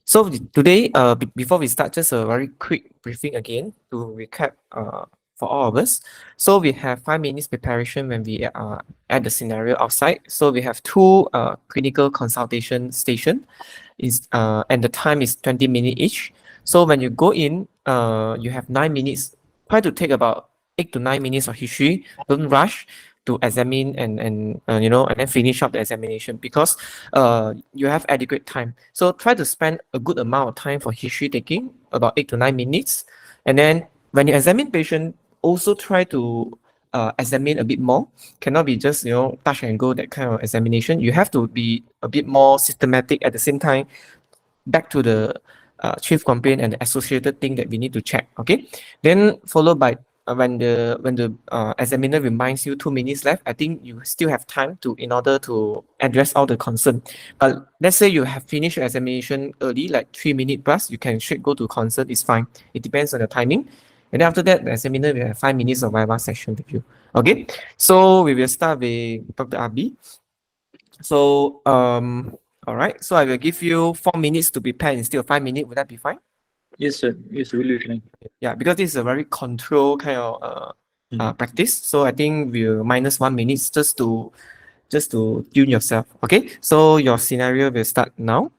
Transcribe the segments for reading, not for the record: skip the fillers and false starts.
So today, before we start, just a very quick briefing again to recap for all of us. So we have 5 minutes preparation when we are at the scenario outside. So we have two clinical consultation station, and the time is 20 minutes each. So when you go in, you have 9 minutes. Try to take about 8 to 9 minutes of history. Don't rush to examine and then finish up the examination because you have adequate time. So try to spend a good amount of time for history taking, about 8 to 9 minutes. And then when you examine patient, also try to examine a bit more. Cannot be just touch and go that kind of examination. You have to be a bit more systematic at the same time. Back to the chief complaint and the associated thing that we need to check. Okay, then followed by when the examiner reminds you 2 minutes left, I think you still have time to in order to address all the concern. But let's say you have finished your examination early, like 3 minutes plus, you can straight go to concern. It's fine. It depends on the timing. And then after that, the examiner will have 5 minutes of Viva session with you. Okay, so we will start with Dr. Abi. So all right. So I will give you 4 minutes to prepare instead of 5 minutes. Would that be fine? Yes, sir. Yes, really fine. Yeah, because this is a very controlled kind of practice. So I think we'll minus 1 minute just to tune yourself. Okay. So your scenario will start now.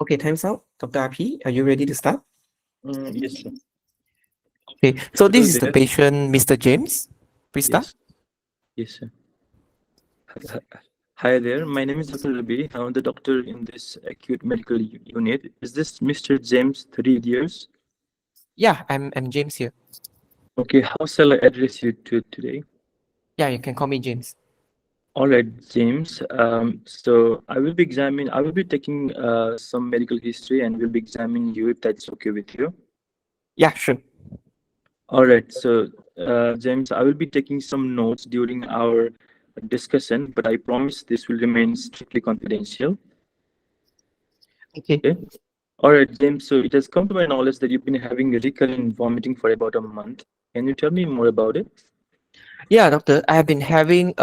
Okay, time's out. Dr. RP, are you ready to start? Yes, sir. Okay, so Hello this is the there. patient, Mr. James. Please start. Yes, yes, sir. Hi there. My name is Dr. Rabi. I'm the doctor in this acute medical unit. Is this Mr. James, 38 years? Yeah, I'm James here. Okay, how shall I address you to today? Yeah, you can call me James. All right, James. So I will be taking some medical history and will be examining you if that's okay with you. Yeah, sure. All right. So, James, I will be taking some notes during our discussion, but I promise this will remain strictly confidential. Okay. Okay. All right, James. So it has come to my knowledge that you've been having recurrent vomiting for about a month. Can you tell me more about it? Yeah, doctor, I have been having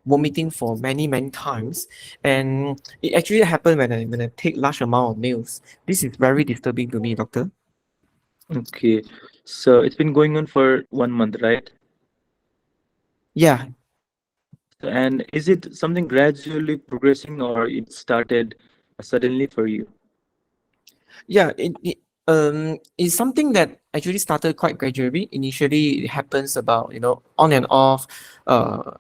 vomiting for many times, and it actually happened when I take large amount of meals. This is very disturbing to me, doctor. Okay. So it's been going on for 1 month, right? Yeah, And is it something gradually progressing or it started suddenly for you? yeah, it's something that actually started quite gradually. Initially, it happens about on and off, uh,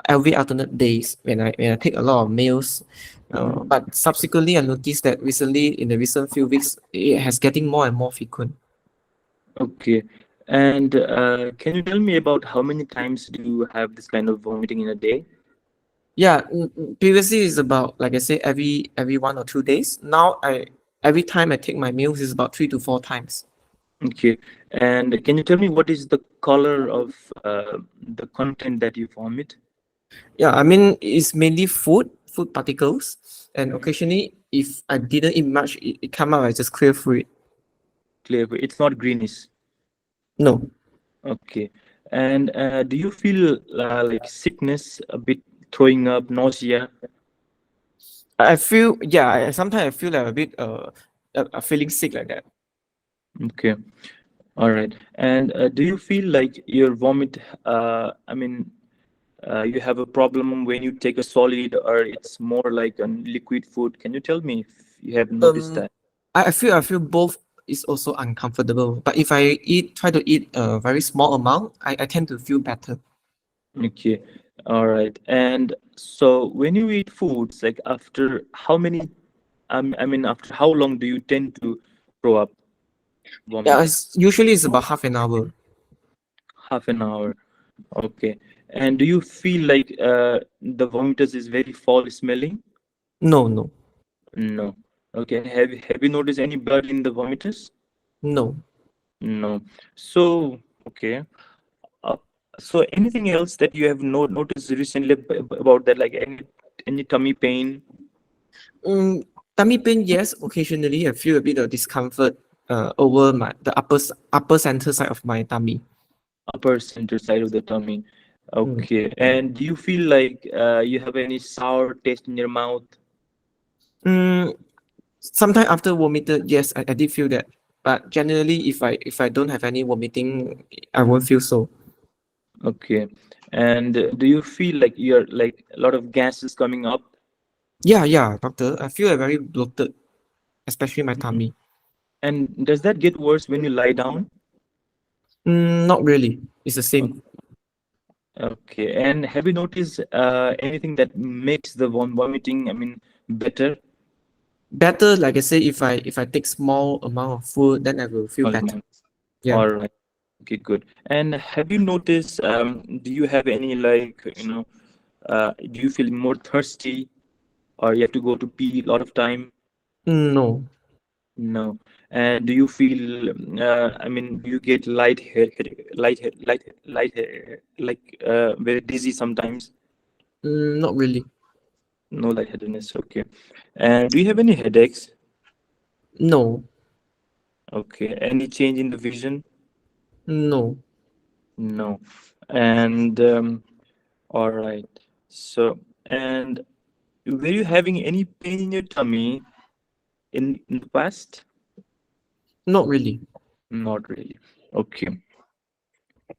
every alternate days when I take a lot of meals. Mhm. But subsequently, I noticed that recently, in the recent few weeks, it has getting more and more frequent. Okay. And can you tell me about how many times do you have this kind of vomiting in a day? Yeah, previously it's about like I say every 1 or 2 days. Now I every time I take my meals is about 3 to 4 times. Okay. And can you tell me what is the color of the content that you vomit? Yeah, I mean it's mainly food particles, and occasionally if I didn't eat much, it come out as just clear fluid. Clear. It's not greenish. No, Okay. And do you feel like sickness, a bit throwing up, nausea? I feel yeah. Sometimes I feel like a bit feeling sick like that. Okay. All right. And do you feel like your vomit, I mean, you have a problem when you take a solid or it's more like a liquid food? Can you tell me if you have noticed Um, that? I feel both is also uncomfortable. But if I try to eat a very small amount, I tend to feel better. Okay. All right. And so when you eat foods, like after how many, I mean, after how long do you tend to throw up, Yeah, vomit? usually it's about half an hour. Half an hour. Okay. And do you feel like the vomiters is very foul smelling? No, no, No. Okay. Have you noticed any blood in the vomiters? no. No. So, okay. Uh, so anything else that you have noticed recently about that, like any tummy pain, Mm, tummy pain, yes. Occasionally, I feel a bit of discomfort over the upper center side of my tummy. upper center side of the tummy? Mm. Okay. And do you feel like you have any sour taste in your mouth? Mm, Sometimes after vomited, yes, I did feel that. But generally, if I don't have any vomiting, I won't feel so. Okay. And do you feel like you're like a lot of gas is coming up? Yeah, yeah, doctor. I feel very bloated, especially my Mhm. tummy. And does that get worse when you lie down? Not really. It's the same. Okay. And have you noticed anything that makes the vomiting, I mean, better? Better, like I say, if I take small amount of food, then I will feel All better. right. Yeah. All right. Okay, good. And have you noticed, do you have any like, do you feel more thirsty or you have to go to pee a lot of time? No, No. And do you feel, I mean, do you get like very dizzy sometimes? not really. No lightheadedness. Okay. And do you have any headaches? No, Okay. Any change in the vision? no, No. And all right. So, and were you having any pain in your tummy in the past? not really. Not really. Okay,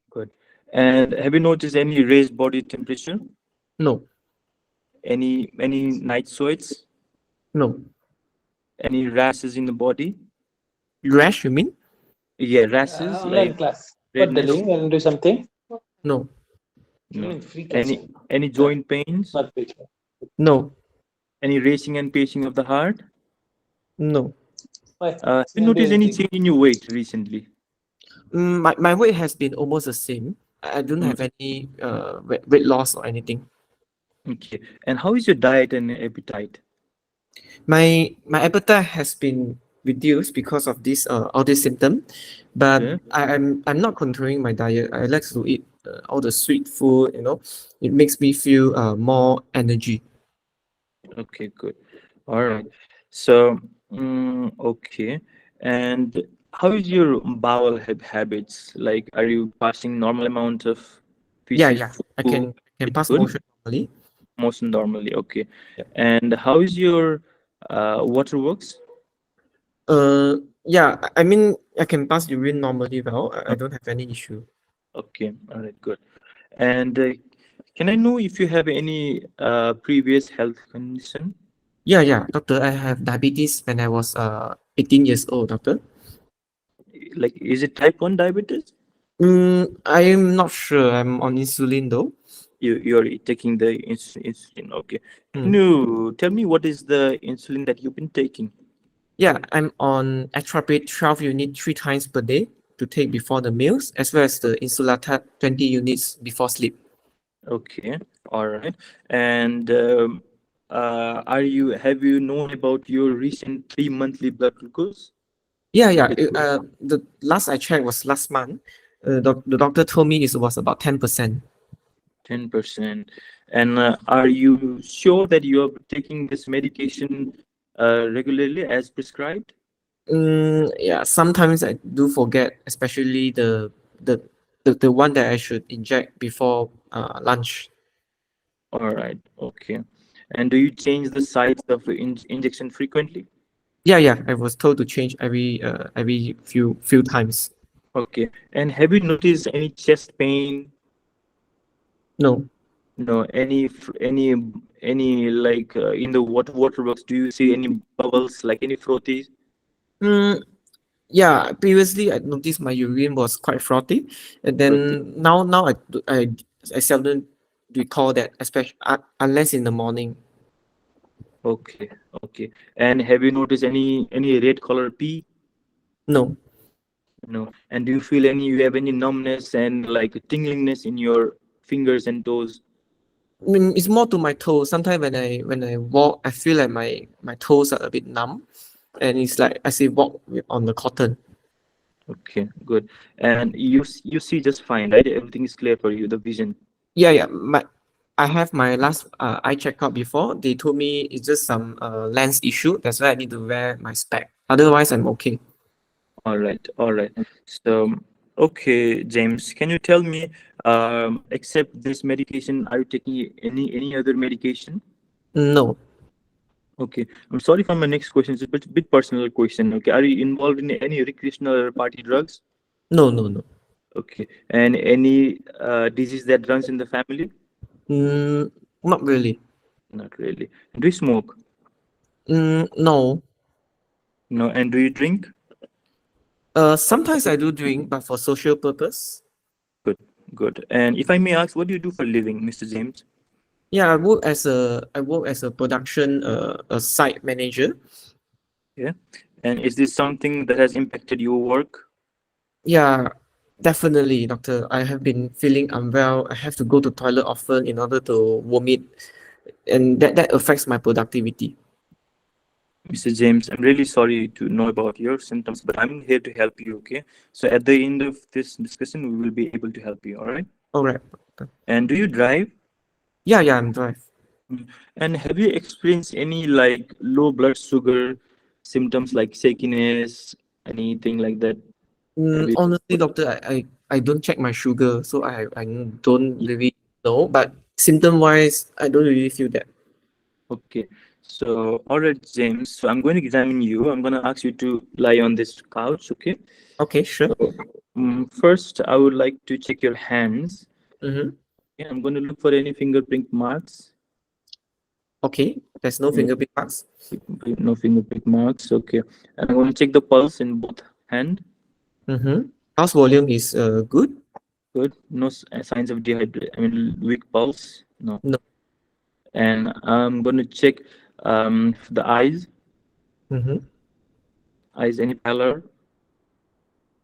good. And have you noticed any raised body temperature? No, Any night sweats? no. Any rashes in the body? Rash, you mean? Yeah, rashes Online like class. What the redness. link? Want to do something? No, No. Free class. Any joint pains? Not free class. no, Any racing and pacing of the heart? no. Why? Have It's you not doing noticed any anything. change in your weight recently? My weight has been almost the same. I don't Mm, have any weight loss or anything. okay. And how is your diet and appetite? My appetite has been reduced because of this all this symptom, but Okay. I'm not controlling my diet. I like to eat all the sweet food. It makes me feel more energy. Okay, good. All right. So, okay. And how is your bowel habits? Like, are you passing normal amount of Yeah, feces, yeah. I food? can It's pass good. motion normally. Motion normally. Okay. Yeah. And how is your water works? Yeah. I mean, I can pass urine normally. Well, I don't have any issue. Okay. All right. Good. And can I know if you have any previous health condition? Yeah, yeah, doctor. I have diabetes when I was 18 years old, doctor. Like, is it type 1 diabetes? I'm not sure. I'm on insulin though. You're taking the insulin. Okay. Can Mm. you tell me what is the insulin that you've been taking? Yeah, I'm on Atrapid 12 unit 3 times per day to take before the meals, as well as the Insulatard 20 units before sleep. Okay. All right. And have you known about your recent 3 monthly blood glucose? Yeah, yeah. It's The last I checked was last month. The doctor told me it was about 10%. 10%. And are you sure that you're taking this medication regularly as prescribed? Yeah, sometimes I do forget, especially the the one that I should inject before lunch. All right. Okay. And do you change the sites of the injection frequently? Yeah, yeah. I was told to change every few times. Okay. And have you noticed any chest pain? No. No. Any like in the water works? Do you see any bubbles like any frothy? Mm, yeah. Previously, I noticed my urine was quite frothy, and Frothy. then now I seldom recall that, especially unless in the morning. Okay. Okay. And have you noticed any red color pee? No. No. And do you feel you have any numbness and like tinglingness in your fingers and toes? It's more to my toes. Sometimes when I walk, I feel like my toes are a bit numb, and it's like as if walk on the cotton. Okay, good. And you see just fine, right? Everything is clear for you, the vision. Yeah, yeah. I have my last eye checkup before. They told me it's just some lens issue. That's why I need to wear my spec. Otherwise, I'm okay. All right, all right. So, okay, James, can you tell me, except this medication, are you taking any other medication? No, Okay, I'm sorry for my next question. It's a bit personal question. Okay, are you involved in any recreational or party drugs? no, no, no. Okay, and any disease that runs in the family? Not really. Not really. Do you smoke? No. No. And do you drink? Sometimes I do drink, but for social purpose. Good, good. And if I may ask, what do you do for a living, Mr. James? Yeah, I work as a production a site manager. Yeah. And is this something that has impacted your work? Yeah, definitely, doctor. I have been feeling unwell. I have to go to toilet often in order to vomit, and that affects my productivity. Mr. James, I'm really sorry to know about your symptoms, but I'm here to help you, okay? So at the end of this discussion, we will be able to help you, all right? All right. And do you drive? Yeah, yeah, I'm drive. And have you experienced any like low blood sugar symptoms like shakiness, anything like that? Have you? Honestly, doctor, I don't check my sugar, so I don't really know. But symptom wise, I don't really feel that. Okay. So, all right, James. So I'm going to examine you. I'm going to ask you to lie on this couch, okay? Okay, sure. First, I would like to check your hands. Mm-hmm. Yeah, I'm going to look for any fingerprint marks. Okay, there's no Yeah. fingerprint marks. No fingerprint marks. Okay. And I'm going to check the pulse in both hand. Mm-hmm. Pulse volume is good. Good. No signs of dehydration. I mean, weak pulse. No. No. And I'm going to check the eyes. Mm-hmm. Eyes any pallor?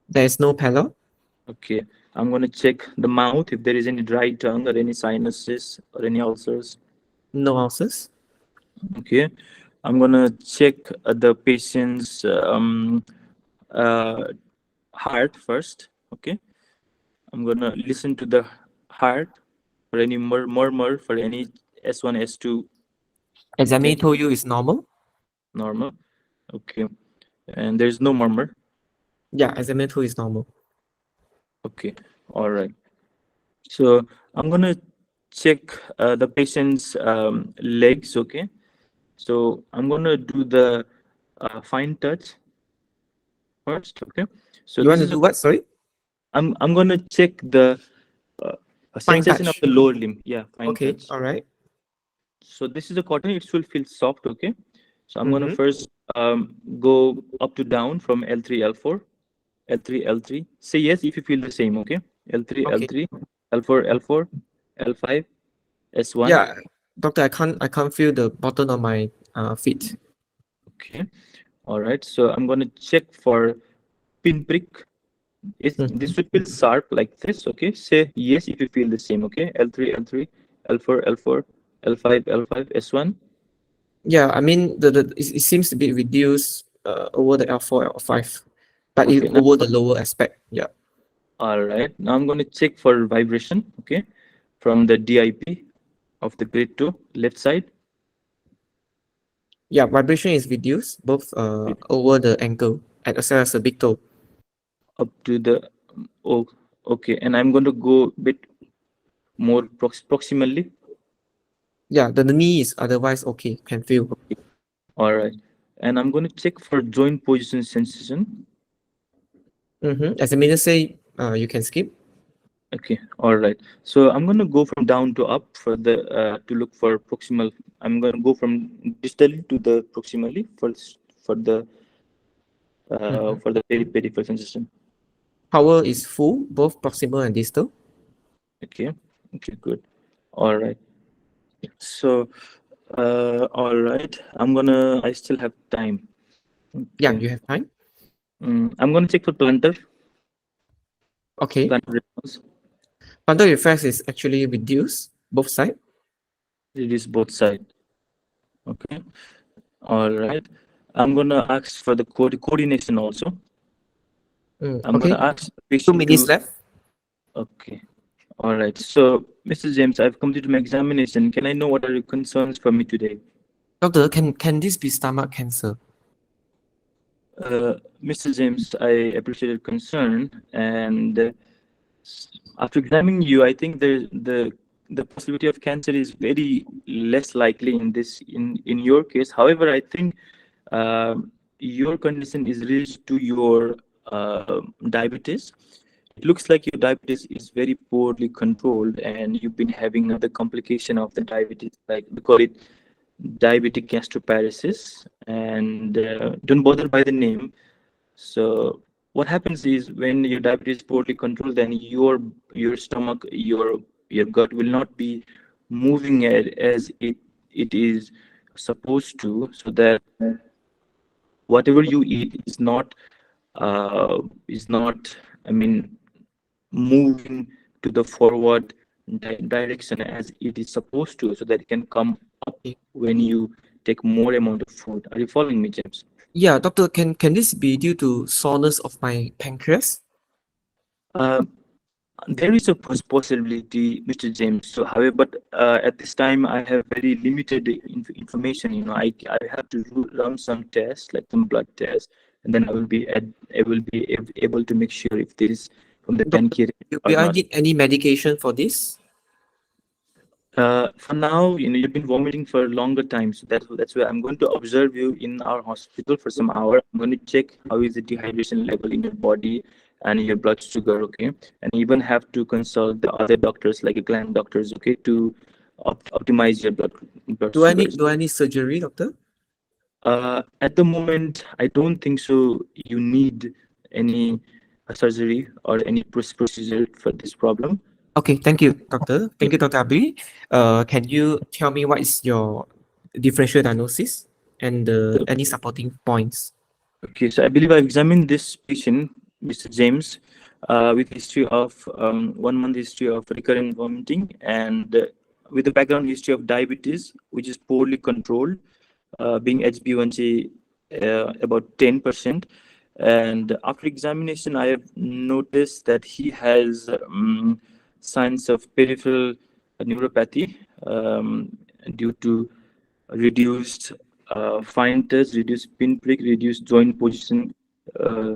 There's no pallor. Okay. I'm going to check the mouth if there is any dry tongue or any sinuses or any ulcers. No ulcers. Okay. I'm going to check the patient's uh, heart first. Okay. I'm going to listen to the heart for any murmur, for any S1, S2. Examiner Okay. told you it's normal. Normal. Okay. And there's no murmur. Yeah, examiner told is normal. Okay. All right. So I'm going to check the patient's legs. Okay. So I'm going to do the fine touch first. Okay. So You this want to is do what? Sorry? I'm going to check the uh, Fine sensation of touch. the lower limb. Yeah, fine Okay, touch. all right. So this is the cotton. It will feel soft. Okay. So I'm going to Mm-hmm. first go up to down from L3, L4, L3, L3. Say yes if you feel the same. Okay. L3, Okay. L3, L4, L4, L5, S1. Yeah, doctor, I can't feel the bottom of my feet. Okay. All right. So I'm going to check for pinprick. This Mhm. would feel sharp like this. Okay. Say yes if you feel the same. Okay. L3, L3, L4, L4, L5, L5, S1. Yeah, I mean it seems to be reduced over the L4, L5, but Okay. it Now, over the lower aspect. Yeah. all right. Now I'm going to check for vibration. Okay. From the DIP of the grade 2 left side. Yeah, vibration is reduced both over the ankle and as well as the big toe. Up to the oh, okay. And I'm going to go a bit more proximally. Yeah, the knee is otherwise okay, can feel. All right. And I'm going to check for joint position sensation. Mm-hmm. As the minister say, you can skip. Okay, all right. So I'm going to go from down to up for the to look for proximal. I'm going to go from distally to the proximally Mhm. for the peripheral sensation. Power is full, both proximal and distal. Okay, okay, good. All right. So all right. I still have time. Yeah, Okay. you have time. I'm going to check for Okay. plantar response. Plantar reflex is actually reduced both sides. It is both sides. Okay. All right. I'm going to ask for the coordination also. I'm going Okay. to ask the 2 patient minutes to. left. Okay. All right. So, Mr. James, I've completed my examination. Can I know what are your concerns for me today? Doctor, can this be stomach cancer? Mr. James, I appreciate your concern, and after examining you, I think the possibility of cancer is very less likely in your case. However, I think your condition is related to your diabetes. It looks like your diabetes is very poorly controlled, and you've been having another complication of the diabetes, like we call it diabetic gastroparesis. And don't bother by the name. So what happens is when your diabetes is poorly controlled, then your stomach, your gut will not be moving as it is supposed to, so that whatever you eat is not, I mean, moving to the forward direction as it is supposed to, so that it can come up when you take more amount of food. Are you following me, James? Yeah, doctor, can this be due to soreness of my pancreas? uh, there is a possibility, Mr. James. So however, but at this time I have very limited information. I have to run some tests, like some blood tests, and then I will be able to make sure if there is from the Doctor, pancreas or will I not. need any medication for this? For now, you've been vomiting for a longer time, so that's why I'm going to observe you in our hospital for some hour. I'm going to check how is the dehydration level in your body and your blood sugar, okay? And even have to consult the other doctors, like gland doctors, okay, to optimize your blood Do I sugars. need surgery, doctor? At the moment, I don't think so. You need any surgery or any procedure for this problem. Okay, thank you, doctor. Thank you, Dr. Abhi. Can you tell me what is your differential diagnosis and any supporting points? Okay, so I believe I've examined this patient, Mr. James, with history of 1 month history of recurrent vomiting and with a background history of diabetes, which is poorly controlled, being HbA1c about 10%. And after examination, I have noticed that he has signs of peripheral neuropathy due to reduced fine touch, reduced pinprick, reduced joint position uh,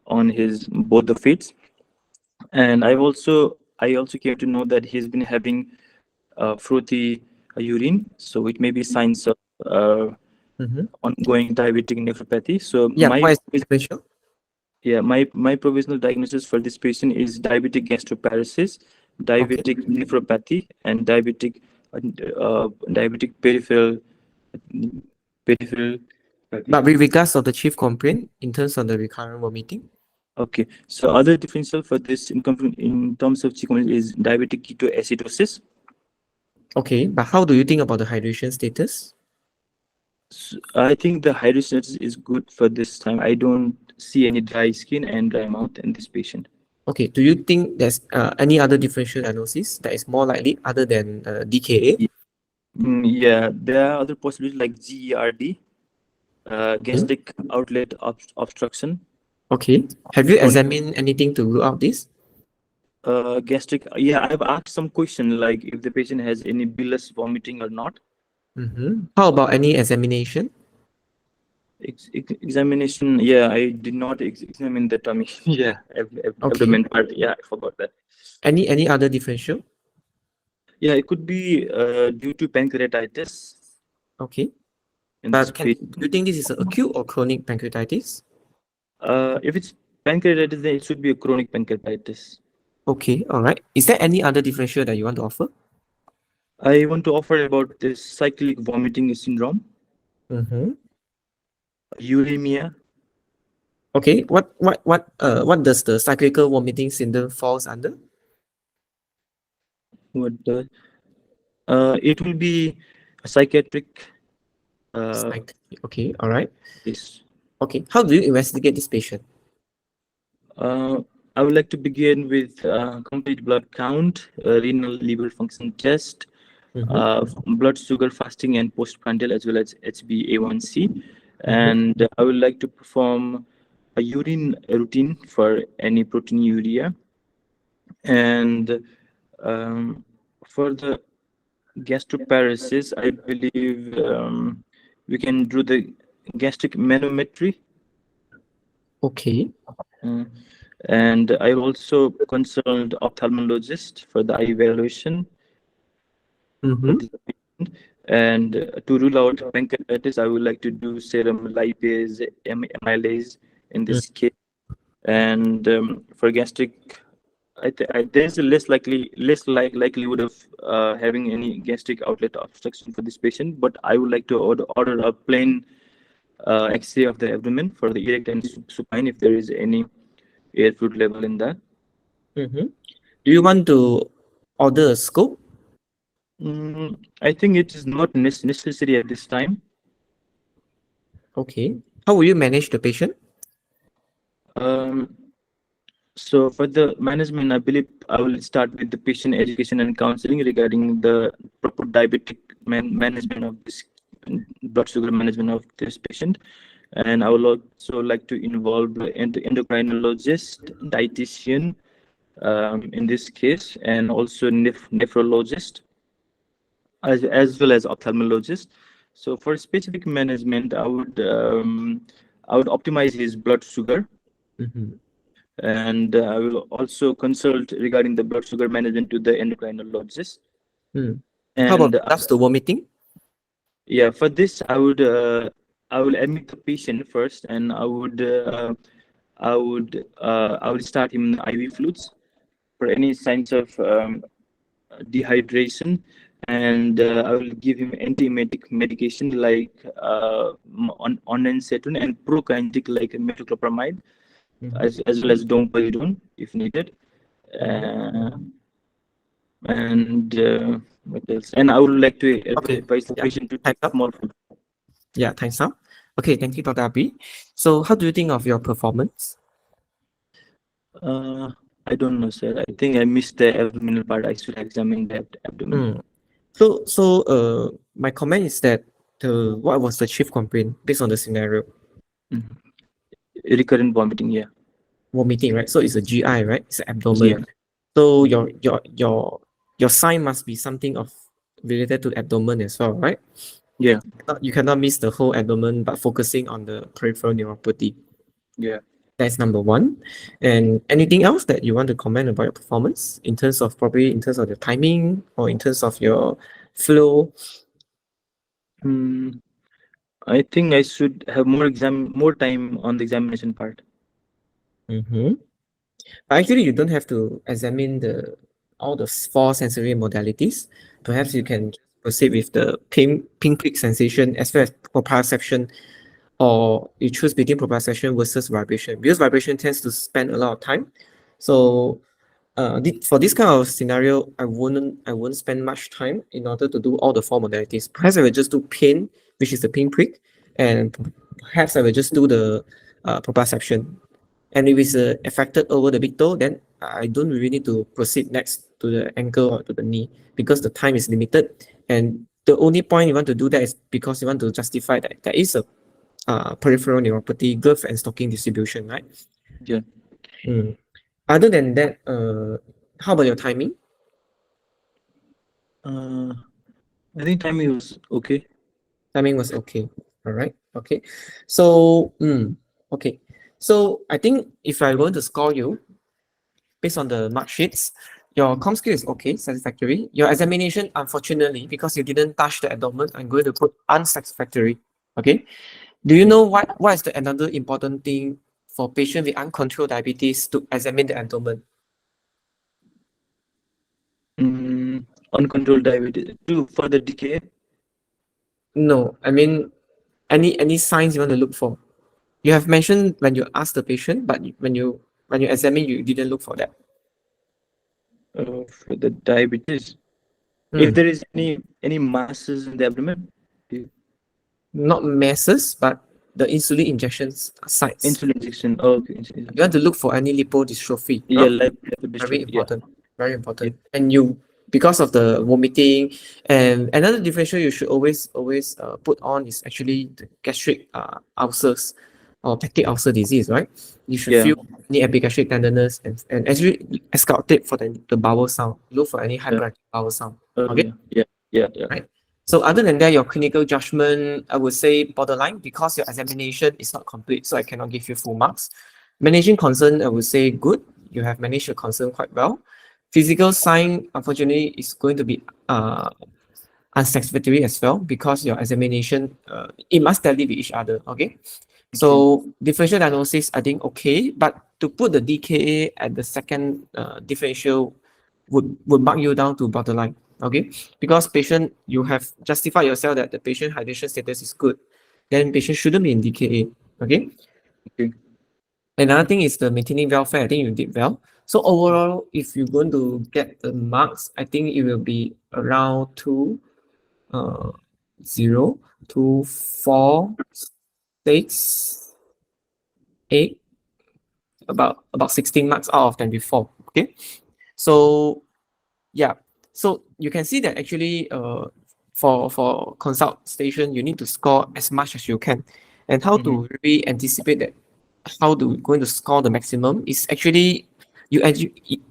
on his both the feet. And I also came to know that he's been having frothy urine, so it may be signs of Mm-hmm. ongoing diabetic nephropathy. So Yeah, what is the differential? my provisional diagnosis for this patient is diabetic gastroparesis, diabetic nephropathy, and diabetic peripheral. But with regards of the chief complaint in terms of the recurrent vomiting? Okay, so other differential for this in terms of chikungunya is diabetic ketoacidosis. Okay, but how do you think about the hydration status? So I think the hydration is good for this time. I don't see any dry skin and dry mouth in this patient. Okay, do you think there's any other differential diagnosis that is more likely other than DKA? Yeah, there are other possibilities like GERD, gastric outlet obstruction, Okay, have you examined anything to rule out this? gastric. Yeah, I've asked some question like if the patient has any bilious vomiting or not. Mm-hmm. How about any examination? Examination. Yeah, I did not examine the tummy. Yeah, abdomen part. Yeah, I forgot that. Any other differential? Yeah, it could be due to pancreatitis. Okay, In this but do you think this is acute or chronic pancreatitis? if it's pancreatitis, then it should be a chronic pancreatitis. Okay, all right. Is there any other differential that you want to offer? I want to offer about this cyclic vomiting syndrome, Mm-hmm. uremia. Okay, what does the cyclical vomiting syndrome falls under? What the? It will be a psychiatric. Okay, all right. Yes. Okay, how do you investigate this patient? I would like to begin with complete blood count, renal liver function test, blood sugar fasting and postprandial as well as HbA1c. And I would like to perform a urine routine for any proteinuria. And for the gastroparesis, I believe we can do the gastric manometry. Okay. And I also consulted ophthalmologist for the eye evaluation. And to rule out pancreatitis, I would like to do serum lipase, amylase in this case. And for gastric, there's a less likelihood of having any gastric outlet obstruction for this patient. But I would like to order a plain X-ray of the abdomen for the erect and supine if there is any air fluid level in that. Do you want to order a scope? I think it is not necessary at this time. Okay. How will you manage the patient? So for the management, I believe I will start with the patient education and counseling regarding the proper diabetic management of this blood sugar management of this patient. And I would also like to involve the endocrinologist, dietitian in this case, and also nephrologist as well as ophthalmologist. So for specific management, I would optimize his blood sugar. And I will also consult regarding the blood sugar management to the endocrinologist. How about regards to vomiting? Yeah, for this I will admit the patient first, and I would start him IV fluids for any signs of dehydration and I will give him antiemetic medication like ondansetron and prokinetic like metoclopramide, as well as domperidone if needed. Uh, and what else? And I would like to Okay. advise the Yeah. patient to take Time's up. more food. Yeah, thanks now. Okay, thank you, Dr. Abi. So how do you think of your performance? I don't know, sir. I think I missed the abdominal part. I should examine that abdomen. So my comment is that what was the chief complaint based on the scenario? Recurrent vomiting, yeah. Vomiting, right? So it's a GI, right? It's an abdomen. Yeah. So your sign must be something of related to abdomen as well, right? Yeah. You cannot miss the whole abdomen, but focusing on the peripheral neuropathy. Yeah. That's number one. And anything else that you want to comment about your performance in terms of probably in terms of the timing or in terms of your flow? I think I should have more time on the examination part. Mm-hmm. But actually, you don't have to examine all the four sensory modalities. Perhaps you can proceed with the pinprick sensation as well as proprioception, or you choose between proprioception versus vibration, because vibration tends to spend a lot of time. So for this kind of scenario, I wouldn't spend much time in order to do all the four modalities. Perhaps I will just do pain, which is the pinprick, and perhaps I will just do the proprioception. And if it's affected over the big toe, then I don't really need to proceed next to the ankle or to the knee because the time is limited. And the only point you want to do that is because you want to justify that there is a peripheral neuropathy, girth and stocking distribution, right? Yeah. Other than that, how about your timing? I think timing was okay. Timing was okay. All right. Okay. So, okay. So I think if I'm going to score you based on the mark sheets, your com skill is okay, satisfactory. Your examination, unfortunately, because you didn't touch the abdomen, I'm going to put unsatisfactory. Okay. Do you know what is the another important thing for patients with uncontrolled diabetes to examine the abdomen? Uncontrolled diabetes to further decay. No, I mean any signs you want to look for. You have mentioned when you ask the patient, but when you examine, you didn't look for that. For the diabetes. If there is any masses in the abdomen. Not masses, but the insulin injections sites. Insulin injection. Oh, okay. You want to look for any lipodystrophy. Yeah, Very important. Very important. And you, because of the vomiting, and another differential you should always put on is actually the gastric ulcers or peptic ulcer disease, right? You should feel any epigastric tenderness and actually auscultate for the bowel sound. Look for any hyperactive bowel sound. Okay. Yeah. Right. So other than that, your clinical judgment, I would say borderline because your examination is not complete, so I cannot give you full marks. Managing concern, I would say good. You have managed your concern quite well. Physical sign, unfortunately, is going to be unsatisfactory as well because your examination, it must tally with each other. Okay. So differential diagnosis, I think okay, but to put the DKA at the second differential would mark you down to borderline. Okay, because patient, you have justified yourself that the patient hydration status is good, then patient shouldn't be in DKA. Okay. Another thing is the maintaining welfare. I think you did well. So overall, if you're going to get the marks, I think it will be around 0 to 4, 6, 8, about 16 marks out of 24. Okay. So yeah. So you can see that actually for consult station, you need to score as much as you can. And how to really anticipate that, how to going to score the maximum is actually you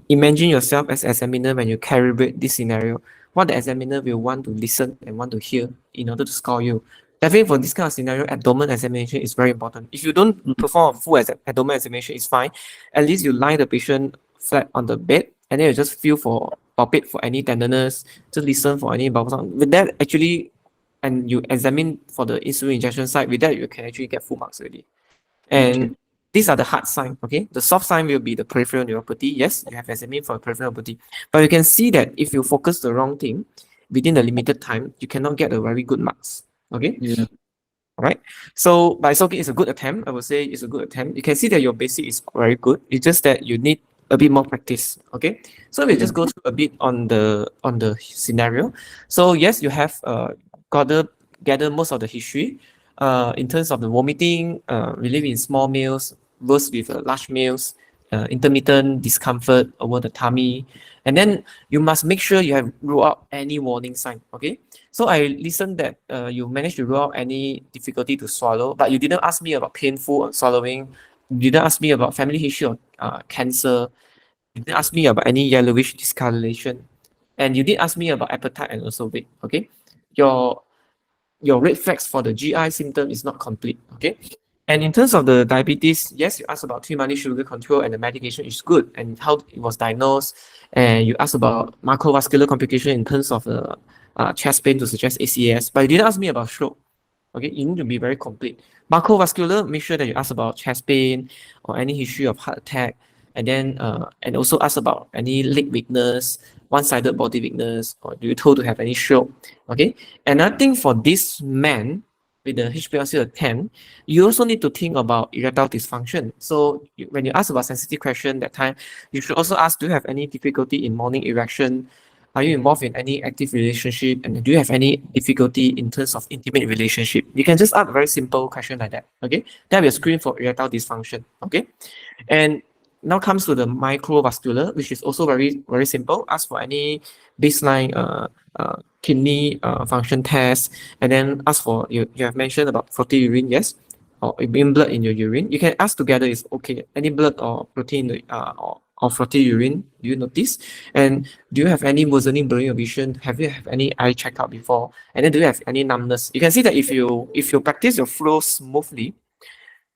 imagine yourself as examiner when you calibrate this scenario, what the examiner will want to listen and want to hear in order to score you. Definitely for this kind of scenario, abdomen examination is very important. If you don't perform a full abdomen examination, it's fine. At least you lie the patient flat on the bed and then you just feel for palpate for any tenderness, just listen for any bowel sound. With that, actually, and you examine for the insulin injection site, with that, you can actually get full marks already. And these are the hard sign, okay? The soft sign will be the peripheral neuropathy. Yes, you have examined for peripheral neuropathy. But you can see that if you focus the wrong thing, within a limited time, you cannot get a very good marks. Okay. Yeah. All right. So, but it's okay. It's a good attempt. I would say it's a good attempt. You can see that your basic is very good. It's just that you need a bit more practice. Okay. So we Yeah. just go through a bit on the scenario. So yes, you have gather most of the history. In terms of the vomiting, relief in small meals, worse with large meals, intermittent discomfort over the tummy, and then you must make sure you have ruled out any warning sign. Okay. So I listened that you managed to rule out any difficulty to swallow, but you didn't ask me about painful swallowing. You didn't ask me about family history of cancer. You didn't ask me about any yellowish discoloration, and you did ask me about appetite and also weight. Okay, your your red flags for the GI symptom is not complete. Okay, and in terms of the diabetes, yes, you asked about 3-monthly sugar control and the medication is good and how it was diagnosed, and you asked about macrovascular complication in terms of the chest pain to suggest ACS, but you didn't ask me about stroke. Okay, you need to be very complete. Macrovascular, make sure that you ask about chest pain or any history of heart attack, and then and also ask about any leg weakness, one-sided body weakness, or do you told to have any stroke? Okay, another thing for this man with the HbA1c of 10, you also need to think about erectile dysfunction. So when you ask about sensitive question that time, you should also ask, do you have any difficulty in morning erection? Are you involved in any active relationship? And do you have any difficulty in terms of intimate relationship? You can just ask a very simple question like that. Okay. That will screen for erectile dysfunction. Okay. And now comes to the microvascular, which is also very, very simple. Ask for any baseline kidney function test. And then ask for, you have mentioned about protein urine, yes? Or in blood in your urine. You can ask together is okay. Any blood or protein or protein urine, do you notice? And do you have any worsening blurring of vision? Have you have any eye checkup before? And then do you have any numbness? You can see that if you practice your flow smoothly,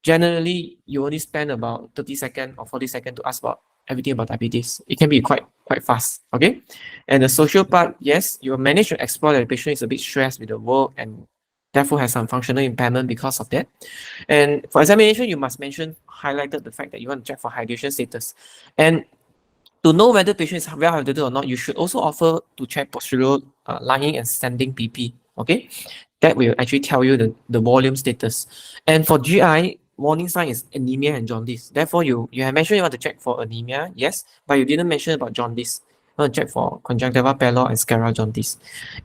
generally you only spend about 30 seconds or 40 seconds to ask about everything about diabetes. It can be quite fast. Okay. And the social part, yes, you will manage to explore that the patient is a bit stressed with the work and therefore has some functional impairment because of that. And for examination, you must highlighted the fact that you want to check for hydration status. And to know whether patient is well hydrated or not, you should also offer to check postural lying and standing PP. Okay, that will actually tell you the volume status. And for GI, warning sign is anemia and jaundice. Therefore, you have mentioned you want to check for anemia, yes, but you didn't mention about jaundice. You want to check for conjunctiva pallor and sclera jaundice.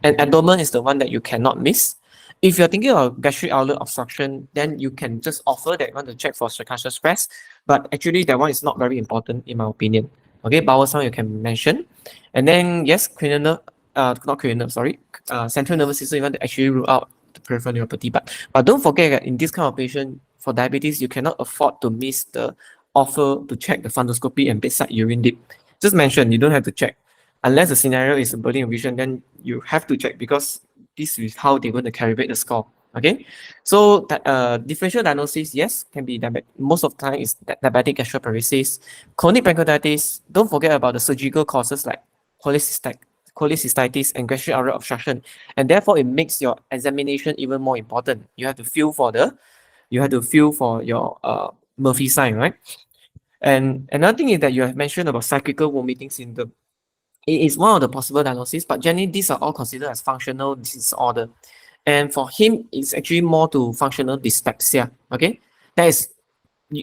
And abdomen is the one that you cannot miss. If you're thinking of gastric outlet obstruction, then you can just offer that you want to check for sarcoidosis press, but actually that one is not very important in my opinion. Okay, bowel sound you can mention. And then yes, cranial nerve, not cranial nerve, sorry, central nervous system, you want to actually rule out the peripheral neuropathy. But don't forget that in this kind of patient, for diabetes, you cannot afford to miss the offer to check the fundoscopy and bedside urine dip. Just mention, you don't have to check. Unless the scenario is a blurring of vision, then you have to check because this is how they're going to calibrate the score. Okay, so that differential diagnosis, yes, can be most of the time is diabetic gastroparesis, chronic pancreatitis. Don't forget about the surgical causes like cholecystitis and gastric outlet obstruction, and therefore it makes your examination even more important. You have to feel for your Murphy sign, right? And another thing is that you have mentioned about cyclical vomiting syndrome. It is one of the possible diagnoses, but generally these are all considered as functional disorder. And for him, it's actually more to functional dyspepsia. Okay, this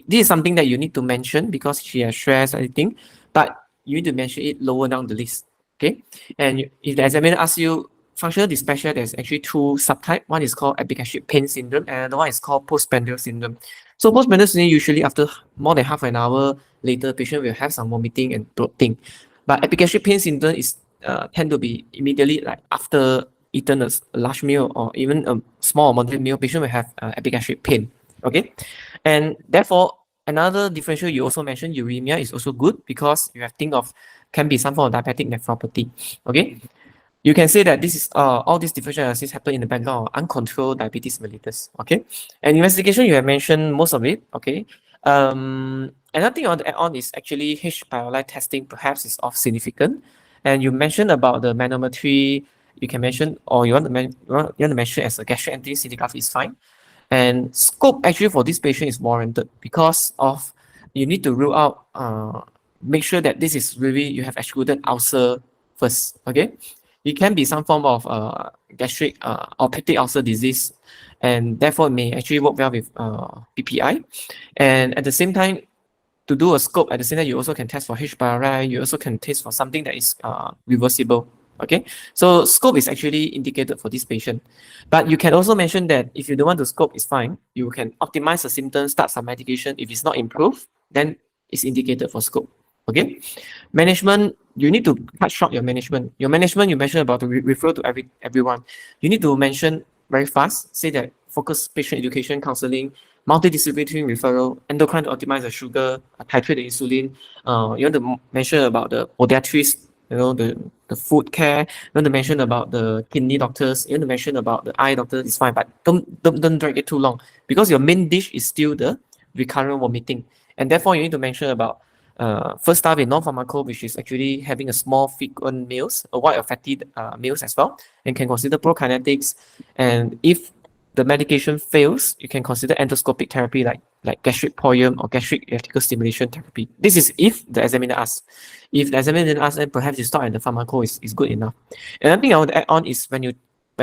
is something that you need to mention because she has stress, everything, but you need to mention it lower down the list. Okay, and if the examiner asks you functional dyspepsia, there's actually two subtypes. One is called epigastric pain syndrome, and another one is called postprandial syndrome. So postprandial syndrome usually after more than half an hour later, patient will have some vomiting and bloating. But epigastric pain syndrome is tend to be immediately like after eaten a large meal or even a small or moderate meal, patient will have epigastric pain. Okay, and therefore another differential you also mentioned, uremia is also good because you have think of can be some form of diabetic nephropathy. Okay, you can say that this is all these differential analysis happen in the background of uncontrolled diabetes mellitus. Okay, and investigation you have mentioned most of it. Okay, another thing I want to add on is actually H. pylori testing perhaps is of significant, and you mentioned about the manometry. You can mention, or you want to mention as a gastric emptying scintigraphy is fine. And scope actually for this patient is warranted because of you need to rule out, make sure that this is really you have excluded ulcer first. Okay, it can be some form of gastric or peptic ulcer disease, and therefore it may actually work well with PPI. And at the same time, to do a scope, at the same time, you also can test for H. pylori. You also can test for something that is reversible. Okay, so scope is actually indicated for this patient, but you can also mention that if you don't want to scope, it's fine. You can optimize the symptoms, start some medication. If it's not improved, then it's indicated for scope. Okay, management, you need to cut short your management. Your management, you mentioned about to refer to everyone. You need to mention very fast. Say that focus patient education, counseling, multidisciplinary referral, endocrine to optimize the sugar, titrate the insulin. You want to mention about the podiatrist, the food care. You want to mention about the kidney doctors. You want to mention about the eye doctor. It's fine, but don't drag it too long, because your main dish is still the recurrent vomiting, and therefore you need to mention about first start with non-pharmaco, which is actually having a small frequent meals, avoid a fatty meals as well, and can consider prokinetics. And if the medication fails, you can consider endoscopic therapy like gastric polyum or gastric electrical stimulation therapy. This is if the examiner asks. If the examiner didn't ask, then perhaps you start at the pharmaco is good enough. Another thing I want to add on is when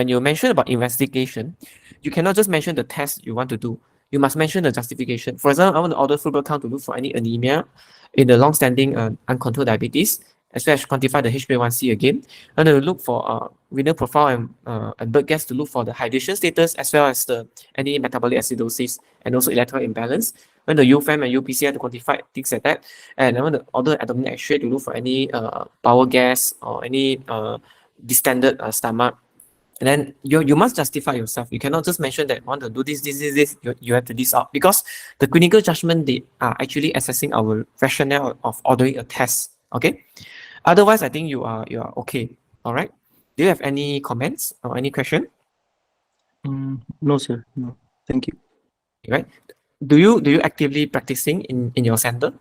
you mention about investigation, you cannot just mention the test you want to do. You must mention the justification. For example, I want to order full blood count to look for any anemia in the long-standing uncontrolled diabetes, as well as quantify the HbA1c again. I want to look for renal profile and blood gas to look for the hydration status, as well as any metabolic acidosis and also electrolyte imbalance. When the UFAM and UPCR to quantify things like that, and I want to order abdominal X-ray to look for any bowel gas or any distended stomach. And then you must justify yourself. You cannot just mention that want to do this. You have to list out, because the clinical judgment, they are actually assessing our rationale of ordering a test. Okay. Otherwise, I think you are okay. All right. Do you have any comments or any question? No, sir. No. Thank you. Right. Do you actively practicing in your center?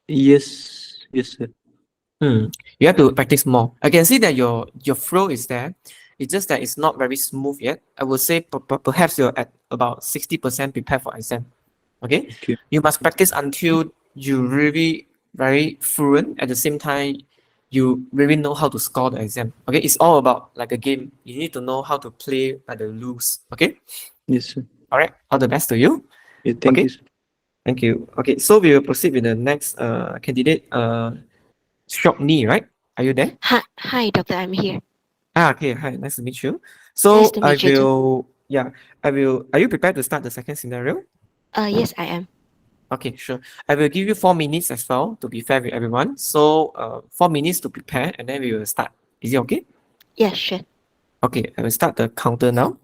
Yes, sir. You have to practice more. I can see that your flow is there. It's just that it's not very smooth yet. I would say perhaps you're at about 60% prepared for exam. Okay? Okay. You must practice until you really very fluent. At the same time, you really know how to score the exam. Okay? It's all about like a game. You need to know how to play by the rules. Okay? Yes, sir. All right. All the best to you. Yeah, thank Okay. you, sir. Thank you. Okay, so we will proceed with the next candidate, Shopney, right? Are you there? Hi, doctor. I'm here. Okay. Hi. Nice to meet you. So Nice to meet you too. I will. Are you prepared to start the second scenario? Yes, I am. Okay, sure. I will give you 4 minutes as well to be fair with everyone. So 4 minutes to prepare, and then we will start. Is it okay? Yeah, sure. Okay, I will start the counter now.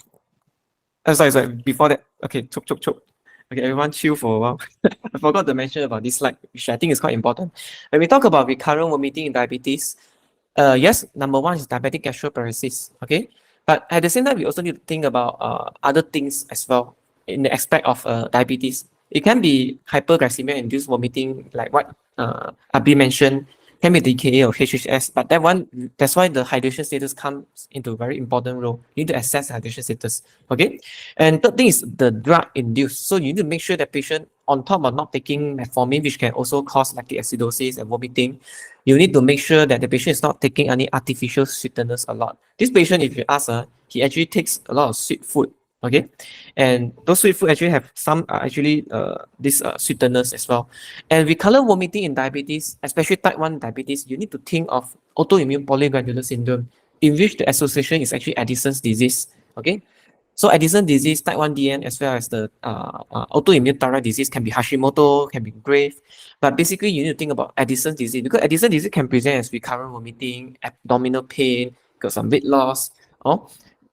Sorry. Before that, okay, choke. Okay, everyone chill for a while. I forgot to mention about this slide, which I think is quite important. When we talk about recurrent vomiting in diabetes, yes, number one is diabetic gastroparesis, okay? But at the same time, we also need to think about other things as well in the aspect of diabetes. It can be hyperglycemia-induced vomiting, like what Abi mentioned, can be DKA or HHS, but that's why the hydration status comes into a very important role. You need to assess the hydration status, okay? And third thing is the drug induced. So you need to make sure that patient, on top of not taking metformin, which can also cause lactic acidosis and vomiting, you need to make sure that the patient is not taking any artificial sweeteners a lot. This patient, if you ask, he actually takes a lot of sweet food, okay? And those sweet food actually have some these sweeteners as well. And recurrent vomiting in diabetes, especially type 1 diabetes, you need to think of autoimmune polyglandular syndrome, in which the association is actually Addison's disease, okay? So Addison disease, type 1 DN, as well as the autoimmune thyroid disease can be Hashimoto, can be Graves. But basically, you need to think about Addison's disease, because Addison disease can present as recurrent vomiting, abdominal pain, got some weight loss,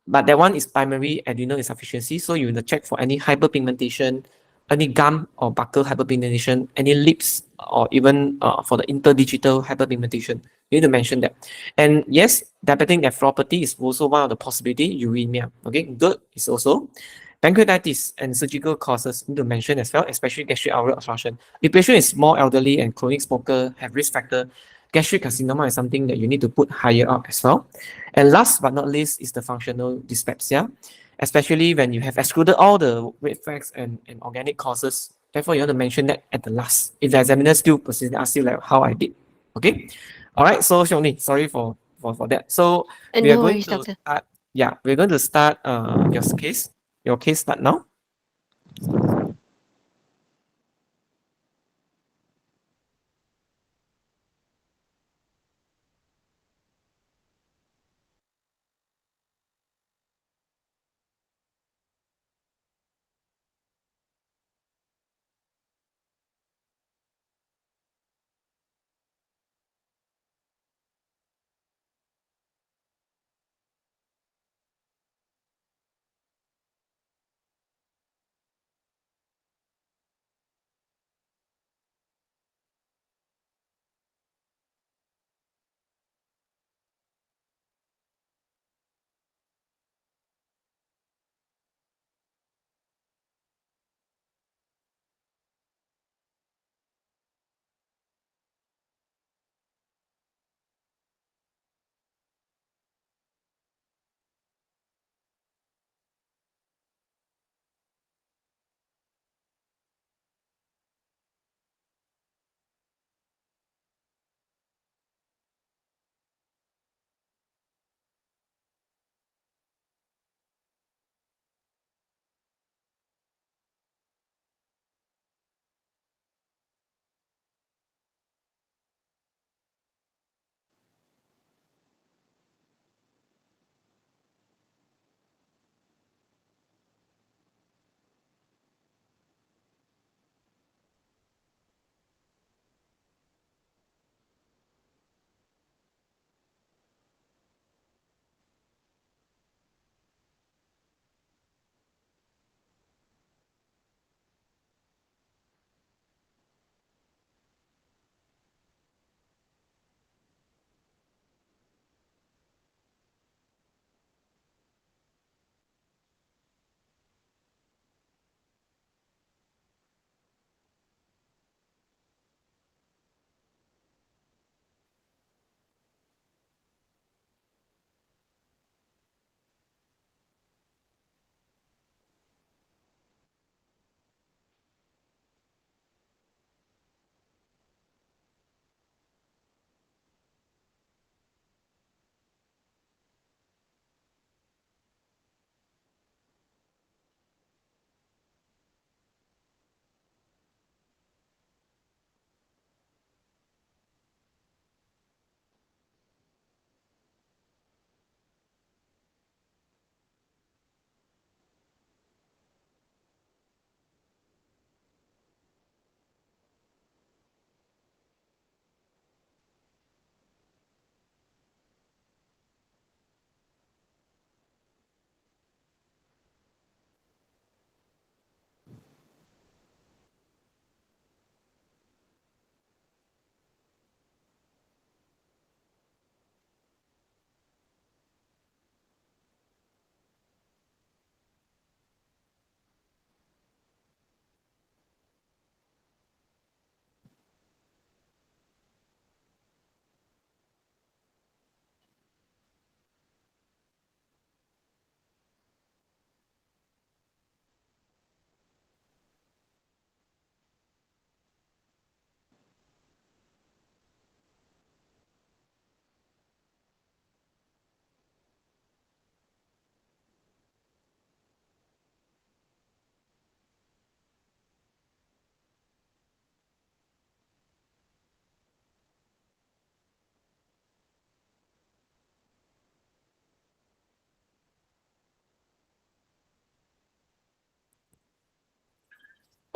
but that one is primary adrenal insufficiency. So you need to check for any hyperpigmentation, any gum or buccal hyperpigmentation, any lips, or even for the interdigital hyperpigmentation. You need to mention that. And yes, diabetic nephropathy is also one of the possibility, uremia. Okay, GERD is also. Pancreatitis and surgical causes need to mention as well, especially gastric outlet obstruction. If patient is more elderly and chronic smoker, have risk factor, gastric carcinoma is something that you need to put higher up as well. And last but not least is the functional dyspepsia, especially when you have excluded all the red flags and organic causes. Therefore, you want to mention that at the last. If the examiner still persist, ask you like how I did. Okay? All right, so Shoni, sorry for for that. So we are No going worries, to doctor. start. Yeah, we're going to start your case. Your case start now.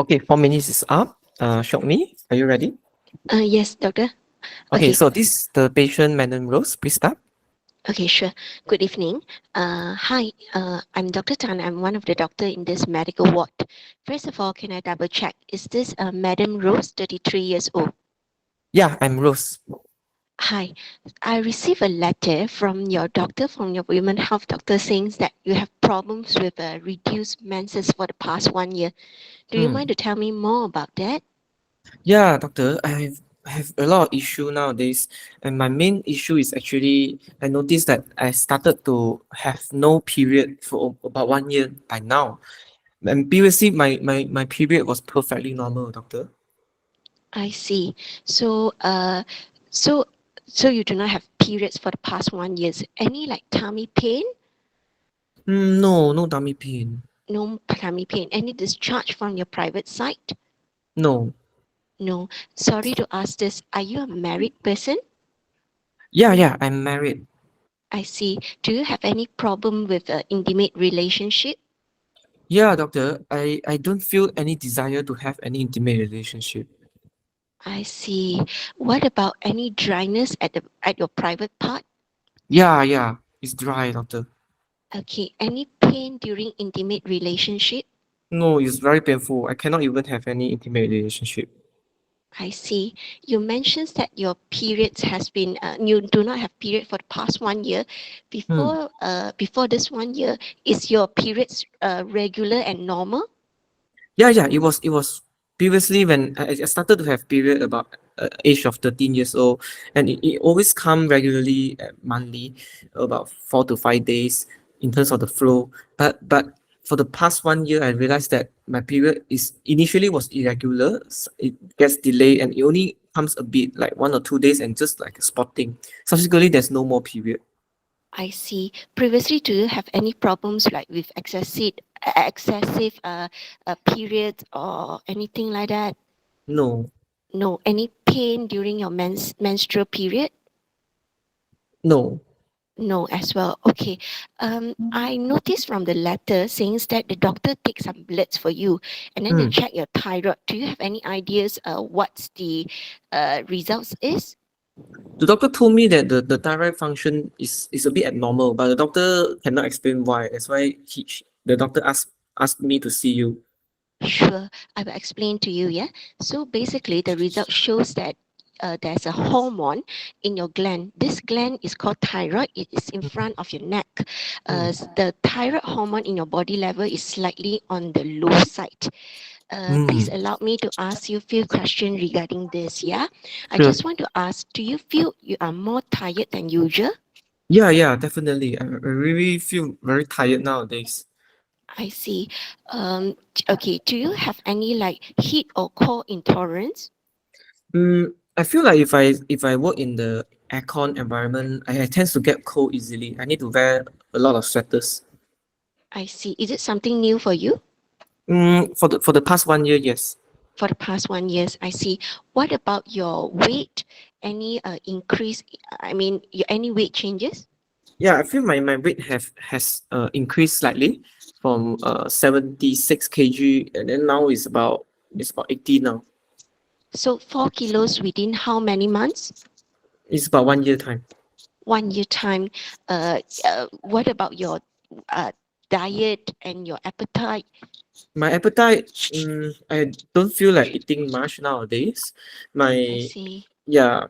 Okay, 4 minutes is up. Shokni, are you ready? Yes, doctor. Okay, Okay. so this is the patient, Madam Rose. Please start. Okay, sure. Good evening. Hi, I'm Dr. Tan. I'm one of the doctor in this medical ward. First of all, can I double check? Is this Madam Rose, 33 years old? Yeah, I'm Rose. Hi, I received a letter from your doctor, from your women health doctor, saying that you have problems with reduced menses for the past 1 year. Do you mind to tell me more about that? Yeah, doctor, I have a lot of issue nowadays, and my main issue is actually I noticed that I started to have no period for about 1 year by now. And previously, my period was perfectly normal, doctor. I see. So, so you do not have periods for the past 1 year? Any like tummy pain? No, no tummy pain. No tummy pain. Any discharge from your private side? No. No. Sorry to ask this. Are you a married person? Yeah, I'm married. I see. Do you have any problem with an intimate relationship? Yeah, doctor, I don't feel any desire to have any intimate relationship. I see. What about any dryness at your private part? Yeah, it's dry, doctor. Okay. Any pain during intimate relationship? No, it's very painful. I cannot even have any intimate relationship. I see. You mentioned that your periods has been you do not have period for the past 1 year. Before this 1 year, is your periods regular and normal? Yeah, it was previously when I started to have period about age of 13 years old, and it always come regularly monthly, about 4 to 5 days in terms of the flow. But for the past 1 year, I realized that my period is initially was irregular. It gets delayed and it only comes a bit like 1 or 2 days and just like spotting. Subsequently, there's no more period. I see. Previously, do you have any problems like with excessive periods or anything like that? No, No. Any pain during your menstrual period? no. No, as well. Okay. I noticed from the letter saying that the doctor takes some bloods for you, and then they Mm. check your thyroid. Do you have any ideas? What's the results is? The doctor told me that the thyroid function is a bit abnormal, but the doctor cannot explain why. That's why the doctor asked me to see you. Sure, I will explain to you. Yeah. So basically, the result shows that there's a hormone in your gland. This gland is called thyroid. It is in front of your neck. The thyroid hormone in your body level is slightly on the low side. Please Mm. allow me to ask you a few questions regarding this. Yeah. I Sure. just want to ask, do you feel you are more tired than usual? Yeah, definitely. I really feel very tired nowadays. I see. Okay. Do you have any like heat or cold intolerance? I feel like if I work in the aircon environment, I tend to get cold easily. I need to wear a lot of sweaters. I see. Is it something new for you? For the past 1 year, yes. For the past 1 year, I see. What about your weight? Any increase? I mean, any weight changes? Yeah, I feel my weight has increased slightly from 76 kg, and then now it's about 80 now. So 4 kilos within how many months? It's about 1 year time. 1 year time. What about your diet and your appetite? My appetite, I don't feel like eating much nowadays. I My see. Yeah,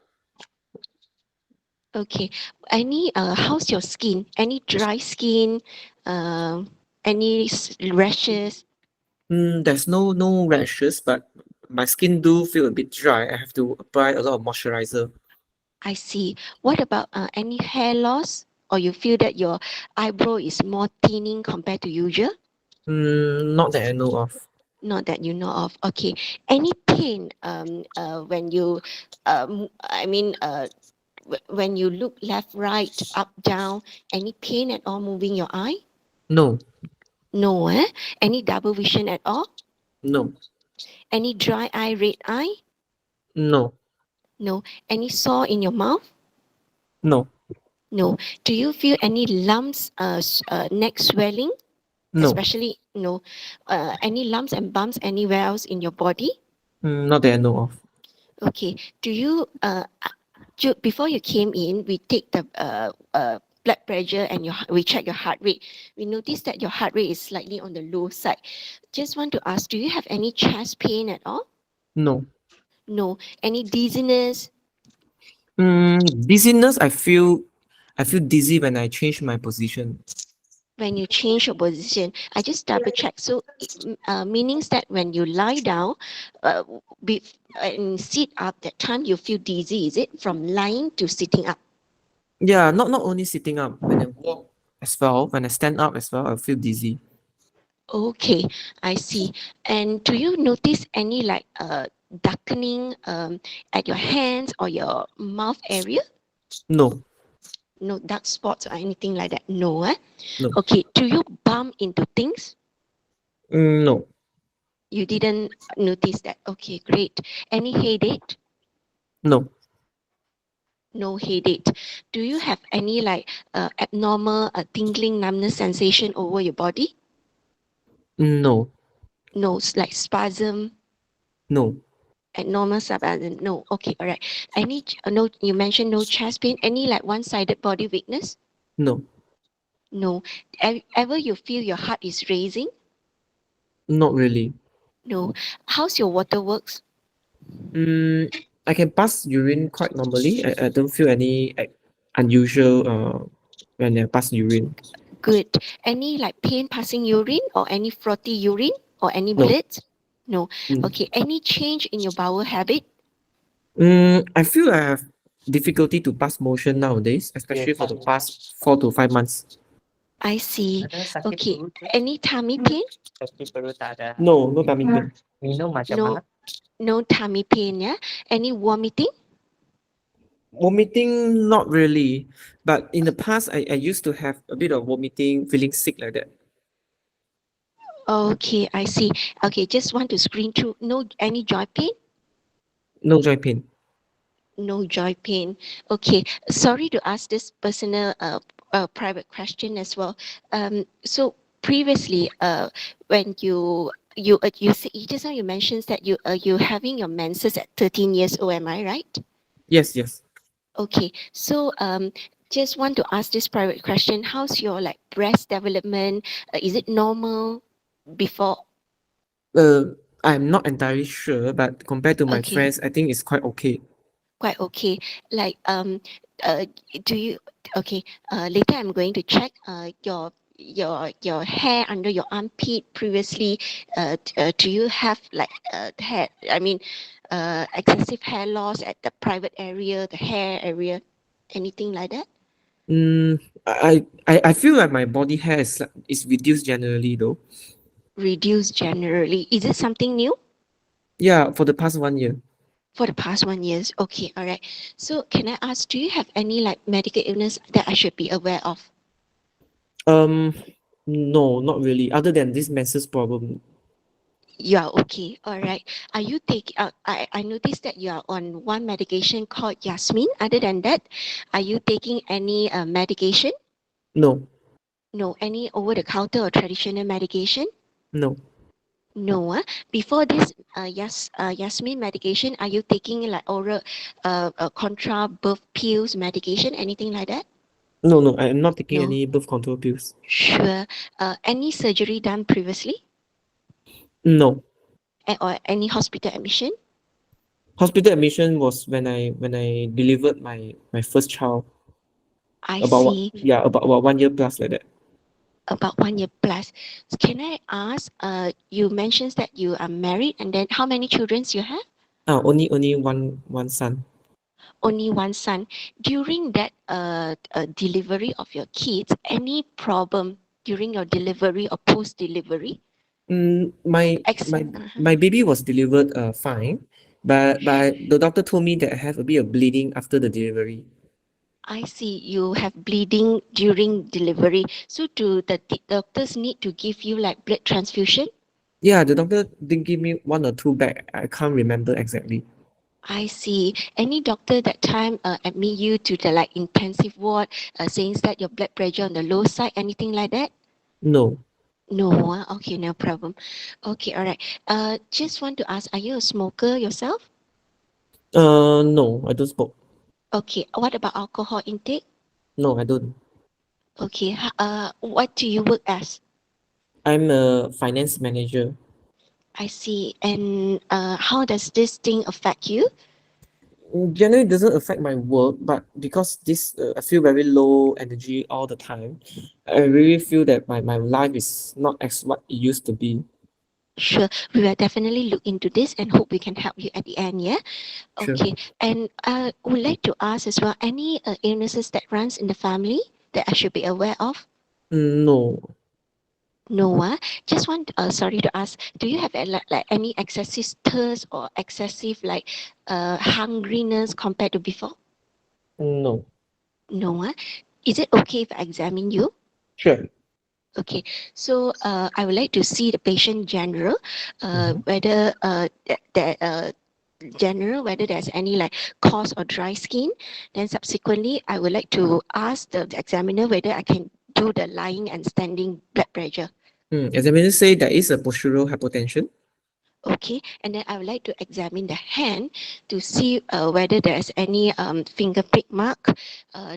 Okay. Any how's your skin? Any dry skin? Any rashes? there's no rashes, but my skin do feel a bit dry. I have to apply a lot of moisturizer. I see. What about any hair loss? Or you feel that your eyebrow is more thinning compared to usual? Not that I know of. Not that you know of. Okay. Any pain when you I mean when you look left, right, up, down, any pain at all moving your eye? No, No, eh? Any double vision at all? no, Any dry eye, red eye? no, No. Any sore in your mouth? no, No. Do you feel any lumps, neck swelling? no. Especially, no. Any lumps and bumps anywhere else in your body? Not that I know of. Okay. Do you, before you came in, we take the blood pressure and we check your heart rate. We noticed that your heart rate is slightly on the low side. Just want to ask, do you have any chest pain at all? No. No. Any dizziness? Dizziness. I feel dizzy when I change my position. When you change your position, I just double check. So, meanings that when you lie down, uh, and sit up, that time you feel dizzy. Is it from lying to sitting up? Yeah, not only sitting up. When I walk as well, when I stand up as well, I feel dizzy. Okay, I see. And do you notice any like darkening at your hands or your mouth area? No. No dark spots or anything like that? No, eh? No. Okay, do you bump into things? No. You didn't notice that. Okay, great. Any headache? No. No headache. Do you have any like abnormal tingling numbness sensation over your body? No. No, like spasm, No. abnormal spasm. No. Okay, all right. Any no? You mentioned no chest pain. Any like one-sided body weakness? No. No. Ever you feel your heart is racing? Not really. No. How's your water works? I can pass urine quite normally. I don't feel any unusual when I pass urine. Good. Any like pain passing urine or any frothy urine or any No. blood? No. Mm. Okay. Any change in your bowel habit? I feel I have difficulty to pass motion nowadays, especially for the past 4 to 5 months. I see. Okay. Any tummy pain? No, no tummy pain. No. No tummy pain. Yeah. Any vomiting? Vomiting, not really. But in the past, I used to have a bit of vomiting, feeling sick like that. Okay. I see. Okay. Just want to screen through. No. Any joint pain? No joint pain. No joint pain. Okay. Sorry to ask this personal private question as well. So previously, when you just now you mentioned that you having your menses at 13 years old, am I right? Yes, yes. Okay. So just want to ask this private question. How's your like breast development? Is it normal before? I'm not entirely sure, but compared to my Okay. friends, I think it's quite okay. Quite okay. Like uh do you okay later I'm going to check your hair under your armpit previously. Do you have like hair, I mean excessive hair loss at the private area, the hair area, anything like that? I feel like my body hair is reduced generally though. Reduced generally. Is it something new? Yeah, for the past 1 year. For the past 1 years. Okay, all right. So can I ask, do you have any like medical illness that I should be aware of? Um, no, not really. Other than this menses problem. You are okay. All right. Are you take? I noticed that you are on one medication called Yasmin. Other than that, are you taking any medication? No, No. Any over the counter or traditional medication? no, No. Before this, Yasmin medication, are you taking like oral, contra birth pills medication, anything like that? no. I am not taking No. any birth control pills. Sure. Any surgery done previously, No. or any hospital admission? Hospital admission was when I delivered my first child. I About what? see. Yeah, about 1 year plus like that. About 1 year plus. Can I ask, you mentioned that you are married, and then how many children you have? Only one son. Only one son. During that delivery of your kids, any problem during your delivery or post delivery? My Except, my baby was delivered fine, but the doctor told me that I have a bit of bleeding after the delivery. I see you have bleeding during delivery. So do the doctors need to give you like blood transfusion? Yeah, the doctor did give me one or two back. I can't remember exactly. I see. Any doctor that time admit you to the like intensive ward, saying that your blood pressure on the low side, anything like that? No. No. Okay, no problem. Okay, all right. Just want to ask, are you a smoker yourself? No, I don't smoke. Okay. What about alcohol intake? No, I don't. Okay. What do you work as? I'm a finance manager. I see. And how does this thing affect you? Generally, it doesn't affect my work, but because this, I feel very low energy all the time. I really feel that my life is not as what it used to be. Sure, we will definitely look into this and hope we can help you at the end. Yeah. Sure. Okay. And would like to ask as well, any illnesses that runs in the family that I should be aware of? No, No. Just want sorry to ask, do you have like any excessive thirst or excessive like hungriness compared to before? no. No. Is it okay if I examine you? Sure. Okay, so I would like to see the patient general, Mhm. whether general, whether there's any like coarse or dry skin. Then subsequently, I would like to ask the examiner whether I can do the lying and standing blood pressure. Examiner say there is a postural hypotension. Okay, and then I would like to examine the hand to see whether there's any finger prick mark,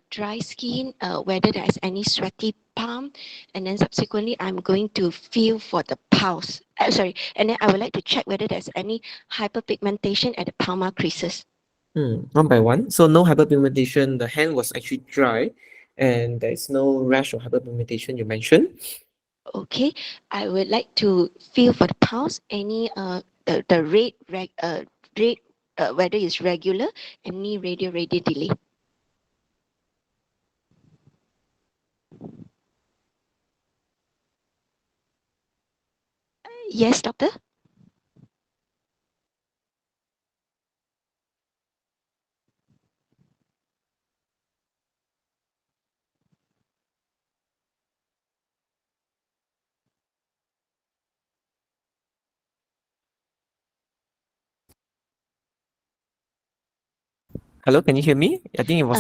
dry skin, whether there's any sweaty palm, and then subsequently I'm going to feel for the pulse. Sorry, and then I would like to check whether there's any hyperpigmentation at the palmar creases. One by one. So no hyperpigmentation. The hand was actually dry, and there is no rash or hyperpigmentation you mentioned. Okay, I would like to feel for the pulse, any the rate whether it's regular, any radio delay. Yes, doctor. Hello, can you hear me? I think it was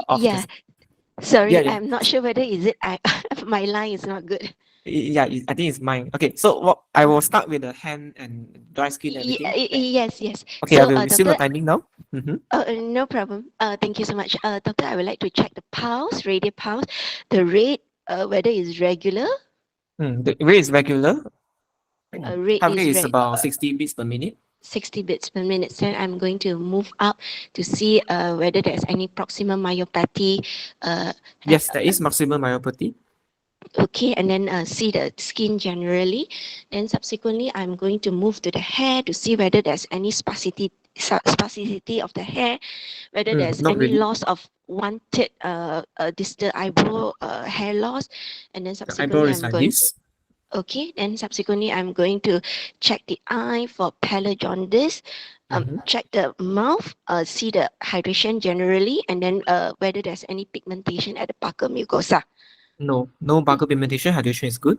off Yeah. just. Sorry, Yeah. I'm not sure whether is it I my line is not good. Yeah, I think it's mine. Okay, so what I will start with the hand and dry skin, everything. Yes. Okay, I So, will resume the doctor, timing now. no problem. Thank you so much. Doctor, I would like to check the pulse, radial pulse, the rate, whether it's regular. The rate is regular. Rate Heart is rate is about 60 beats per minute. 60 beats per minute. Then I'm going to move up to see whether there's any proximal myopathy. Yes, there is maximum myopathy. Okay, and then see the skin generally. Then subsequently, I'm going to move to the hair to see whether there's any spasticity of the hair, whether there's Not any really. loss of wanted distal eyebrow hair loss, and then The eyebrow subsequently is I'm like going. this. Okay, then subsequently I'm going to check the eye for pallor jaundice, check the mouth, see the hydration generally, and then whether there's any pigmentation at the buccal mucosa. No buccal pigmentation. Hydration is good.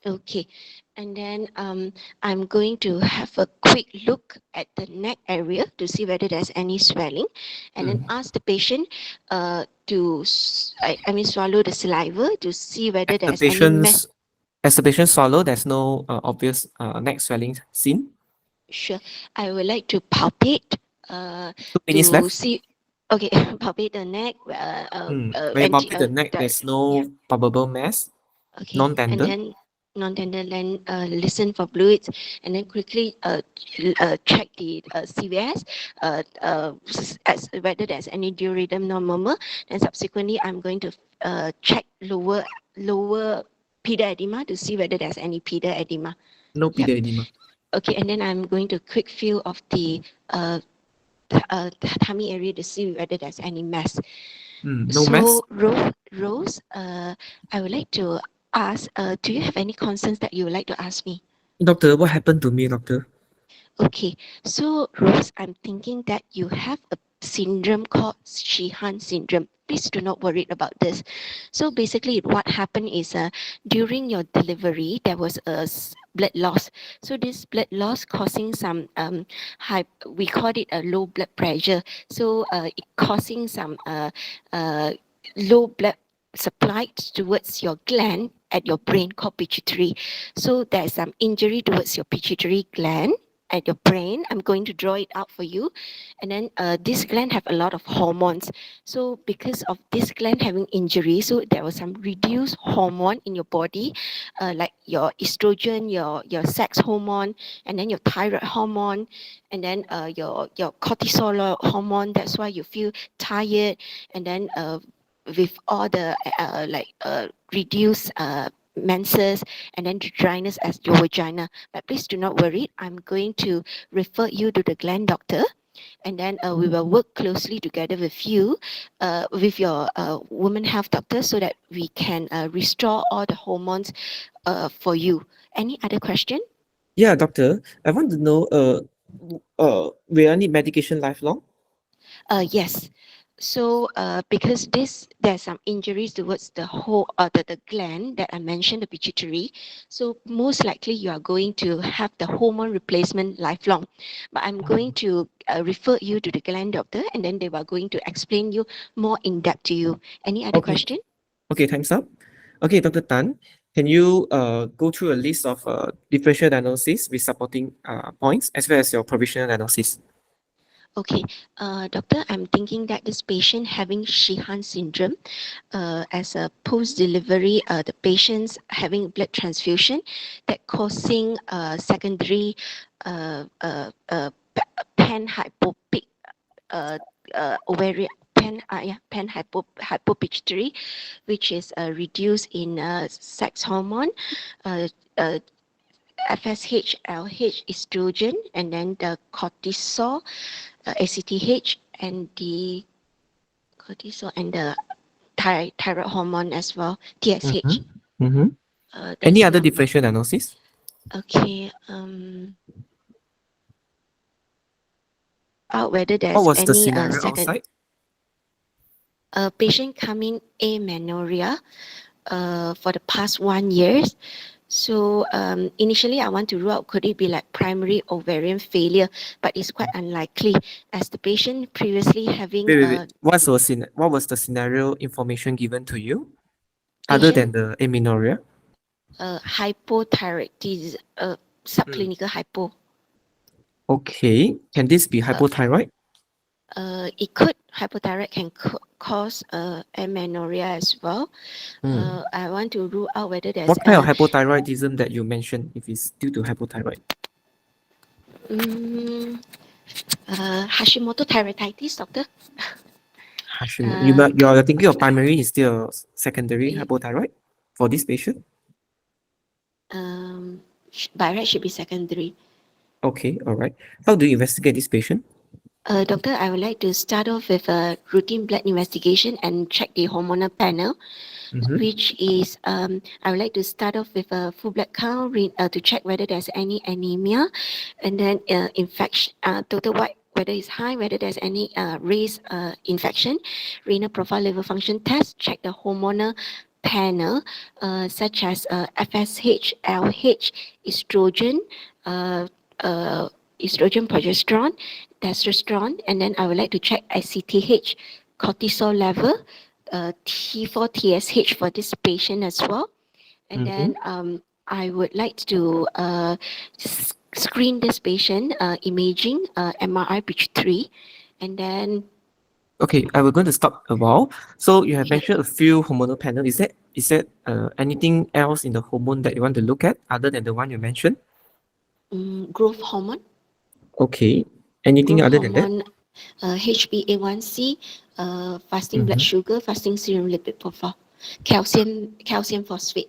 Okay, and then I'm going to have a quick look at the neck area to see whether there's any swelling, and then ask the patient I mean swallow the saliva to see whether The there's any patient's As the patient swallow, there's no obvious neck swelling seen. Sure, I would like to palpate 2 minutes to left. see. Okay, palpate the neck. When you palpate the neck, there's Yeah. no palpable mass, Okay, and non-tender. then non-tender, then listen for fluids, and then quickly check the CVS, as whether there's any diuretum non-murmur. Then subsequently, I'm going to check lower pedal edema to see whether there's any pedal edema. No Yep. pedal edema. Okay, and then I'm going to quick feel of the tummy area to see whether there's any mass. No mass. So, Rose, I would like to ask, do you have any concerns that you would like to ask me? Doctor, what happened to me, doctor? Okay, so Rose, I'm thinking that you have a syndrome called Sheehan syndrome. Please do not worry about this. So basically, what happened is during your delivery, there was a blood loss. So this blood loss causing some high, we called it a low blood pressure. So it causing some low blood supply towards your gland at your brain called pituitary. So there's some injury towards your pituitary gland at your brain. I'm going to draw it out for you. And then this gland have a lot of hormones. So because of this gland having injury, so there was some reduced hormone in your body, like your estrogen, your sex hormone, and then your thyroid hormone, and then your cortisol hormone. That's why you feel tired. And then with all the reduced menses and then dryness as your vagina. But please do not worry. I'm going to refer you to the gland doctor, and then we will work closely together with you, with your woman health doctor, so that we can restore all the hormones for you. Any other question? Yeah, doctor. I want to know. Will I need medication lifelong? Yes. So, because there's some injuries towards the whole, the gland that I mentioned, the pituitary. So most likely you are going to have the hormone replacement lifelong. But I'm going to refer you to the gland doctor, and then they are going to explain you more in depth to you. Any other Okay. question? Okay, time's up. Okay, Dr. Tan, can you go through a list of differential diagnosis with supporting points as well as your provisional diagnosis? Okay, doctor, I'm thinking that this patient having Sheehan syndrome, as a post-delivery, the patient's having blood transfusion that causing secondary pan-hypopic ovarian pan-hypopituitary, which is reduced in sex hormone, uh, uh, FSH, LH, estrogen, and then the cortisol, ACTH, and the cortisol and the thyroid hormone as well, TSH. Mm-hmm. Mm-hmm. Any That's other not differential diagnosis? okay. Whether What there's was the any scenario second outside? patient coming amenorrhea for the past 1 year. So initially, I want to rule out could it be like primary ovarian failure, but it's quite unlikely as the patient previously having Wait. What was the scenario information given to you other than patient the amenorrhea? hypothyroidism, subclinical hypo. Okay, can this be hypothyroid? It could hypothyroid can cause amenorrhea as well. I want to rule out whether there's What kind of hypothyroidism that you mentioned if it's due to hypothyroid? Hashimoto thyroiditis, doctor. Hashimoto. You're thinking of primary instead of secondary Yeah. hypothyroid for this patient? By right should be secondary. Okay, all right. How do you investigate this patient? Doctor, I would like to start off with a routine blood investigation and check the hormonal panel, which is I would like to start off with a full blood count to check whether there's any anemia, and then infection, total white, whether it's high, whether there's any raised infection, renal profile liver function test, check the hormonal panel such as FSH, LH, estrogen, uh, estrogen, progesterone, testosterone, and then I would like to check ACTH, cortisol level, T4 TSH for this patient as well. And then I would like to screen this patient, imaging, MRI pituitary, and then Okay, I will going to stop a while. So you have yeah, mentioned a few hormonal panel. Is that anything else in the hormone that you want to look at other than the one you mentioned? growth hormone, Okay. Anything growth other than that? hormone, HbA1c, fasting blood sugar, fasting serum lipid profile, calcium phosphate.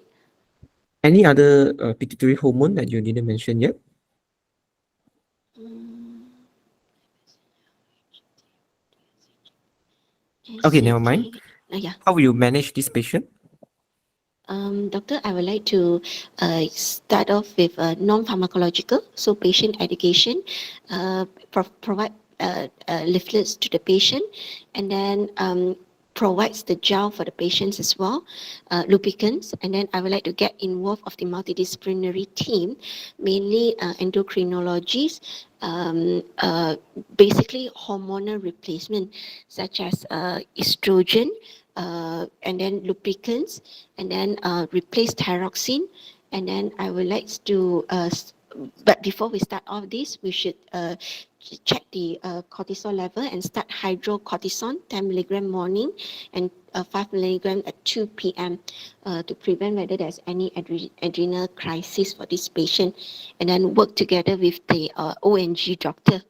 Any other pituitary hormone that you didn't mention yet? Okay, never mind. Yeah. How will you manage this patient? Doctor, I would like to start off with non-pharmacological, so patient education, provide leaflets to the patient, and then provides the gel for the patients as well, lubricants, and then I would like to get involved of the multidisciplinary team, mainly endocrinologists, basically hormonal replacement such as estrogen, and then lubricants, and then replace thyroxine, and then I would like to but before we start all this, we should check the cortisol level and start hydrocortisone 10 milligram morning and 5 milligram at 2 p.m. To prevent whether there's any adrenal crisis for this patient, and then work together with the ONG doctor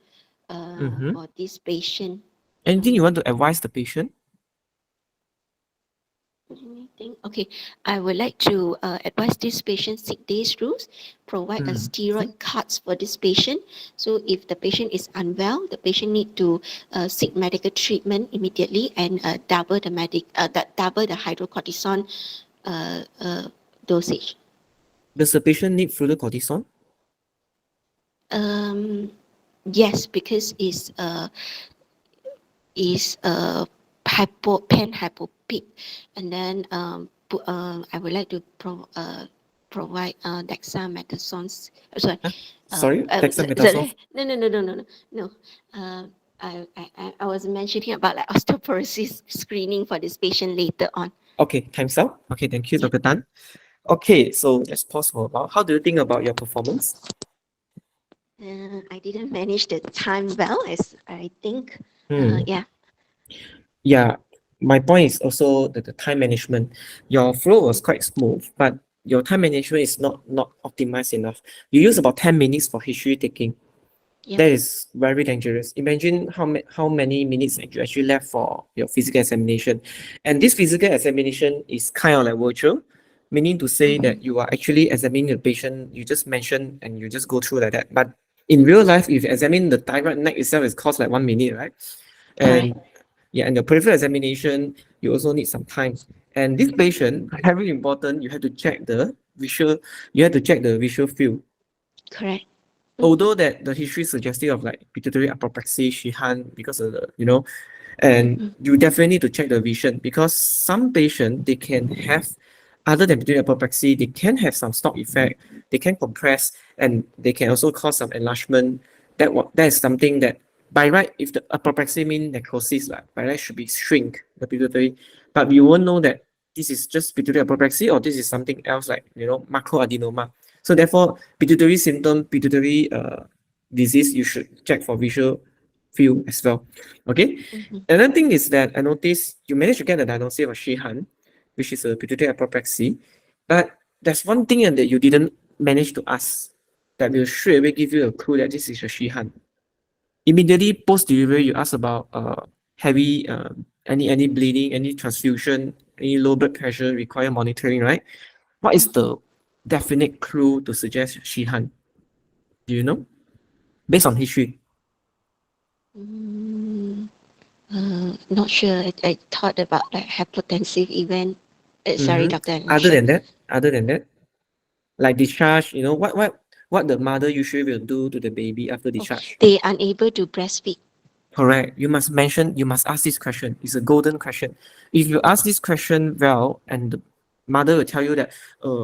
for this patient. Anything you want to advise the patient? Anything? Okay, I would like to advise this patient 6 days rules, provide a steroid cards for this patient. So if the patient is unwell, the patient need to seek medical treatment immediately and double the hydrocortisone dosage. Does the patient need further cortisone? Yes, because is hypopic, and then I would like to provide dexamethasone. Sorry, Sorry, so dexamethasone. no. I was mentioning about like osteoporosis screening for this patient later on. Okay, time's up. Okay, thank you, Yeah. Dr. Tan. Okay, so let's pause for a while. How do you think about your performance? I didn't manage the time well, as I think. Hmm. Yeah. Yeah, my point is also the time management. Your flow was quite smooth, but your time management is not optimized enough. You use about 10 minutes for history taking. Yep. That is very dangerous. Imagine how many minutes you actually left for your physical examination. And this physical examination is kind of like virtual, meaning to say that you are actually examining the patient, you just mention and you just go through like that. But in real life, if you examine the thyroid neck itself, it costs like 1 minute, right? And yeah, and the peripheral examination, you also need some time. And this patient, very important, you have to check the visual field. Correct. Although that the history is suggestive of like pituitary apoplexy, Shihan, because of the, and you definitely need to check the vision because some patient they can have, other than pituitary apoplexy, they can have some stalk effect, they can compress, and they can also cause some enlargement. That is something that by right, if the apoplexy mean necrosis, by right should be shrink the pituitary, but we won't know that this is just pituitary apoplexy or this is something else like macroadenoma. So therefore, pituitary symptom, pituitary disease, you should check for visual field as well. Okay. Another thing is that I noticed you managed to get the diagnosis of Sheehan, which is a pituitary apoplexy, but there's one thing that you didn't manage to ask that will straight away give you a clue that this is a Sheehan. Immediately post delivery, you ask about heavy any bleeding, any transfusion, any low blood pressure require monitoring, right? What is the definite clue to suggest Sheehan? Do you know? Based on history. Not sure. I thought about like hypotensive event. Sorry, Doctor. I'm not Other sure. than that, like discharge, what the mother usually will do to the baby after discharge. They unable to breastfeed. Correct. You must ask this question. It's a golden question. If you ask this question well, and the mother will tell you that,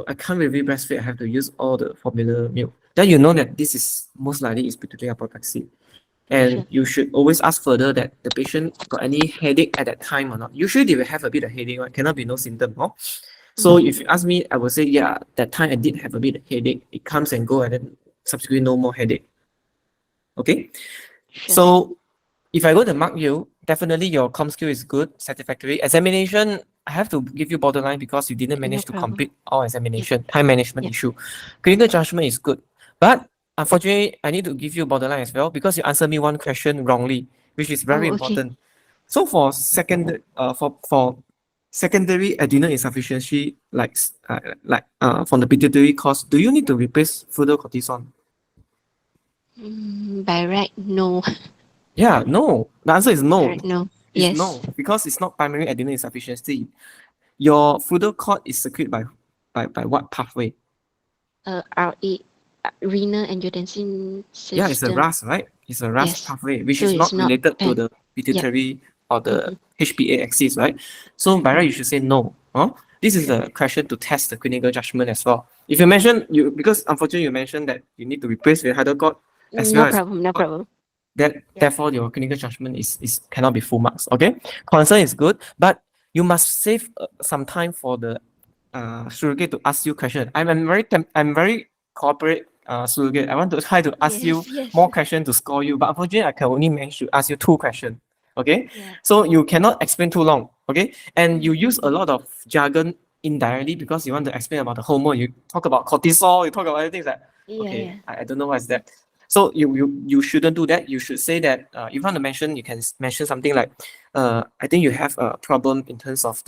I can't really breastfeed, I have to use all the formula milk, then you know that this is most likely is pituitary apoplexy. And Sure. you should always ask further that the patient got any headache at that time or not. Usually they will have a bit of headache, right? Cannot be no symptom, no? So if you ask me, I will say, yeah, that time I did have a bit of headache. It comes and go and then subsequently no more headache. Okay? Sure. So if I go to mark you, definitely your com skill is good, satisfactory. Examination, I have to give you borderline because you didn't manage to problem. complete all examination, time management issue. Clinical judgment is good, but unfortunately, I need to give you borderline as well because you answered me one question wrongly, which is very okay. important. So for secondary adrenal insufficiency, from the pituitary cause, do you need to replace further cortisone? By right, no. Yeah, no. The answer is no. Correct, no. It's Yes. no, because it's not primary adrenal insufficiency. Your fluidocort is secreted by what pathway? RE, renal angiotensin system. Yeah, it's a RAS, right? It's a RAS Yes. pathway, which So is it's not not related to pen- the pituitary or the HPA axis, right? So by right, you should say no. This is a question to test the clinical judgment as well. If you mention because unfortunately you mentioned that you need to replace the hydrocort as No well as problem, no problem. therefore your clinical judgment is cannot be full marks. Okay, concern is good, but you must save some time for the surrogate to ask you question. I'm very corporate surrogate. I want to try to ask you Yes. more questions to score you, but unfortunately I can only manage to ask you 2 questions. Okay, Yeah. so you cannot explain too long. Okay, and you use a lot of jargon indirectly because you want to explain about the hormone. You talk about cortisol. You talk about other things like okay, I don't know what's that. So you shouldn't do that. You should say that if you want to mention, you can mention something like, I think you have a problem in terms of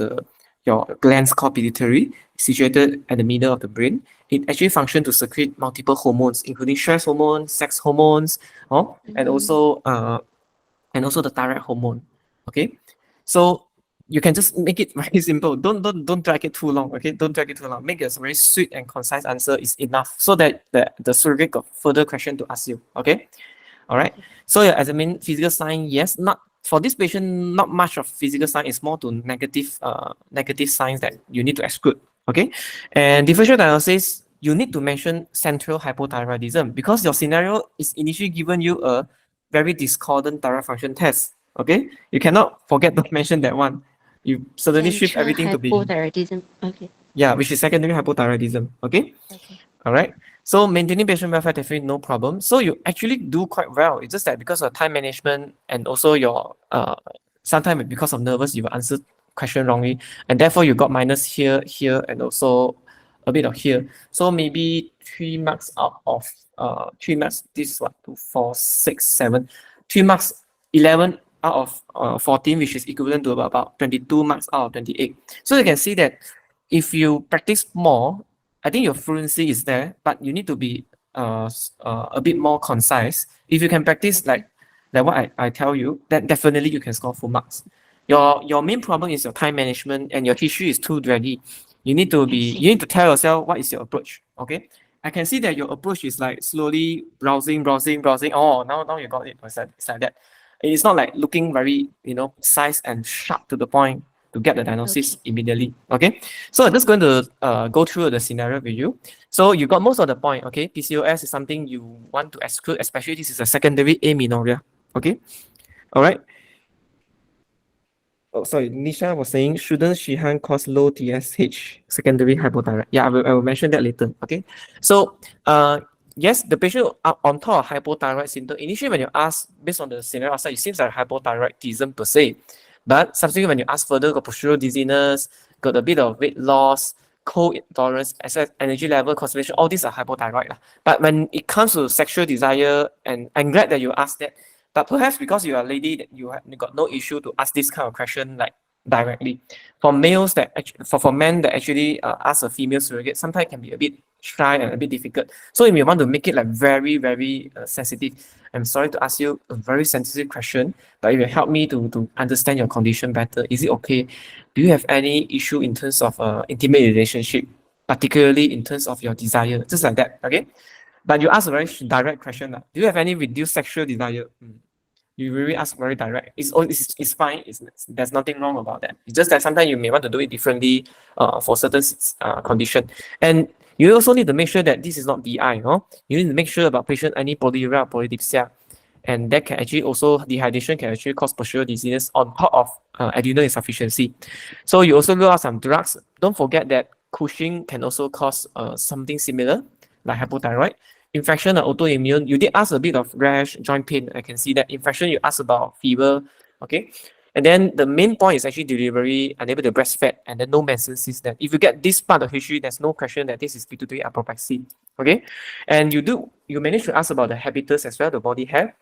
your glands called pituitary, situated at the middle of the brain. It actually functions to secrete multiple hormones, including stress hormone, sex hormones, and also the thyroid hormone. Okay, so you can just make it very simple. Don't drag it too long. Okay, don't drag it too long. Make a very sweet and concise answer is enough, so that the surrogate got further question to ask you. Okay, all right. So your examine physical sign, yes, not for this patient, not much of physical sign. It's more to negative signs that you need to exclude. Okay, and differential diagnosis, you need to mention central hypothyroidism because your scenario is initially given you a very discordant thyroid function test. Okay, you cannot forget to mention that one. You suddenly shift Central everything to be hypothyroidism. Okay. yeah, which is secondary hypothyroidism. Okay. Okay. All right. So maintaining patient welfare definitely no problem. So you actually do quite well. It's just that because of time management and also your sometimes because of nervous you will answer question wrongly and therefore you got minus here, here, and also a bit of here. So maybe 3 marks out of 3 marks. This is what 2, 4, 6, 7. 3 marks, 11 out of 14, which is equivalent to about 22 marks out of 28. So you can see that if you practice more, I think your fluency is there, but you need to be a bit more concise. If you can practice like what I tell you, then definitely you can score full marks. Your main problem is your time management and your history is too draggy. You need to see. you need to tell yourself what is your approach. Okay. I can see that your approach is like slowly browsing. Oh, now you got it. It's like that. It's not like looking very, precise and sharp to the point to get the diagnosis immediately. Okay. So I'm just going to go through the scenario with you. So you got most of the point. Okay. PCOS is something you want to exclude, especially this is a secondary amenorrhea. Okay. All right. Oh, sorry. Nisha was saying, shouldn't Shihan cause low TSH secondary hypothyroid? Yeah, I will mention that later. Okay. So, yes, the patient are on top of hypothyroid symptom. Initially, when you ask based on the scenario outside, it seems like hypothyroidism per se. But subsequently, when you ask further, got postural dizziness, got a bit of weight loss, cold intolerance, excess energy level, constipation, all these are hypothyroid. But when it comes to sexual desire, and I'm glad that you asked that, but perhaps because you are a lady, that you got no issue to ask this kind of question like directly. For males that for men that actually ask a female surrogate, sometimes it can be a bit shy and a bit difficult. So if you want to make it like very, very sensitive, I'm sorry to ask you a very sensitive question, but it will help me to understand your condition better. Is it okay? Do you have any issue in terms of intimate relationship, particularly in terms of your desire? Just like that, okay? But you ask a very direct question. Do you have any reduced sexual desire? You really ask very direct. It's fine. There's nothing wrong about that. It's just that sometimes you may want to do it differently for certain condition. And you also need to make sure that this is not DI. You need to make sure about patient any polyuria, polydipsia. And that can actually also, dehydration can actually cause postural dizziness on top of adrenal insufficiency. So you also rule out some drugs. Don't forget that Cushing can also cause something similar, like hypothyroid. Infection or autoimmune, you did ask a bit of rash, joint pain. I can see that. Infection, you asked about fever. Okay. And then the main point is actually delivery, unable to breastfeed, and then no menses. That if you get this part of history, there's no question that this is pituitary apoplexy. Okay. And you managed to ask about the habitus as well, the body hair.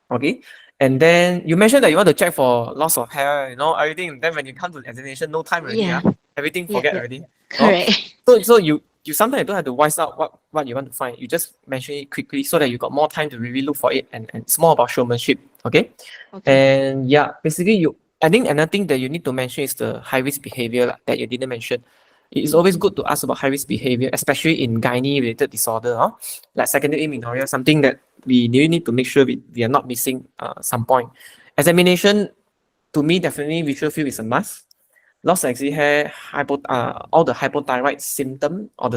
Okay. And then you mentioned that you want to check for loss of hair, everything. Then when you come to the examination, no time already. Yeah. Everything Yeah, forget yeah. already. Correct. So you sometimes don't have to voice out what you want to find. You just mention it quickly so that you got more time to really look for it, and it's more about showmanship. Okay. And yeah, basically I think another thing that you need to mention is the high risk behavior that you didn't mention. It's always good to ask about high risk behavior, especially in gynae related disorder, like secondary amenorrhea, something that we really need to make sure we are not missing some point. Examination, to me, definitely visual field is a must. Loss of axillary hair, all the hypothyroid symptom, or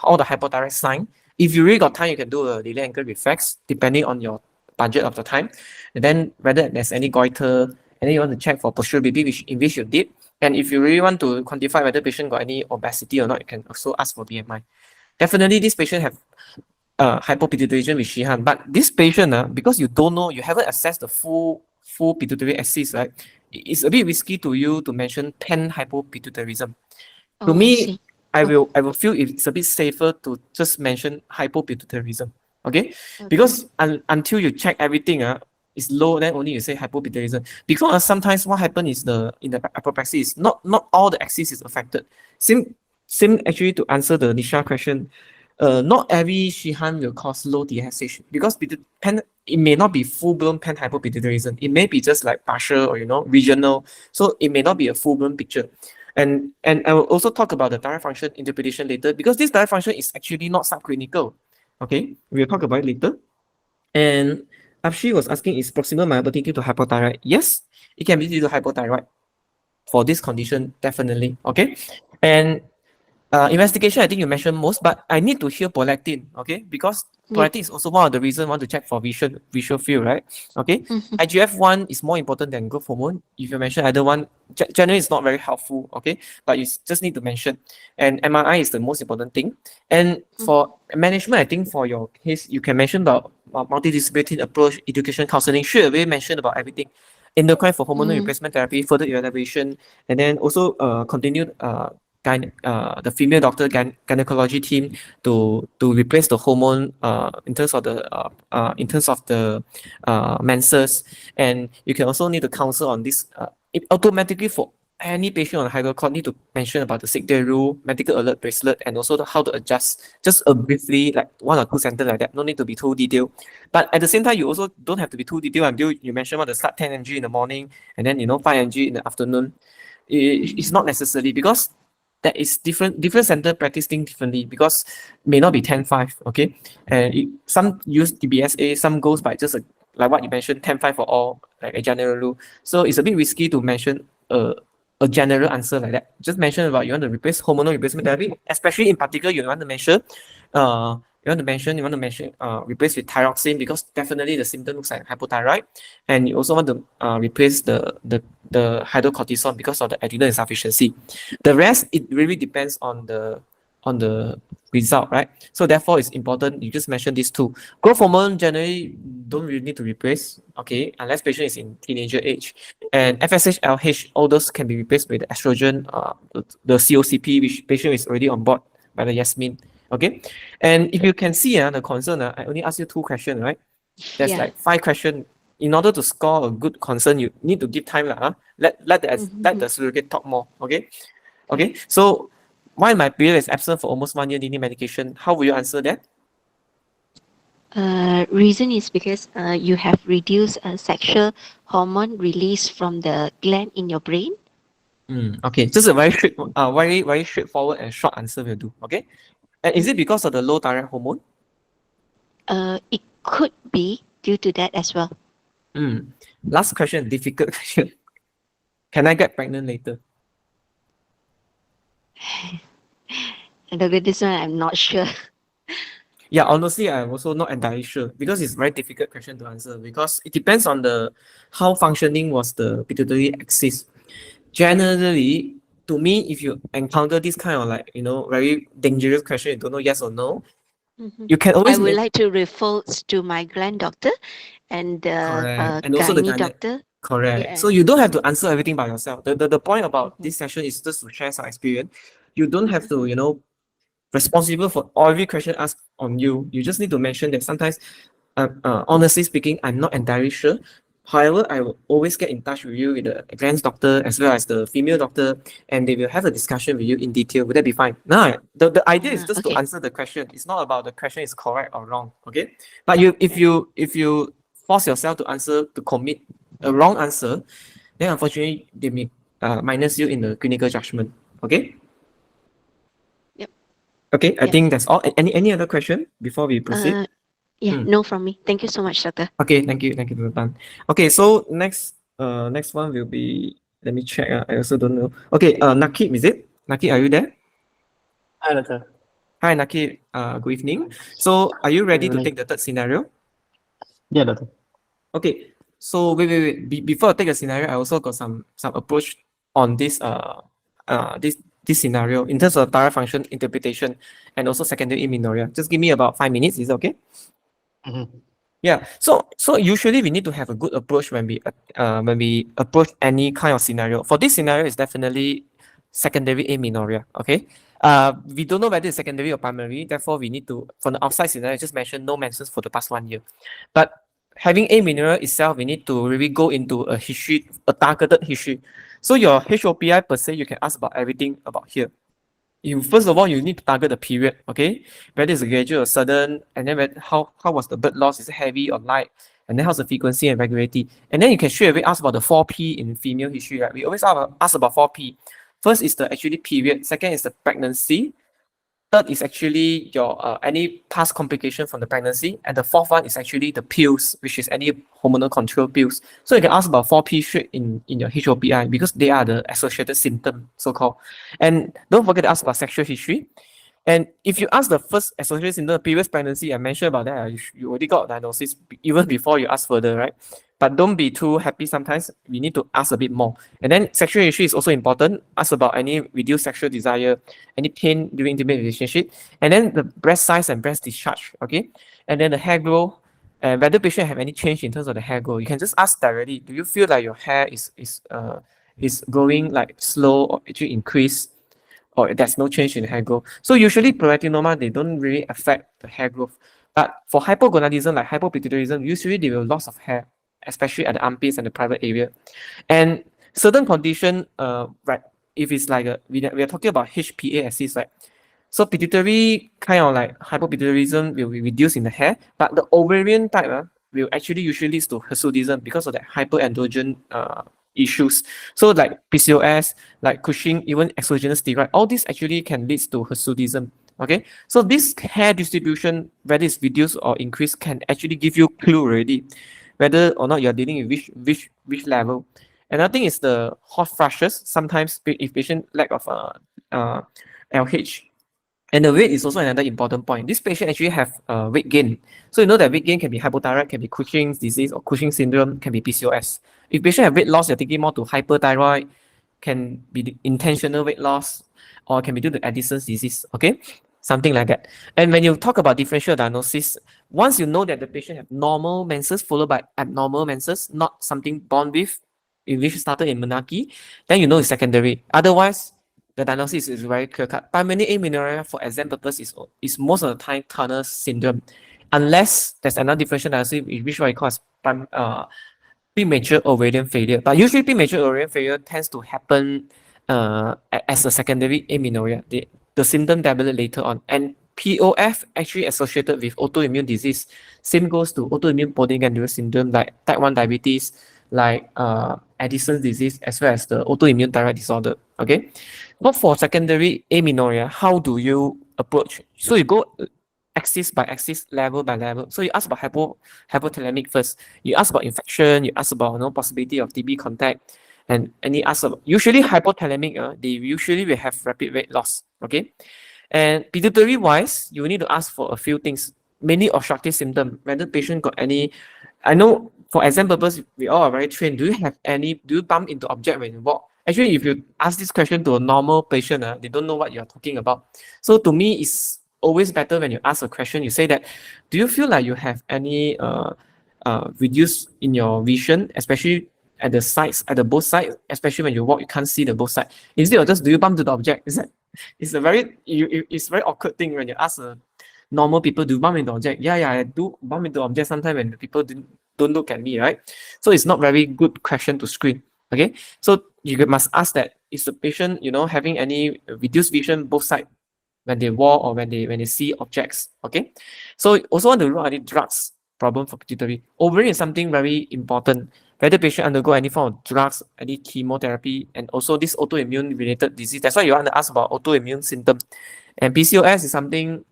all the hypothyroid sign. If you really got time, you can do a delay ankle reflex, depending on your budget of the time. And then whether there's any goiter, and then you want to check for postural BB, which you did. And if you really want to quantify whether patient got any obesity or not, you can also ask for BMI. Definitely, this patient have hypopituitarism with Shihan, but this patient, because you don't know, you haven't assessed the full pituitary axis, right? It's a bit risky to you to mention pan-hypopituitarism. To me, I will feel it's a bit safer to just mention hypopituitarism. Okay? Because until you check everything, it's low, then only you say hypopituitarism. Because sometimes what happens is in the apoplexy is not all the axis is affected. Same actually to answer the Nisha question. Not every Shihan will cause low TSH because it may not be full-blown pan-hypopituitarism. It may be just like partial or regional. So it may not be a full-blown picture. And I will also talk about the thyroid function interpretation later because this thyroid function is actually not subclinical. Okay, we'll talk about it later. And Apshi was asking, is proximal myopathy due to hypothyroid? Yes, it can be due to hypothyroid. For this condition, definitely. Okay. And investigation, I think you mentioned most, but I need to hear prolactin, okay? Because Yeah. prolactin is also one of the reasons I want to check for visual field, right? Okay. Mhm. IGF-1 is more important than growth hormone. If you mention either one, generally it's not very helpful, okay? But you just need to mention. And MRI is the most important thing. And for management, I think for your case, you can mention about multidisciplinary approach, education, counseling. Straight away mention about everything. Endocrine for hormonal replacement therapy, further evaluation, and then also continued the female doctor gynecology team to replace the hormone in terms of the menses, and you can also need to counsel on this it automatically for any patient on hydrochlor need to mention about the sick day rule, medical alert bracelet, and also how to adjust just briefly, like 1 or 2 sentences like that. No need to be too detailed, but at the same time you also don't have to be too detailed until you mention about the start 10 mg in the morning and then 5 mg in the afternoon. It's not necessary because that is different center practicing differently because may not be 10-5, okay? And some use DBSA, some goes by just like what you mentioned, 10-5 for all, like a general rule. So it's a bit risky to mention a general answer like that. Just mention about you want to replace hormonal replacement therapy, especially in particular you want to mention replace with thyroxine because definitely the symptom looks like hypothyroid, and you also want to replace the hydrocortisone because of the adrenal insufficiency. The rest, it really depends on the result, right? So therefore, it's important you just mention these two. Growth hormone generally don't really need to replace, okay, unless patient is in teenager age. And FSH, LH, all those can be replaced with the estrogen, the COCP, which patient is already on board by the Yasmin. Okay, and if you can see the concern, I only asked you 2 questions, right? There's Yeah. like 5 questions. In order to score a good concern, you need to give time, let the surrogate talk more. Okay, okay. So while my period is absent for almost 1 year, needing medication, how will you answer that? Reason is because you have reduced sexual hormone release from the gland in your brain. Okay, just a very straightforward and short answer will do. Okay, and is it because of the low thyroid hormone? It could be due to that as well. Last question, difficult question. Can I get pregnant later? And this one, I'm not sure. Yeah, honestly, I'm also not entirely sure because it's a very difficult question to answer because it depends on the how functioning was the pituitary axis. Generally, to me, if you encounter this kind of very dangerous question, you don't know yes or no, you can I always would make like to refer to my gland doctor and the correct, and also the gynae gyne doctor. correct. Yeah. So you don't have to answer everything by yourself. The point about this session is just to share some experience. You don't have to, responsible for every question asked on you. You just need to mention that sometimes, honestly speaking, I'm not entirely sure. However, I will always get in touch with you with the advanced doctor as well as the female doctor, and they will have a discussion with you in detail. Would that be fine? No, the idea is just to Okay. answer the question. It's not about the question is correct or wrong. Okay, but if you force yourself to answer to commit a wrong answer, then unfortunately they may minus you in the clinical judgment. Okay. Yep. Okay, I Yep. think that's all. Any other question before we proceed? No from me. Thank you so much, doctor. Okay, thank you, Dr. Tan. Okay, so next one will be, let me check. I also don't know. Okay, Nakib, is it? Nakib, are you there? Hi, doctor. Hi, Nakib. Good evening. So, are you ready to evening. take the third scenario? Yeah, doctor. Okay. So wait. Before I take a scenario, I also got some approach on this scenario in terms of thyroid function interpretation and also secondary amenorrhea. Just give me about 5 minutes. Is it okay? Yeah. So usually we need to have a good approach when we approach any kind of scenario. For this scenario, it's definitely secondary amenorrhea. Okay. We don't know whether it's secondary or primary. Therefore, we need to, from the outside scenario, just mention no mentions for the past 1 year. But having amenorrhea itself, we need to really go into a history, a targeted history. So your HOPI per se, you can ask about everything about here. You first of all, you need to target the period, okay? Whether it's gradual or sudden, and then how was the blood loss? Is it heavy or light? And then how's the frequency and regularity? And then you can straight away ask about the 4P in female history, right? We always ask about 4P. First is the actually period. Second is the pregnancy. Third is actually your any past complication from the pregnancy, and the fourth one is actually the pills, which is any hormonal control pills. So you can ask about 4P straight in your HOPI because they are the associated symptom, so called. And don't forget to ask about sexual history. And if you ask the first associated symptom, the previous pregnancy, I mentioned about that, you already got diagnosis even before you ask further, right? But don't be too happy sometimes. We need to ask a bit more. And then sexual history is also important. Ask about any reduced sexual desire, any pain during intimate relationship, and then the breast size and breast discharge, okay? And then the hair growth, and whether patient have any change in terms of the hair growth. You can just ask directly, do you feel like your hair is growing like slow or actually increase, or there's no change in hair growth? So usually prolactinoma, they don't really affect the hair growth. But for hypogonadism, like hypopituitarism, usually they will loss of hair, especially at the armpits and the private area. And certain condition, right, if it's like we are talking about HPA-axis, right? So pituitary kind of like hypopituitarism will be reduced in the hair, but the ovarian type will actually usually leads to hirsutism because of that hyperandrogen issues. So like PCOS, like Cushing, even exogenous steroid, all this actually can lead to hirsutism. Okay, so this hair distribution, whether it's reduced or increased, can actually give you clue already whether or not you're dealing with which level. Another thing is the hot flushes. Sometimes if patient lack of LH, and the weight is also another important point. This patient actually have weight gain. So you know that weight gain can be hypothyroid, can be Cushing's disease or Cushing syndrome, can be PCOS. If patient have weight loss, you're thinking more to hyperthyroid, can be the intentional weight loss, or can be due to Addison's disease, okay? Something like that. And when you talk about differential diagnosis, once you know that the patient have normal menses followed by abnormal menses, not something born with, which started in menarche, then you know it's secondary. Otherwise, the diagnosis is very clear-cut. Primary amenorrhea for exam purpose is most of the time Turner syndrome, unless there's another differential diagnosis, which we call as premature ovarian failure. But usually premature ovarian failure tends to happen as a secondary amenorrhea. The symptom develop later on. And POF actually associated with autoimmune disease. Same goes to autoimmune polyganglioma syndrome, like type 1 diabetes, like Addison's disease, as well as the autoimmune thyroid disorder. Okay, but for secondary amenorrhea, how do you approach? So you go axis by axis, level by level. So you ask about hypothalamic first. You ask about infection. You ask about possibility of TB contact, and you ask about usually hypothalamic. They usually will have rapid weight loss. Okay, and pituitary wise, you need to ask for a few things. Mainly obstructive symptom. Whether patient got any, I know for exam purpose, we all are very trained. Do you bump into object when you walk? Actually, if you ask this question to a normal patient, they don't know what you're talking about. So to me, it's always better when you ask a question, you say that, do you feel like you have any reduce in your vision, especially at the sides, at the both sides, especially when you walk, you can't see the both sides. Instead of just, do you bump to the object? It's a very, it's very awkward thing when you ask normal people, do you bump into object? Yeah, I do bump into object sometimes when the people don't look at me, right? So it's not very good question to screen. Okay, so you must ask that, is the patient having any reduced vision both sides when they walk or when they see objects? Okay, so also want to look at the drugs problem for pituitary. Ovarian is something very important. Whether patient undergo any form of drugs, any chemotherapy, and also this autoimmune related disease. That's why you want to ask about autoimmune symptoms. And PCOS is something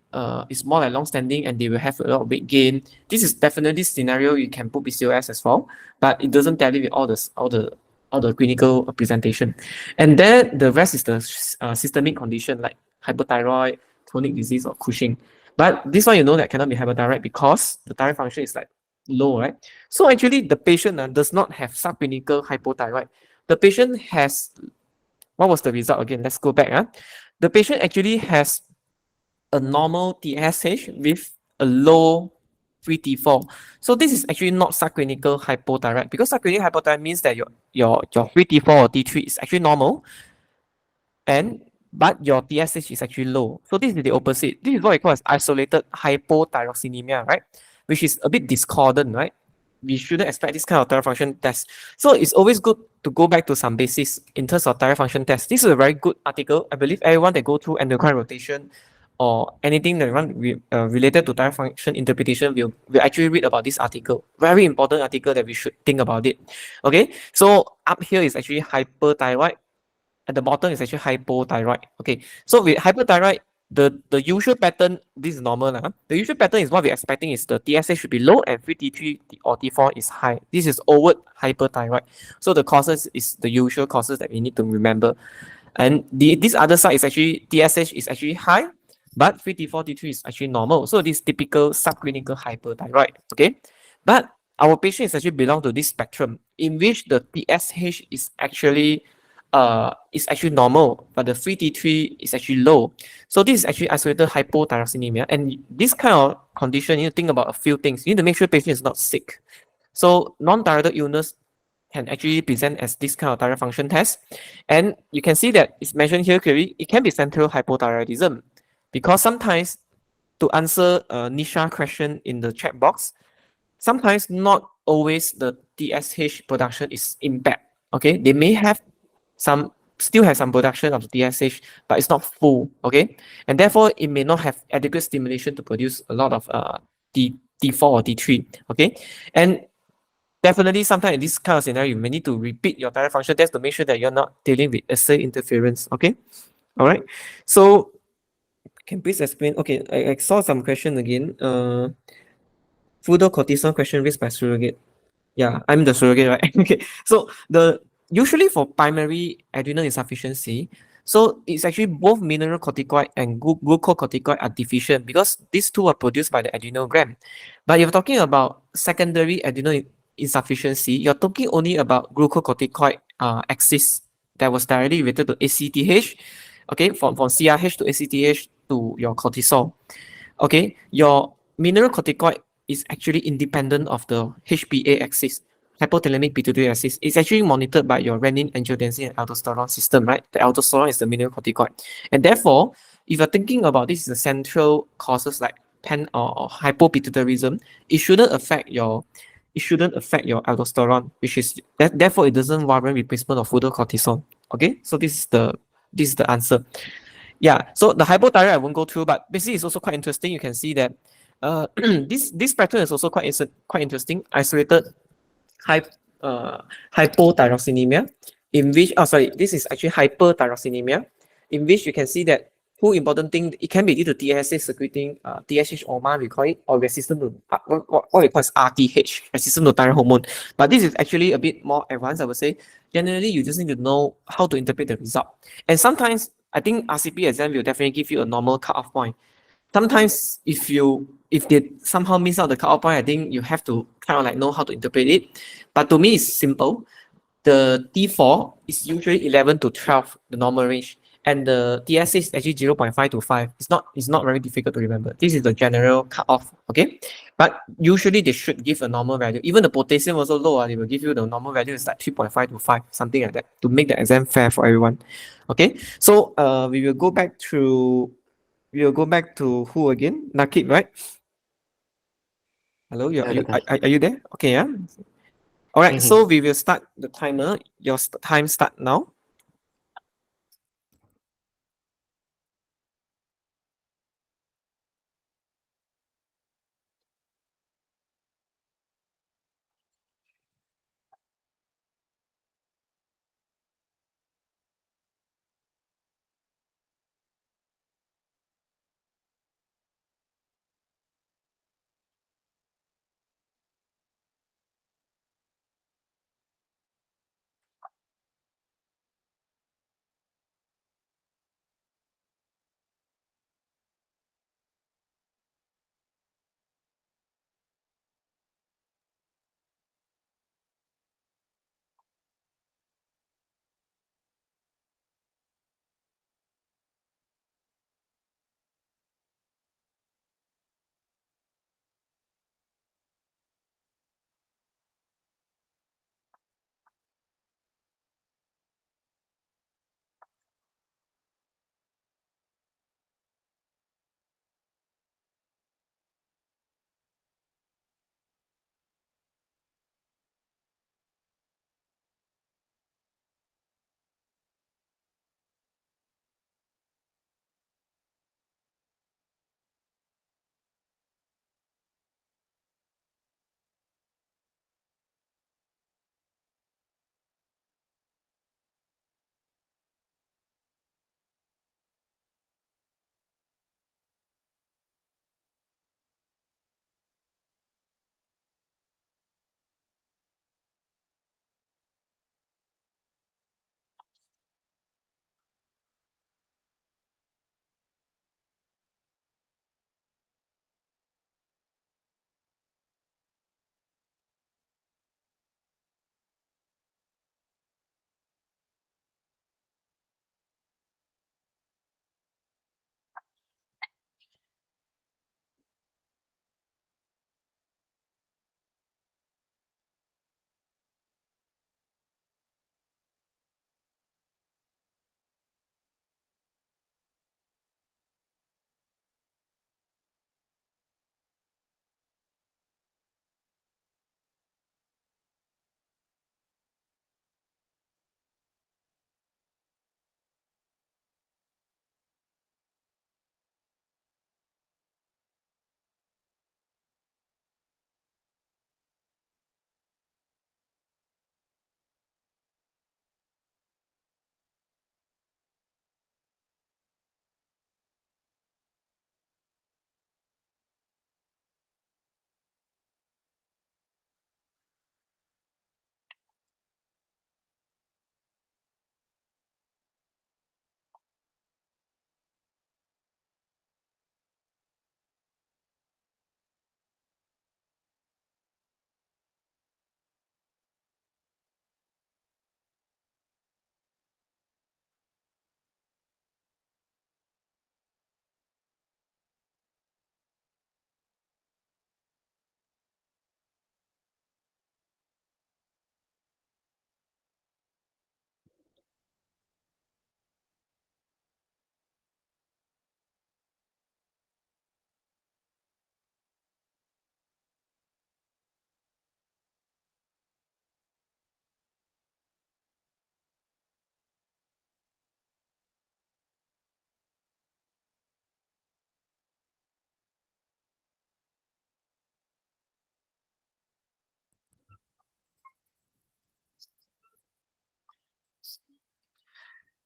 is more like long-standing, and they will have a lot of weight gain. This is definitely scenario you can put PCOS as well, but it doesn't tally with all the clinical presentation. And then the rest is the systemic condition like hypothyroid, chronic disease, or Cushing. But this one that cannot be hypothyroid because the thyroid function is like low, right? So actually the patient does not have subclinical hypothyroid. The patient has, what was the result again? Let's go back. The patient actually has a normal TSH with a low free T4. So this is actually not subclinical hypothyroid, because subclinical hypothyroid means that your free T4 or T3 is actually normal, but your TSH is actually low. So this is the opposite. This is what we call as isolated hypothyroxinemia, right? Which is a bit discordant, right? We shouldn't expect this kind of thyroid function test. So it's always good to go back to some basics in terms of thyroid function test. This is a very good article. I believe everyone that go through endocrine rotation or anything that related to thyroid function interpretation will actually read about this article. Very important article that we should think about it. Okay, so up here is actually hyperthyroid. At the bottom is actually hypothyroid. Okay, so with hyperthyroid, the usual pattern, this is normal. The usual pattern is what we're expecting is the TSH should be low and free T3 or T4 is high. This is overt hyperthyroid. So the causes is the usual causes that we need to remember. And this other side is actually TSH is actually high, but free T4, T3 is actually normal. So this typical subclinical hyperthyroid. Okay. But our patient is actually belong to this spectrum in which the TSH is actually normal, but the free T3 is actually low. So this is actually isolated hypothyroxemia. And this kind of condition, you need to think about a few things. You need to make sure the patient is not sick. So non-thyroid illness can actually present as this kind of thyroid function test. And you can see that it's mentioned here clearly, it can be central hypothyroidism. Because sometimes to answer a Nisha question in the chat box, sometimes not always the TSH production is impaired. Okay, they may have still have some production of TSH, but it's not full. Okay, and therefore it may not have adequate stimulation to produce a lot of T4 or T3. Okay, and definitely sometimes in this kind of scenario, you may need to repeat your thyroid function test to make sure that you're not dealing with assay interference. Okay, all right. So can please explain? Okay, I saw some question again. Cortisone question raised by surrogate. Yeah, I'm the surrogate, right? Okay. So the usually for primary adrenal insufficiency, so it's actually both mineral corticoid and glucocorticoid are deficient because these two are produced by the adrenal gland. But if you're talking about secondary adrenal insufficiency, you're talking only about glucocorticoid axis that was directly related to ACTH, okay, from CRH to ACTH to your cortisol. Okay, your mineral corticoid is actually independent of the HPA axis, hypothalamic pituitary axis. It's actually monitored by your renin, angiotensin, and aldosterone system, right? The aldosterone is the mineral corticoid, and therefore, if you're thinking about this is the central causes like or hypopituitarism, it shouldn't affect your aldosterone, which is therefore it doesn't warrant replacement of fludrocortisone. Okay, so this is the answer. Yeah, so the hypothyroid I won't go through, but basically it's also quite interesting. You can see that this pattern is also quite interesting. Isolated hy hypothyroxemia, in which this is actually hyperthyroxemia, in which you can see that two important thing, it can be due to TSH secreting TSH OMA, we call it, or resistant to what we call is RTH, resistant to thyroid hormone. But this is actually a bit more advanced, I would say. Generally, you just need to know how to interpret the result. And sometimes I think RCP exam will definitely give you a normal cutoff point. Sometimes if they somehow miss out the cutoff point, I think you have to kind of like know how to interpret it. But to me, it's simple. The T4 is usually 11 to 12, the normal range. And the TSH is actually 0.5 to 5. It's not very difficult to remember. This is the general cutoff, okay? But usually they should give a normal value. Even the potassium also low, they will give you the normal value is like 3.5 to 5, something like that, to make the exam fair for everyone. Okay, so we will go back to who again? Nakib, right? Hello, are you there? Okay, yeah. All right, so we will start the timer. Your time start now.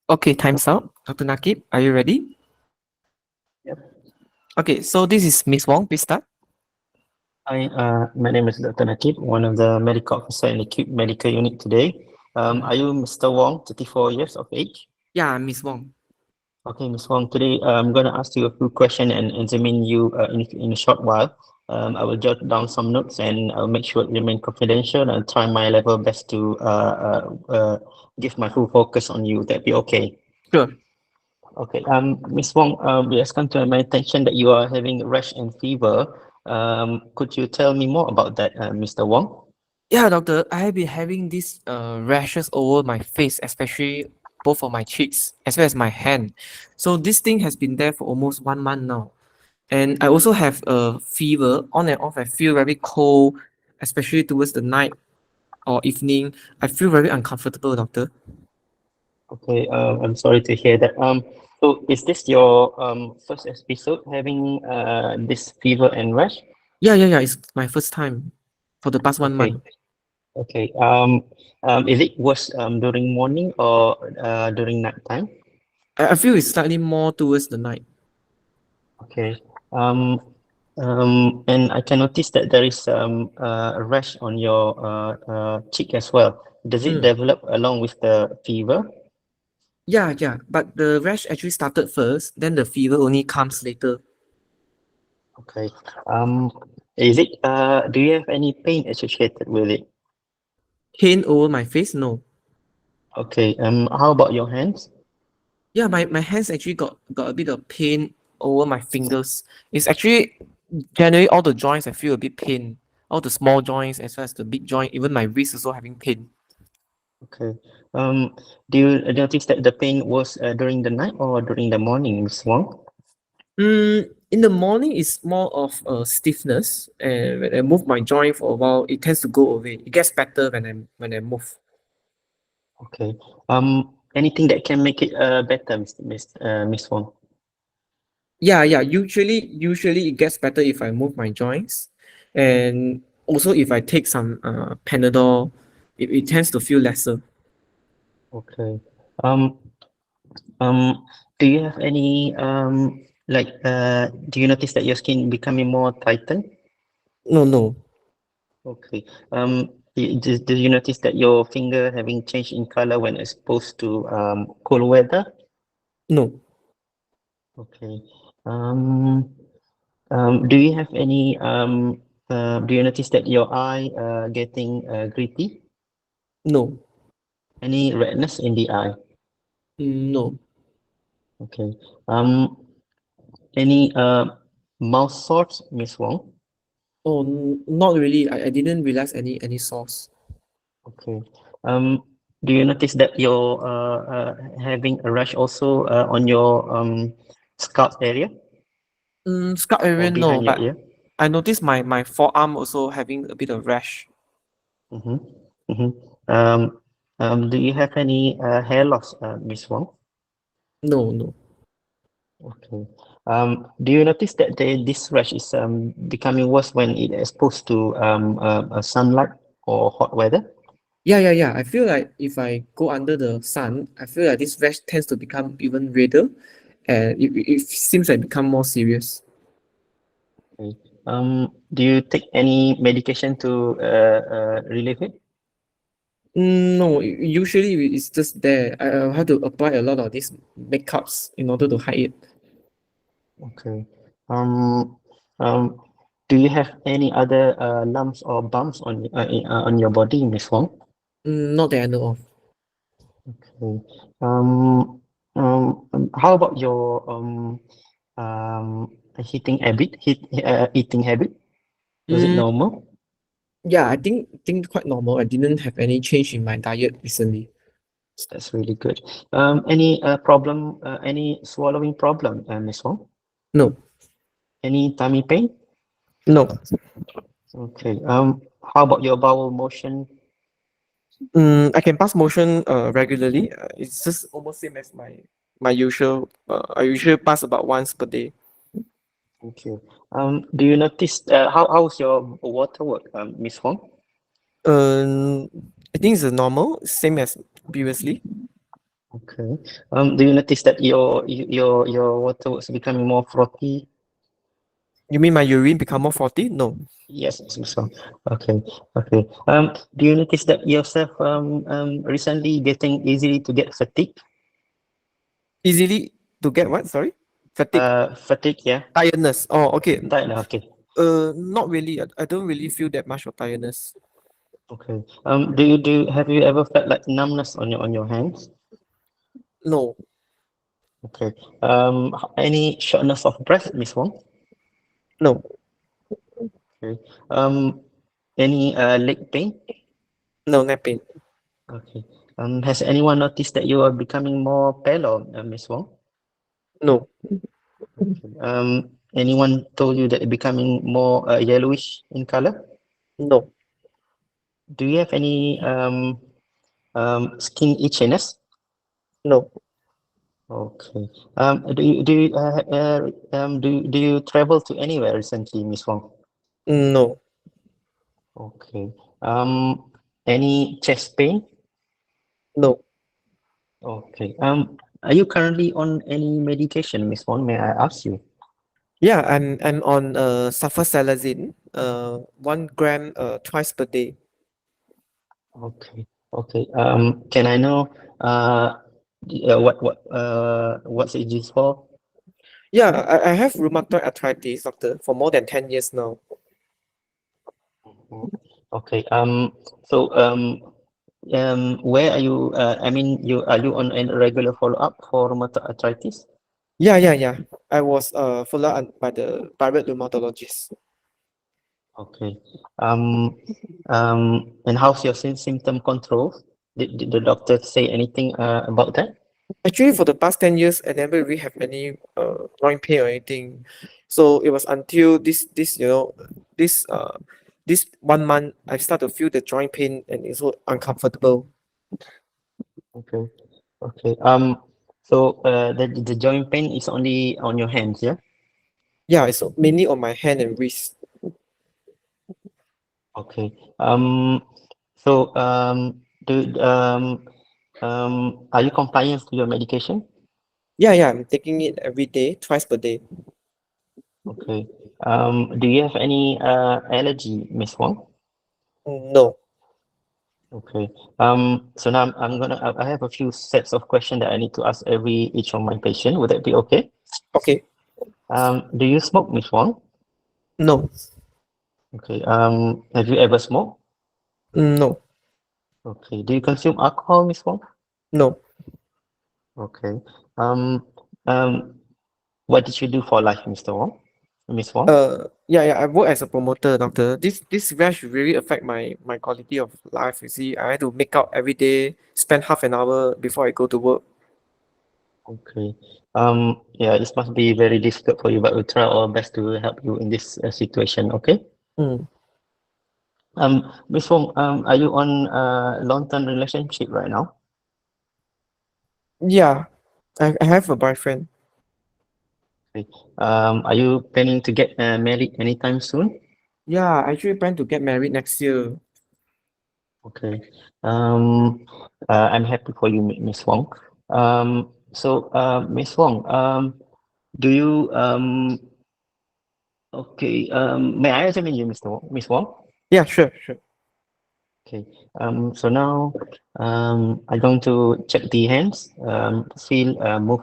Okay, time's up. Dr. Nakib, are you ready? Yep. Okay, so this is Miss Wong. Please start. Hi, my name is Dr. Nakib, one of the medical officer in the acute medical unit today. Are you Mr. Wong, 34 years of age? Yeah, Miss Wong. Okay, Ms. Wong, today I'm going to ask you a few questions and examine you in a short while. I will jot down some notes and I'll make sure it remain confidential and try my level best to give my full focus on you. That be okay? Sure. Okay, Ms. Wong, it has come to my attention that you are having rash and fever. Could you tell me more about that, Mr. Wong? Yeah, doctor, I have been having these rashes over my face, especially both of my cheeks as well as my hand. So this thing has been there for almost 1 month now. And I also have a fever on and off. I feel very cold, especially towards the night or evening. I feel very uncomfortable, doctor. Okay, I'm sorry to hear that. So is this your first episode having this fever and rash? Yeah. It's my first time for the past 1 month. Okay, okay. Is it worse during morning or during night time? I feel it's slightly more towards the night. Okay. Um, and I can notice that there is a rash on your cheek as well. Does it Mm. develop along with the fever? Yeah. But the rash actually started first, then the fever only comes later. Okay. Um, is it do you have any pain associated with it? Pain over my face? No. Okay. How about your hands? Yeah, my hands actually got a bit of pain over my fingers. It's actually generally all the joints I feel a bit pain. All the small joints as well as the big joint, even my wrist also having pain. Okay. Do you notice that the pain was during the night or during the morning, Miss Wong? In the morning it's more of a stiffness, and when I move my joint for a while, it tends to go away. It gets better when I move. Okay. Anything that can make it better, Miss Wong? Yeah. Usually it gets better if I move my joints, and also if I take some Panadol, it tends to feel lesser. Okay. Um, do you have any do you notice that your skin becoming more tightened? No. Okay. Do you notice that your finger having changed in color when exposed to cold weather? No. Okay. Um, do you have any do you notice that your eye getting gritty? No. Any redness in the eye? No. Okay. Um, any mouth sores, Miss Wong? Oh, not really. I didn't realize any sauce. Okay. Um, do you notice that you're having a rash also on your scalp area Scalp or area, no, behind your but ear? I noticed my forearm also having a bit of rash. Mm-hmm. Mm-hmm. Um, do you have any hair loss, Miss Wong? No. Okay. Do you notice that this rash is becoming worse when it exposed to sunlight or hot weather? Yeah. I feel like if I go under the sun, I feel like this rash tends to become even redder, and it seems like become more serious. Okay. Do you take any medication to relieve it? No, usually it's just there. I'll have to apply a lot of these makeups in order to hide it. Okay. Um, um, do you have any other lumps or bumps on your body, Miss Wong? Not that I know of. Okay. How about your eating habit? Eating habit? Was it Mm, normal? yeah, I think quite normal. I didn't have any change in my diet recently. That's really good. Any problem? Any swallowing problem, Miss Wong? No. Any tummy pain? No. Okay. How about your bowel motion? I can pass motion regularly. It's just almost same as my usual. I usually pass about once per day. Okay. Do you notice how's your water work, Miss Huang? Um, I think it's normal, same as previously. Okay. Do you notice that your water was becoming more frothy? You mean my urine become more faulty? No. Yes, so okay, okay. Do you notice that yourself recently getting easily to get fatigue? Easily to get what? Sorry? Fatigue. Fatigue, yeah. Tiredness. Oh, okay. Okay, Not really. I don't really feel that much of tiredness. okay. Have you ever felt like numbness on your hands? No, Okay. Any shortness of breath, Miss Wong? no, Okay. Any leg pain? no, not pain. Okay. Has anyone noticed that you are becoming more pale, Miss Wong? No, Anyone told you that you're becoming more yellowish in color? no, Do you have any skin itchiness? no, Okay. Do you travel to anywhere recently, Miss Wong? no, Okay. Any chest pain? no. Okay. Are you currently on any medication, Miss Wong? May I ask you? Yeah, I'm on sulfasalazine, 1 gram twice per day. Okay. Okay. Can I know what's it used for? Yeah, I have rheumatoid arthritis, doctor, for more than 10 years now. Mhm. Okay. Where are you? I mean, are you on a regular follow-up for rheumatoid arthritis? Yeah. I was followed up by the private rheumatologist. Okay. And how's your symptom control? Did the doctor say anything about that? Actually, for the past 10 years, I never really have any joint pain or anything. So it was until this 1 month I start to feel the joint pain and it's so uncomfortable. Okay. Okay. So the joint pain is only on your hands, yeah? Yeah, it's mainly on my hand and wrist. Okay. So are you compliant to your medication? Yeah, I'm taking it every day, twice per day. Okay. Do you have any allergy, Miss Wong? No. Okay. So now I have a few sets of questions that I need to ask each of my patient. Would that be okay? Okay. Do you smoke, Miss Wong? No. Okay. Have you ever smoked? No. Okay. Do you consume alcohol, Miss Wong? No. Okay. Um, um, what did you do for life, Mr. Wong? Miss Wong? Yeah, I work as a promoter, doctor. This rash really affect my quality of life. You see, I had to make out every day, spend half an hour before I go to work. Okay. Yeah, this must be very difficult for you, but we'll try our best to help you in this situation. Okay. Mm. Miss Wong, are you on a long-term relationship right now? Yeah, I have a boyfriend. Okay. Are you planning to get married anytime soon? Yeah, I actually plan to get married next year. Okay. I'm happy for you, Miss Wong. Miss Wong, do you okay, may I examine you, Mr. Wong, Miss Wong? Yeah, sure. Okay. So now, I'm going to check the hands, feel, move,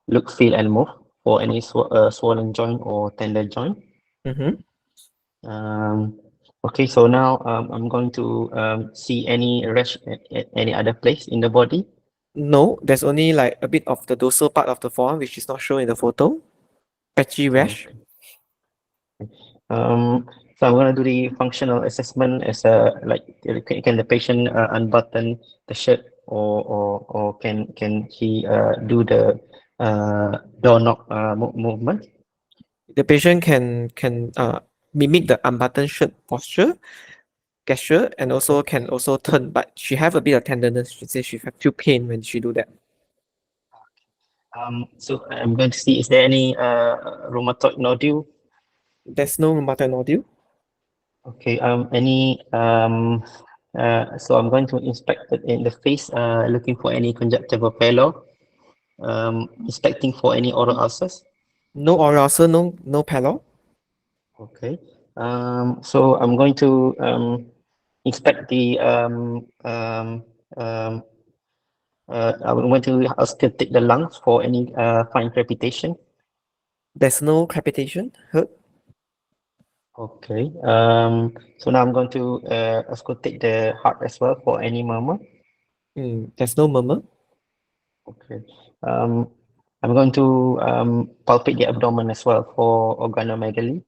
look, feel, and move for any swollen joint or tender joint. Mm-hmm. Okay, so now I'm going to see any rash at any other place in the body. No, there's only like a bit of the dorsal part of the forearm which is not shown in the photo. Patchy rash. Okay. So I'm gonna do the functional assessment as a like can the patient unbutton the shirt or can he do the door knock movement? The patient can mimic the unbuttoned shirt posture, gesture, and also can also turn, but she have a bit of tenderness. She says she feel pain when she do that. So I'm going to see is there any rheumatoid nodule? There's no rheumatoid nodule. Okay. Any So I'm going to inspect it in the face, looking for any conjunctival pallor, inspecting for any oral ulcers. No oral ulcer, no pallor. Okay. So I'm going to inspect the I'm going to auscultate the lungs for any fine crepitation. There's no crepitation heard. Okay. So now I'm going to auscultate the heart as well for any murmur. There's no murmur. Okay. Um, I'm going to palpate the abdomen as well for organomegaly.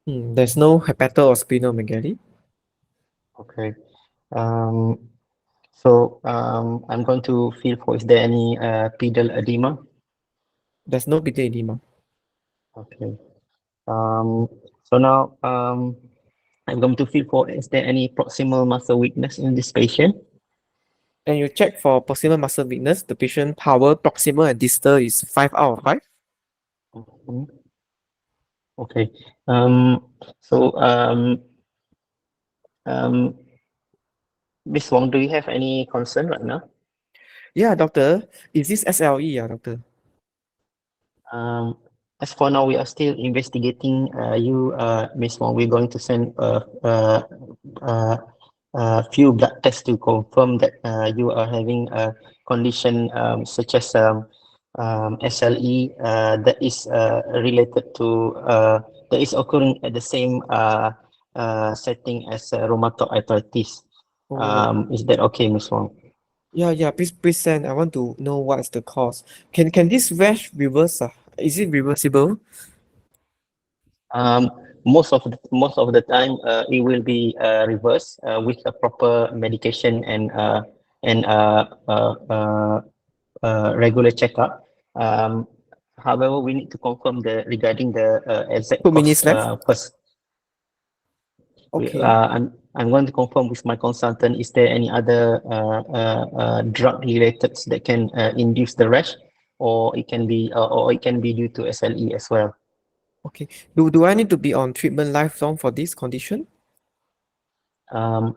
There's no hepato or splenomegaly. Okay. So I'm going to feel for is there any pedal edema. There's no pedal edema. Okay. So now I'm going to feel for is there any proximal muscle weakness in this patient. And you check for proximal muscle weakness. The patient power proximal and distal is 5 out of 5. Mhm. Okay. So um, Miss Wong, do you have any concern right now? Yeah, doctor. Is this SLE, doctor? As for now, we are still investigating you, Miss Wong. We're going to send a few blood tests to confirm that you are having a condition such as SLE that is related to that is occurring at the same setting as rheumatoid arthritis. Oh, Is that okay, Miss Wong? yeah. Please send. I want to know what's the cause. Can this rash reverse? Is it reversible? Um, most of the time, it will be reversed with a proper medication and regular checkup. Um, However, we need to confirm regarding the exact 2 minutes cause left. first. Okay. I'm going to confirm with my consultant. Is there any other drug related that can induce the rash, or it can be due to SLE as well? Okay. Do I need to be on treatment lifelong for this condition? Um,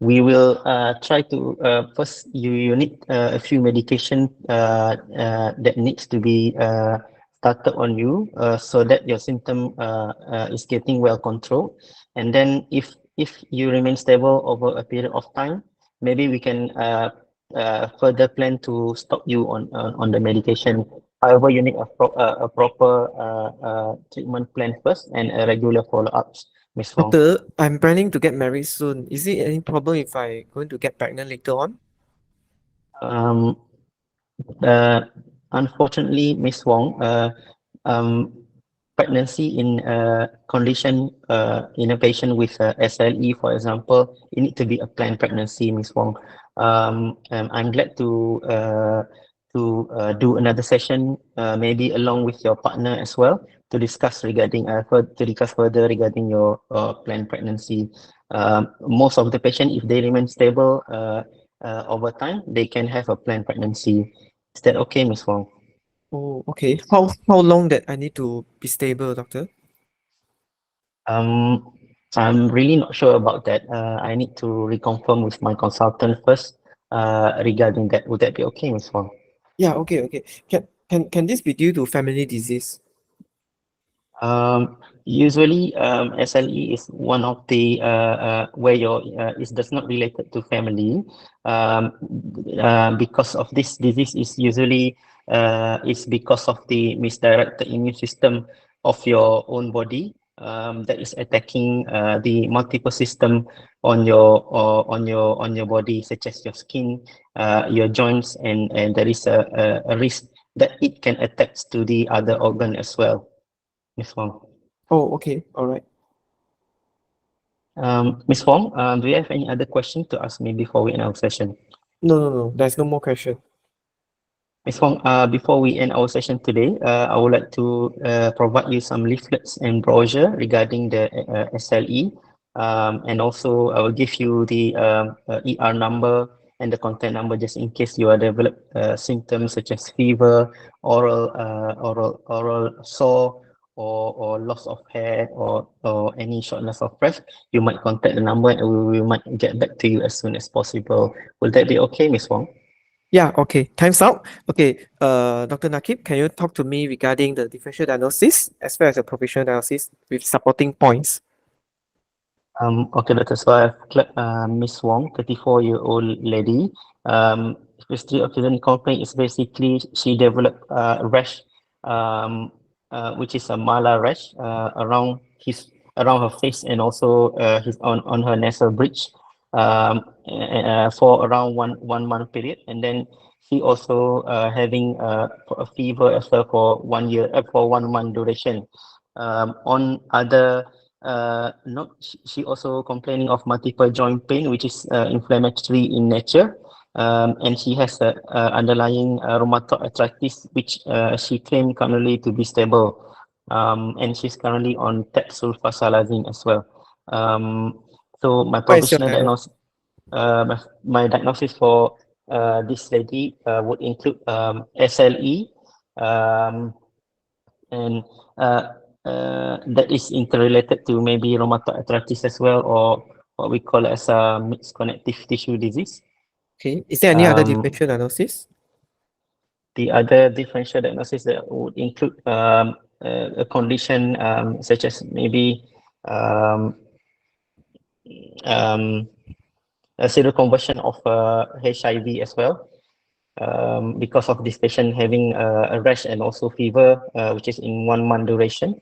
we will try to first you need a few medication that needs to be started on you so that your symptom is getting well controlled, and then if you remain stable over a period of time, maybe we can further plan to stop you on the medication. However, you need a proper treatment plan first and a regular follow-ups, Miss Fong. Doctor, I'm planning to get married soon. Is it any problem if I going to get pregnant later on? Um, Unfortunately, Miss Wong, um, pregnancy in a condition in a patient with SLE, for example, it need to be a planned pregnancy, Miss Wong. I'm glad to do another session, maybe along with your partner as well, to discuss regarding to discuss further regarding your planned pregnancy. Most of the patient, if they remain stable over time, they can have a planned pregnancy. Is that okay, Miss Wong? Oh, okay. How long that I need to be stable, doctor? Um, I'm really not sure about that. I need to reconfirm with my consultant first regarding that. Would that be okay, Miss Wong? Yeah, okay. Can this be due to family disease? Usually, SLE is one of the where your it does not related to family. Because of this disease is usually is because of the misdirected immune system of your own body that is attacking the multiple system on your body, such as your skin, your joints, and there is a risk that it can attach to the other organ as well. Miss Wong. Oh, okay. All right. Miss Wong, do you have any other question to ask me before we end our session? No. There's no more question. Miss Wong, before we end our session today, I would like to provide you some leaflets and brochure regarding the SLE. And also I will give you the ER number and the contact number just in case you are develop symptoms such as fever, oral sore, or loss of hair or any shortness of breath, you might contact the number and we might get back to you as soon as possible. Will that be okay, Miss Wong? Yeah, okay. Time's out. Okay, Dr. Nakib, can you talk to me regarding the differential diagnosis as well as the provisional diagnosis with supporting points? Okay, Dr. So Miss Wong, 34-year-old lady. History of children complaint is basically she developed rash, which is a mala rash around her face and also his on her nasal bridge for around one month period, and then she also having a fever as well for 1 year for 1 month duration. On other not she also complaining of multiple joint pain, which is inflammatory in nature, and she has a underlying rheumatoid arthritis, which she claimed currently to be stable, and she's currently on sulfasalazine as well. So my What is your provisional diagnosis? diagnosis, my diagnosis for this lady would include SLE, um, and that is interrelated to maybe rheumatoid arthritis as well, or what we call as a mixed connective tissue disease. Okay, is there any other Um, differential diagnosis? the other differential diagnosis that would include a condition such as maybe um, um, a seroconversion of HIV as well, because of this patient having a rash and also fever, which is in 1 month duration.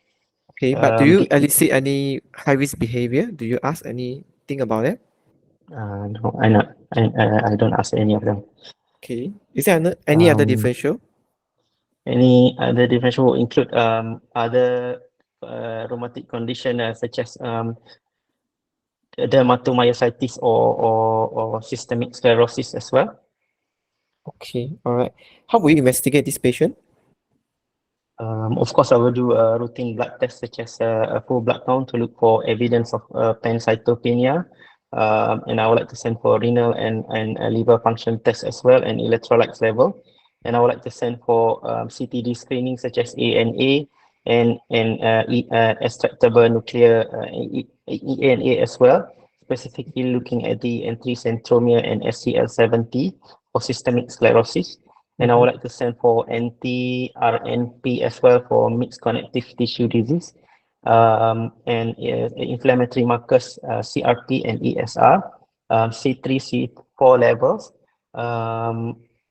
Okay, but do you The elicit any high risk behavior? Do you ask anything about it? No, I don't ask any of them. Okay, is there any other Um, differential? any other differential will include other rheumatic condition such as dermatomyositis or systemic sclerosis as well. Okay, all right. How will you investigate this patient? Of course, I will do a routine blood test such as a full blood count to look for evidence of pancytopenia. And I would like to send for renal and liver function test as well, and electrolytes level. And I would like to send for CTD screening such as ANA and extractable nuclear ENA as well, specifically looking at the anti-centromere and SCL70 for systemic sclerosis. And I would like to send for anti-RNP as well for mixed connective tissue disease, and inflammatory markers, CRP and ESR, C3, C4 levels,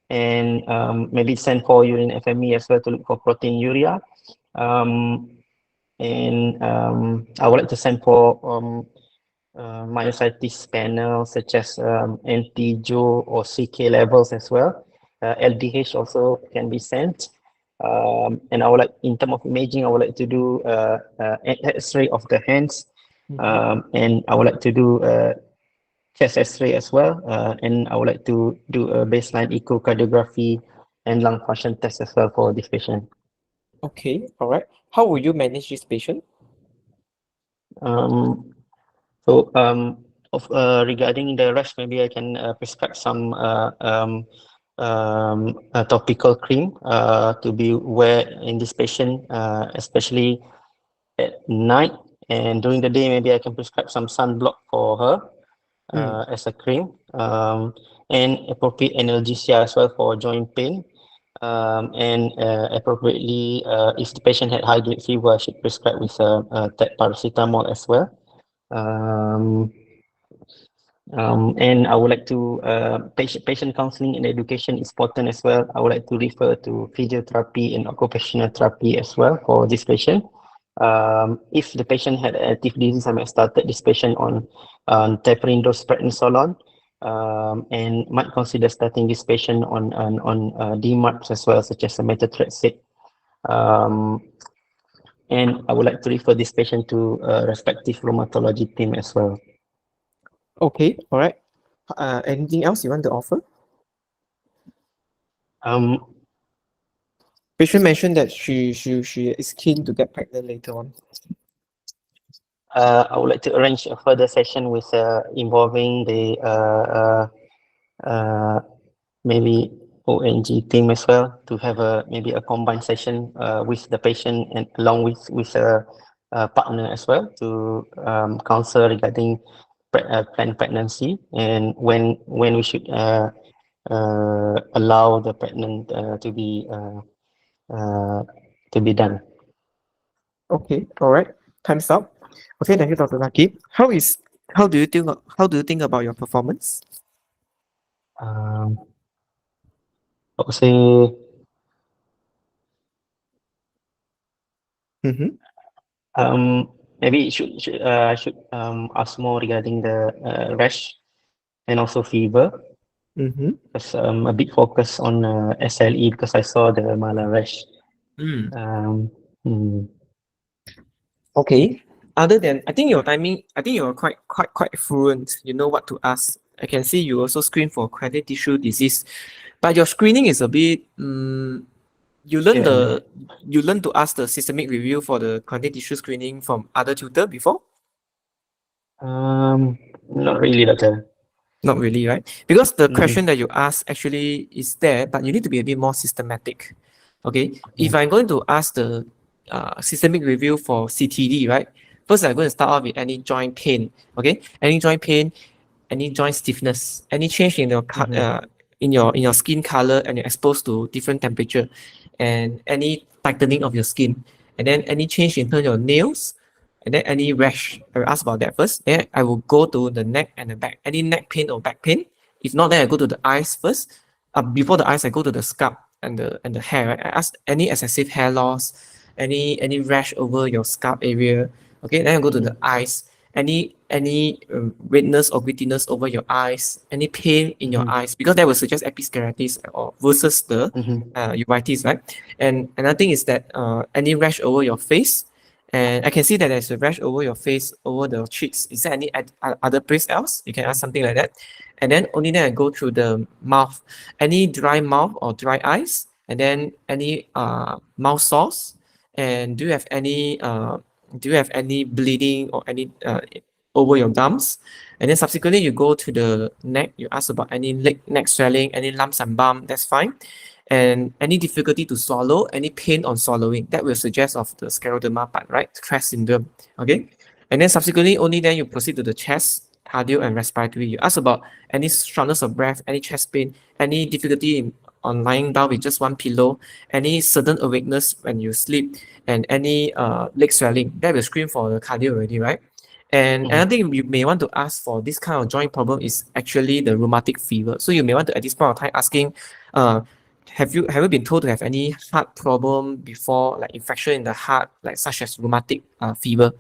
and maybe send for urine FME as well to look for proteinuria. I would like to send for myositis panel such as anti-Jo or CK levels as well. LDH also can be sent. And I would like, in terms of imaging, I would like to do X-ray of the hands, and I would like to do chest X-ray as well. And I would like to do a baseline echocardiography and lung function test as well for this patient. Okay, all right. How will you manage this patient? Um, Regarding the rash, maybe I can prescribe some a topical cream to be wear in this patient, especially at night. And during the day, maybe I can prescribe some sunblock for her as a cream, and appropriate analgesia as well for joint pain. And appropriately, if the patient had high grade fever, I should prescribe with paracetamol as well. And I would like to patient counseling and education is important as well. I would like to refer to physiotherapy and occupational therapy as well for this patient. If the patient had active disease, I might started this patient on tapering dose prednisolone, and might consider starting this patient on DMARDs as well, such as methotrexate. And I would like to refer this patient to respective rheumatology team as well. Okay, all right. Anything else you want to offer? Um, Patient mentioned that she is keen to get pregnant later on. I would like to arrange a further session with involving the maybe ONG team as well to have maybe a combined session with the patient and along with a partner as well to counsel regarding planned pregnancy and when we should allow the pregnant to be done. Okay, all right. Time's up. Okay, thank you, Dr. Lucky. How do you think about your performance? I would say Mm-hmm. maybe should ask more regarding the rash and also fever. Mm-hmm. Because a big focus on SLE because I saw the mala rash. Mm. Mm, Okay. Other than, I think your timing, I think you're quite fluent. You know what to ask. I can see you also screen for chronic tissue disease, but your screening is a bit. You learn yeah. you learn to ask the systemic review for the chronic tissue screening from other tutor before. Not really, doctor. Not really, right? Because the Mm-mm. question that you ask actually is there, but you need to be a bit more systematic. Okay. If Yeah. I'm going to ask the systemic review for CTD, right? First, I'm going to start off with any joint pain. Okay. Any joint pain, any joint stiffness, any change in your in your skin color, and you're exposed to different temperature, and any tightening of your skin, and then any change in terms of your nails, and then any rash. I will ask about that first. Then I will go to the neck and the back. Any neck pain or back pain. If not, then I go to the eyes first. Before the eyes, I go to the scalp and the hair. Right? I ask any excessive hair loss, any rash over your scalp area. Okay, then I go to the eyes. Any redness or grittiness over your eyes, any pain in your eyes, because that will suggest episcleritis or versus the uveitis, right? And another thing is that any rash over your face, and I can see that there's a rash over your face, over the cheeks. Is there any other place else? You can ask something like that. And then only then I go through the mouth. Any dry mouth or dry eyes, and then any mouth sores. And do you have any bleeding or any over your gums? And then subsequently you go to the neck, you ask about any neck swelling, any lumps and bump, that's fine. And any difficulty to swallow, any pain on swallowing, that will suggest of the scleroderma part, right? CREST syndrome. Okay. And then subsequently, only then you proceed to the chest, cardio, and respiratory. You ask about any shortness of breath, any chest pain, any difficulty on lying down with just one pillow, any sudden awakeness when you sleep, and any leg swelling. That will screen for the cardio already, right? And another thing you may want to ask for this kind of joint problem is actually the rheumatic fever. So you may want to at this point of time asking, have you been told to have any heart problem before, like infection in the heart, like such as rheumatic fever?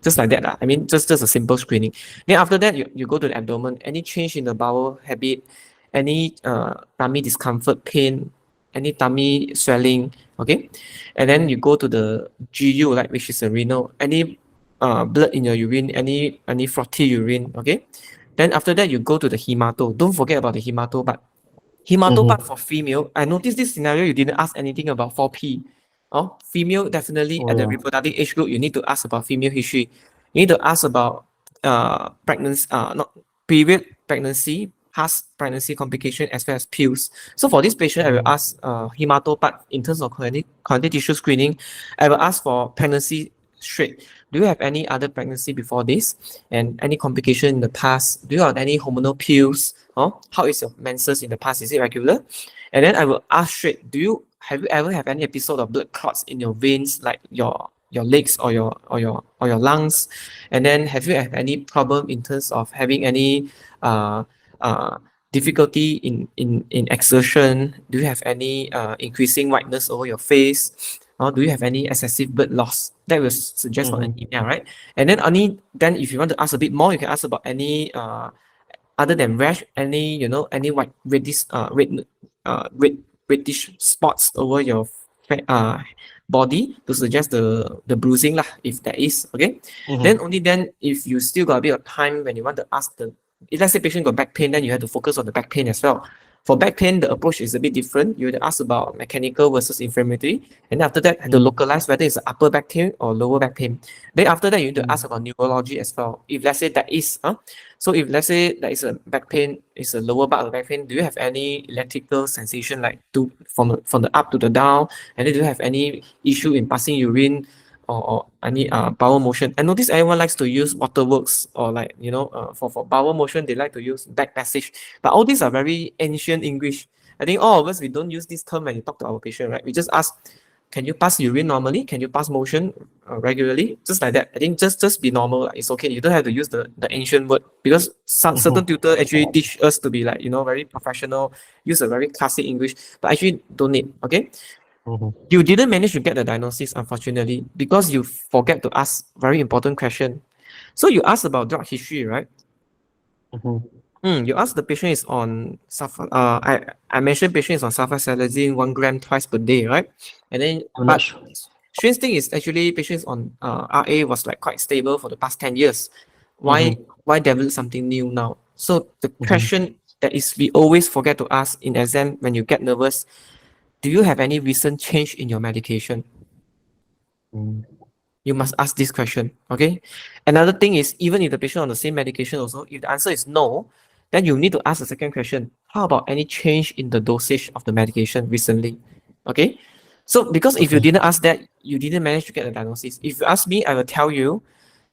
Just like that. I mean, just a simple screening. Then after that, you go to the abdomen. Any change in the bowel habit, any tummy discomfort, pain, any tummy swelling, okay? And then you go to the GU, like which is a renal, any blood in your urine, any frothy urine, okay? Then after that, you go to the hemato. Don't forget about the hemato, but hemato part for female. I noticed this scenario, you didn't ask anything about 4P. Oh, female definitely Oh, at the yeah. reproductive age group, you need to ask about female history. You need to ask about pregnancy, not period pregnancy, past pregnancy complication, as well as pills. So for this patient, I will ask hemato part in terms of connective tissue screening. I will ask for pregnancy straight. Do you have any other pregnancy before this, and any complication in the past? Do you have any hormonal pills? How is your menses in the past? Is it regular? And then I will ask straight, have you ever have any episode of blood clots in your veins, like your legs or your lungs? And then have you had any problem in terms of having any difficulty in exertion? Do you have any increasing whiteness over your face? Or do you have any excessive blood loss? That will suggest for anemia, right? And then then if you want to ask a bit more, you can ask about any other than rash, any white reddish spots over your body to suggest the bruising lah, if there is, okay. Then only then, if you still got a bit of time when you want to ask if let's say patient got back pain, then you have to focus on the back pain as well. For back pain, the approach is a bit different. You would ask about mechanical versus inflammatory, and after that, to localize whether it's upper back pain or lower back pain. Then after that, you need to ask about neurology as well. If let's say that is, so if let's say there is a back pain, it's a lower part of the back pain, do you have any electrical sensation like from the up to the down? And then do you have any issue in passing urine or any bowel motion? I notice everyone likes to use waterworks or like, for bowel motion, they like to use back passage. But all these are very ancient English. I think all of us, we don't use this term when you talk to our patient, right? We just ask, can you pass urine normally? Can you pass motion regularly? Just like that. I think just be normal. It's okay. You don't have to use the ancient word, because certain tutor actually teach us to be like, very professional, use a very classic English, but actually don't need, okay? You didn't manage to get the diagnosis, unfortunately, because you forget to ask very important question. So you asked about drug history, right? You asked the patient is on I mentioned patient is on sulfasalazine 1 gram twice per day, right? And then but strange thing is actually patients on RA was like quite stable for the past 10 years. Why develop something new now? So the question that is we always forget to ask in exam when you get nervous, do you have any recent change in your medication? You must ask this question, okay? Another thing is, even if the patient on the same medication also, if the answer is no, then you need to ask the second question. How about any change in the dosage of the medication recently? Okay? So because if you didn't ask that, you didn't manage to get the diagnosis. If you ask me, I will tell you,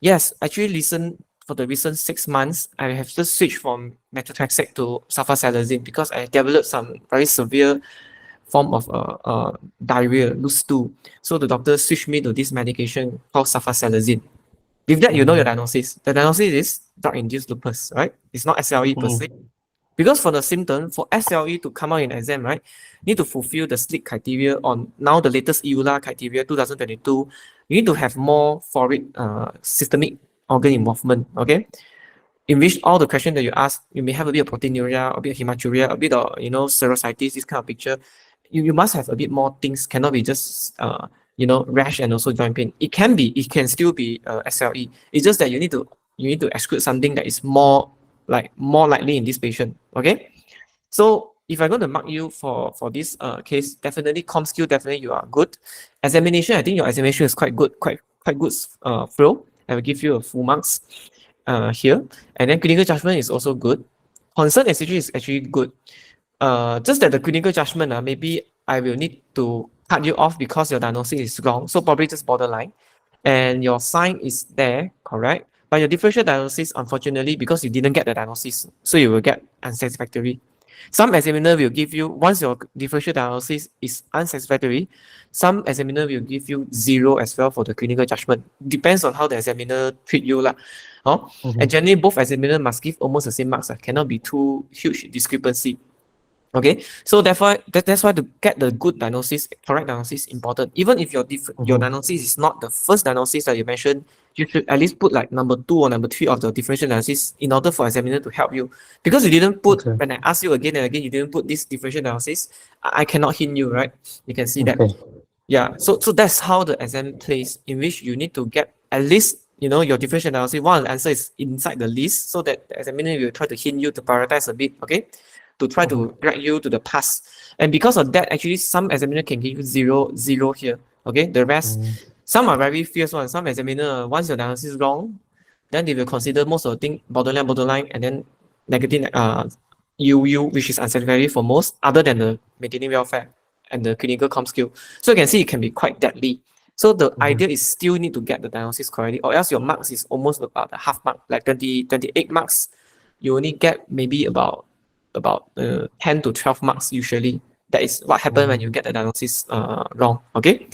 yes, actually listen, for the recent 6 months, I have just switched from methotrexate to sulfasalazine because I developed some very severe form of diarrhea, loose stool. So the doctor switched me to this medication called sulfasalazine. With that, you know your diagnosis. The diagnosis is drug-induced lupus, right? It's not SLE per se. Because for the symptom, for SLE to come out in exam, right, need to fulfill the SLIC criteria on now the latest EULA criteria 2022. You need to have more fluid systemic organ involvement, okay? In which all the questions that you ask, you may have a bit of proteinuria, a bit of hematuria, a bit of serositis, this kind of picture. You must have a bit more things, cannot be just rash and also joint pain. It can still be SLE. It's just that you need to exclude something that is more likely in this patient. Okay, so if I'm going to mark you for this case, definitely com skill, definitely you are good. Examination, I think your examination is quite good, quite good flow. I will give you a full marks here, and then clinical judgment is also good. Concern is actually good. Just that the clinical judgment, maybe I will need to cut you off because your diagnosis is wrong. So probably just borderline. And your sign is there, correct? But your differential diagnosis, unfortunately, because you didn't get the diagnosis, so you will get unsatisfactory. Some examiner will give you, once your differential diagnosis is unsatisfactory, some examiner will give you 0 as well for the clinical judgment. Depends on how the examiner treat you. And generally, both examiner must give almost the same marks. Cannot be too huge discrepancy. Okay, so therefore that's why to get the good diagnosis, correct diagnosis, important. Even if your diagnosis is not the first diagnosis that you mentioned, you should at least put like number 2 or number 3 of the differential diagnosis in order for examiner to help you. Because you didn't put, when I ask you again and again, you didn't put this differential diagnosis, I cannot hint you, right? You can see that. Yeah, so that's how the exam plays, in which you need to get at least your differential diagnosis. One of the answer is inside the list, so that the examiner will try to hint you to prioritize a bit, okay? To try to drag you to the pass. And because of that, actually some examiner can give you 0 here. Okay, the rest, some are very fierce ones. Some examiner, once your diagnosis is wrong, then they will consider most of the thing borderline, and then negative UU, which is unsatisfactory for most, other than the maintaining welfare and the clinical com skill. So you can see it can be quite deadly. So the idea is still need to get the diagnosis correctly, or else your marks is almost about the half mark, like 28 marks. You only get maybe about 10 to 12 marks usually. That is what happens when you get the diagnosis wrong. Okay,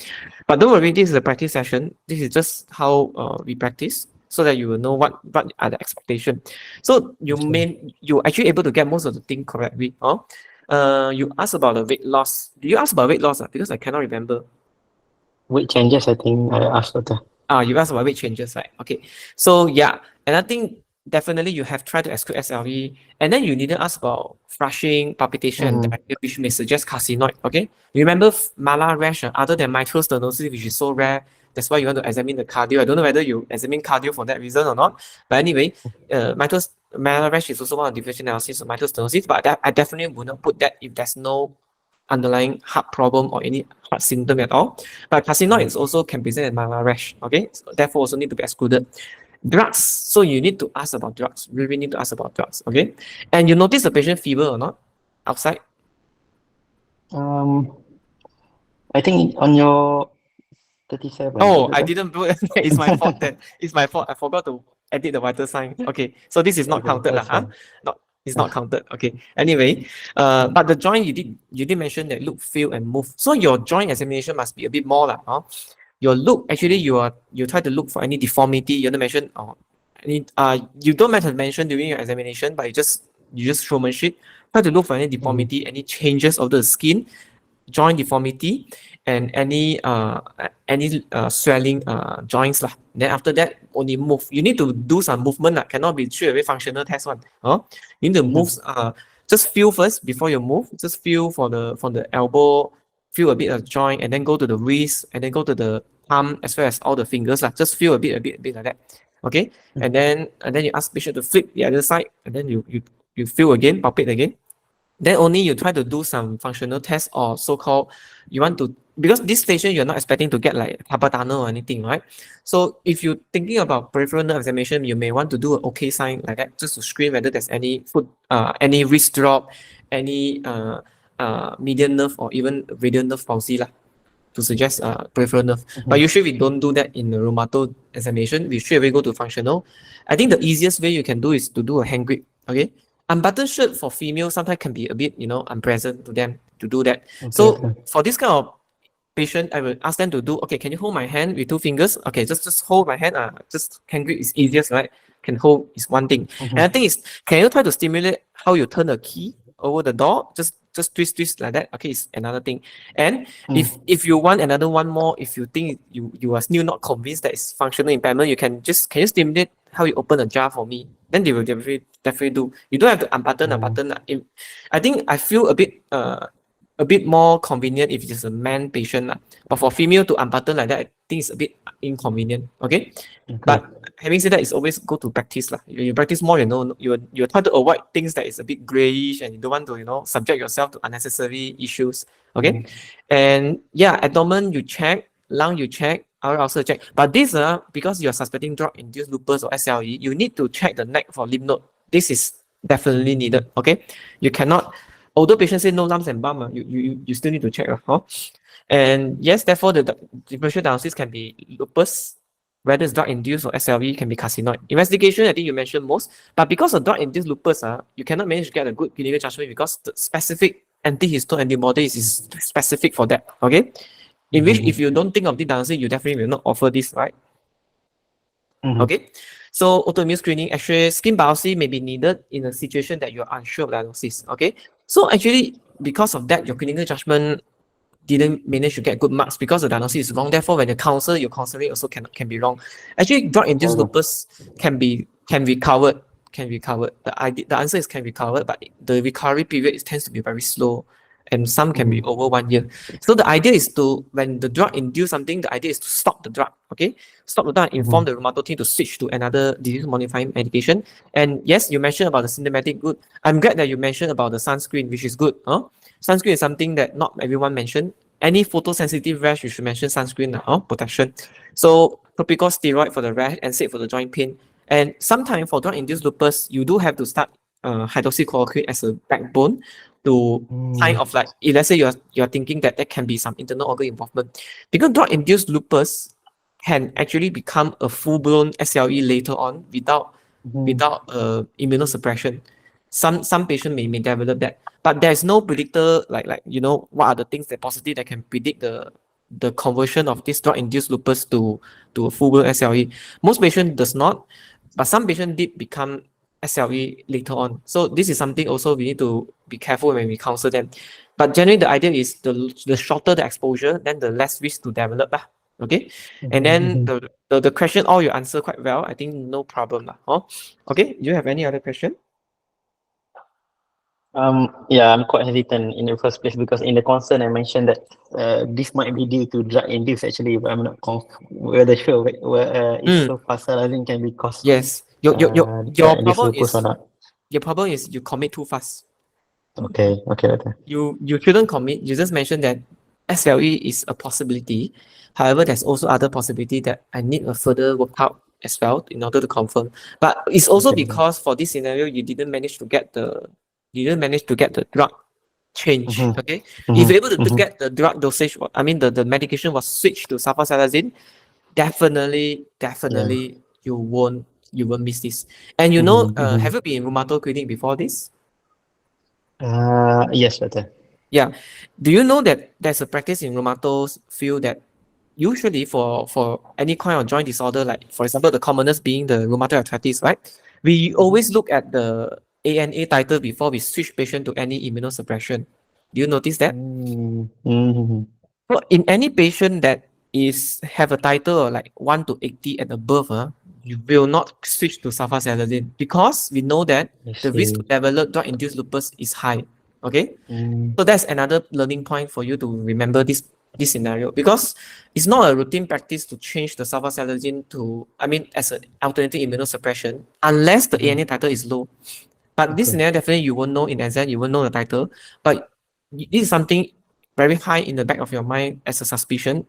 but don't worry, this is a practice session. This is just how we practice, so that you will know what are the expectations. So you're actually able to get most of the thing correctly. You asked about the weight loss. Do you ask about weight loss? Because I cannot remember. Weight changes, I think I asked doctor. You asked about weight changes, right? Okay, so yeah, and I think definitely you have tried to exclude SLE, and then you didn't ask about flushing, palpitation, and diarrhea, which may suggest carcinoid. Okay, remember mala rash, other than mitral stenosis, which is so rare. That's why you want to examine the cardio. I don't know whether you examine cardio for that reason or not. But anyway, mitral Myelin rash is also one of the differential diagnosis of mitral stenosis, but I definitely would not put that if there's no underlying heart problem or any heart symptom at all. But carcinoid is also can present as myelin rash. Okay, so therefore also need to be excluded. Drugs. So you need to ask about drugs. Really need to ask about drugs. Okay, and you notice the patient fever or not outside? I think on your 37. Oh, is it I that? didn't do it. It's my fault then. It's my fault. I forgot to edit the vital sign. Okay, so this is not Okay, counted lah. that's Huh? fine. Not it's not counted. Okay. Anyway, but the joint you did mention that look, feel, and move. So your joint examination must be a bit more lah. Huh? Your look actually you try to look for any deformity. You don't mention any you don't have to mention during your examination, but you just showmanship. Try to look for any deformity, any changes of the skin, joint deformity, and any swelling joints lah. Then after that only move. You need to do some movement lah. Cannot be straight away functional test one. You need to move. Just feel first before you move. Just feel from the elbow, feel a bit of joint, and then go to the wrist, and then go to the palm as well as all the fingers lah. Just feel a bit like that. Okay, and then you ask patient to flip the other side, and then you feel again, palpate again. Then only you try to do some functional tests or so-called you want to, because this station you're not expecting to get like carpal tunnel or anything, right? So if you're thinking about peripheral nerve examination, you may want to do an okay sign like that just to screen whether there's any any wrist drop, any median nerve or even radial nerve palsy lah, to suggest peripheral nerve. But usually we don't do that in the rheumato examination. We straight away go to functional. I think the easiest way you can do is to do a hand grip. Okay. Unbuttoned shirt for female sometimes can be a bit, unpleasant to them to do that. So for this kind of patient, I will ask them to do, okay, can you hold my hand with 2 fingers? Okay, just hold my hand. Just hand grip is easiest, right? Can hold is one thing. And I think is, can you try to stimulate how you turn the key over the door? Just twist like that. Okay, it's another thing. And if you want another one more, if you think you are still not convinced that it's functional impairment, can you stimulate how you open a jar for me? Then they will definitely do. You don't have to unbutton. I think I feel a bit more convenient if it's a man patient. But for female to unbutton like that, I think it's a bit inconvenient. Okay? But having said that, it's always go to practice. You practice more, you try to avoid things that is a bit grayish and you don't want to, subject yourself to unnecessary issues. Okay? And yeah, abdomen you check, lung you check, also check. But this because you're suspecting drug-induced lupus or SLE, you need to check the neck for lymph node. This is definitely needed. Okay? You cannot, although patients say no lumps and bump, you still need to check. And yes, therefore the differential diagnosis can be lupus, whether it's drug-induced or SLE, can be carcinoid. Investigation, I think you mentioned most, but because of drug-induced lupus, you cannot manage to get a good clinical judgment because the specific antihistone antibodies is specific for that. Okay? In which, if you don't think of the diagnosis, you definitely will not offer this, right? Okay, so autoimmune screening, X-ray, skin biopsy may be needed in a situation that you're unsure of diagnosis. Okay, so actually, because of that, your clinical judgment didn't manage to get good marks because the diagnosis is wrong. Therefore, when you counsel, your counseling also can be wrong. Actually, drug-induced lupus can be covered. The answer is can be covered, but the recovery period tends to be very slow. And some can be over 1 year. So the idea is to, when the drug induce something, the idea is to stop the drug. Okay, stop the drug, inform the rheumato team to switch to another disease-modifying medication. And yes, you mentioned about the symptomatic good. I'm glad that you mentioned about the sunscreen, which is good. Sunscreen is something that not everyone mentioned. Any photosensitive rash, you should mention sunscreen protection. So topical steroid for the rash and NSAID for the joint pain. And sometimes for drug-induced lupus, you do have to start hydroxychloroquine as a backbone to kind of like, if let's say you're thinking that there can be some internal organ involvement, because drug-induced lupus can actually become a full-blown SLE later on without immunosuppression. Some patients may develop that, but there's no predictor like what are the things that positive that can predict the conversion of this drug-induced lupus to a full-blown SLE. Most patients does not, but some patients did become SLE later on. So this is something also we need to be careful when we counsel them. But generally the idea is the shorter the exposure, then the less risk to develop. Okay. And then the question all you answer quite well. I think no problem. Okay. Do you have any other question? Yeah, I'm quite hesitant in the first place because in the concern I mentioned that this might be due to drug induced actually, but I'm not whether sure where it's so fast, I think can be caused. Yes. Your At least problem lupus or is not? you commit too fast. Okay, okay, doctor. You shouldn't commit. You just mentioned that SLE is a possibility. However, there's also other possibility that I need a further workout as well in order to confirm. But it's also Okay, doctor. because for this scenario, you didn't manage to get the drug change. Mm-hmm. Okay. If Mm-hmm. you're able to Mm-hmm. get the drug dosage, I mean the medication was switched to sulfasalazine, Yeah. definitely you won't miss this. And Mm-hmm. Mm-hmm. have you been in rheumato clinic before this? Yes, doctor. Yeah. Do you know that there's a practice in rheumatos field that usually for any kind of joint disorder, like for example, the commonest being the rheumatoid arthritis, right? We always look at the ANA title before we switch patient to any immunosuppression. Do you notice that? Mm-hmm. So in any patient that is have a title of like 1 to 80 and above, you will not switch to sulfasalazine because we know that I the risk to see. develop drug-induced lupus is high. Okay. Mm, So that's another learning point for you to remember this scenario because it's not a routine practice to change the sulfasalazine as an alternative immunosuppression unless the mm-hmm. ANA title is low. But this Okay. scenario definitely you won't know in exam, you won't know the title. But this is something very high in the back of your mind as a suspicion.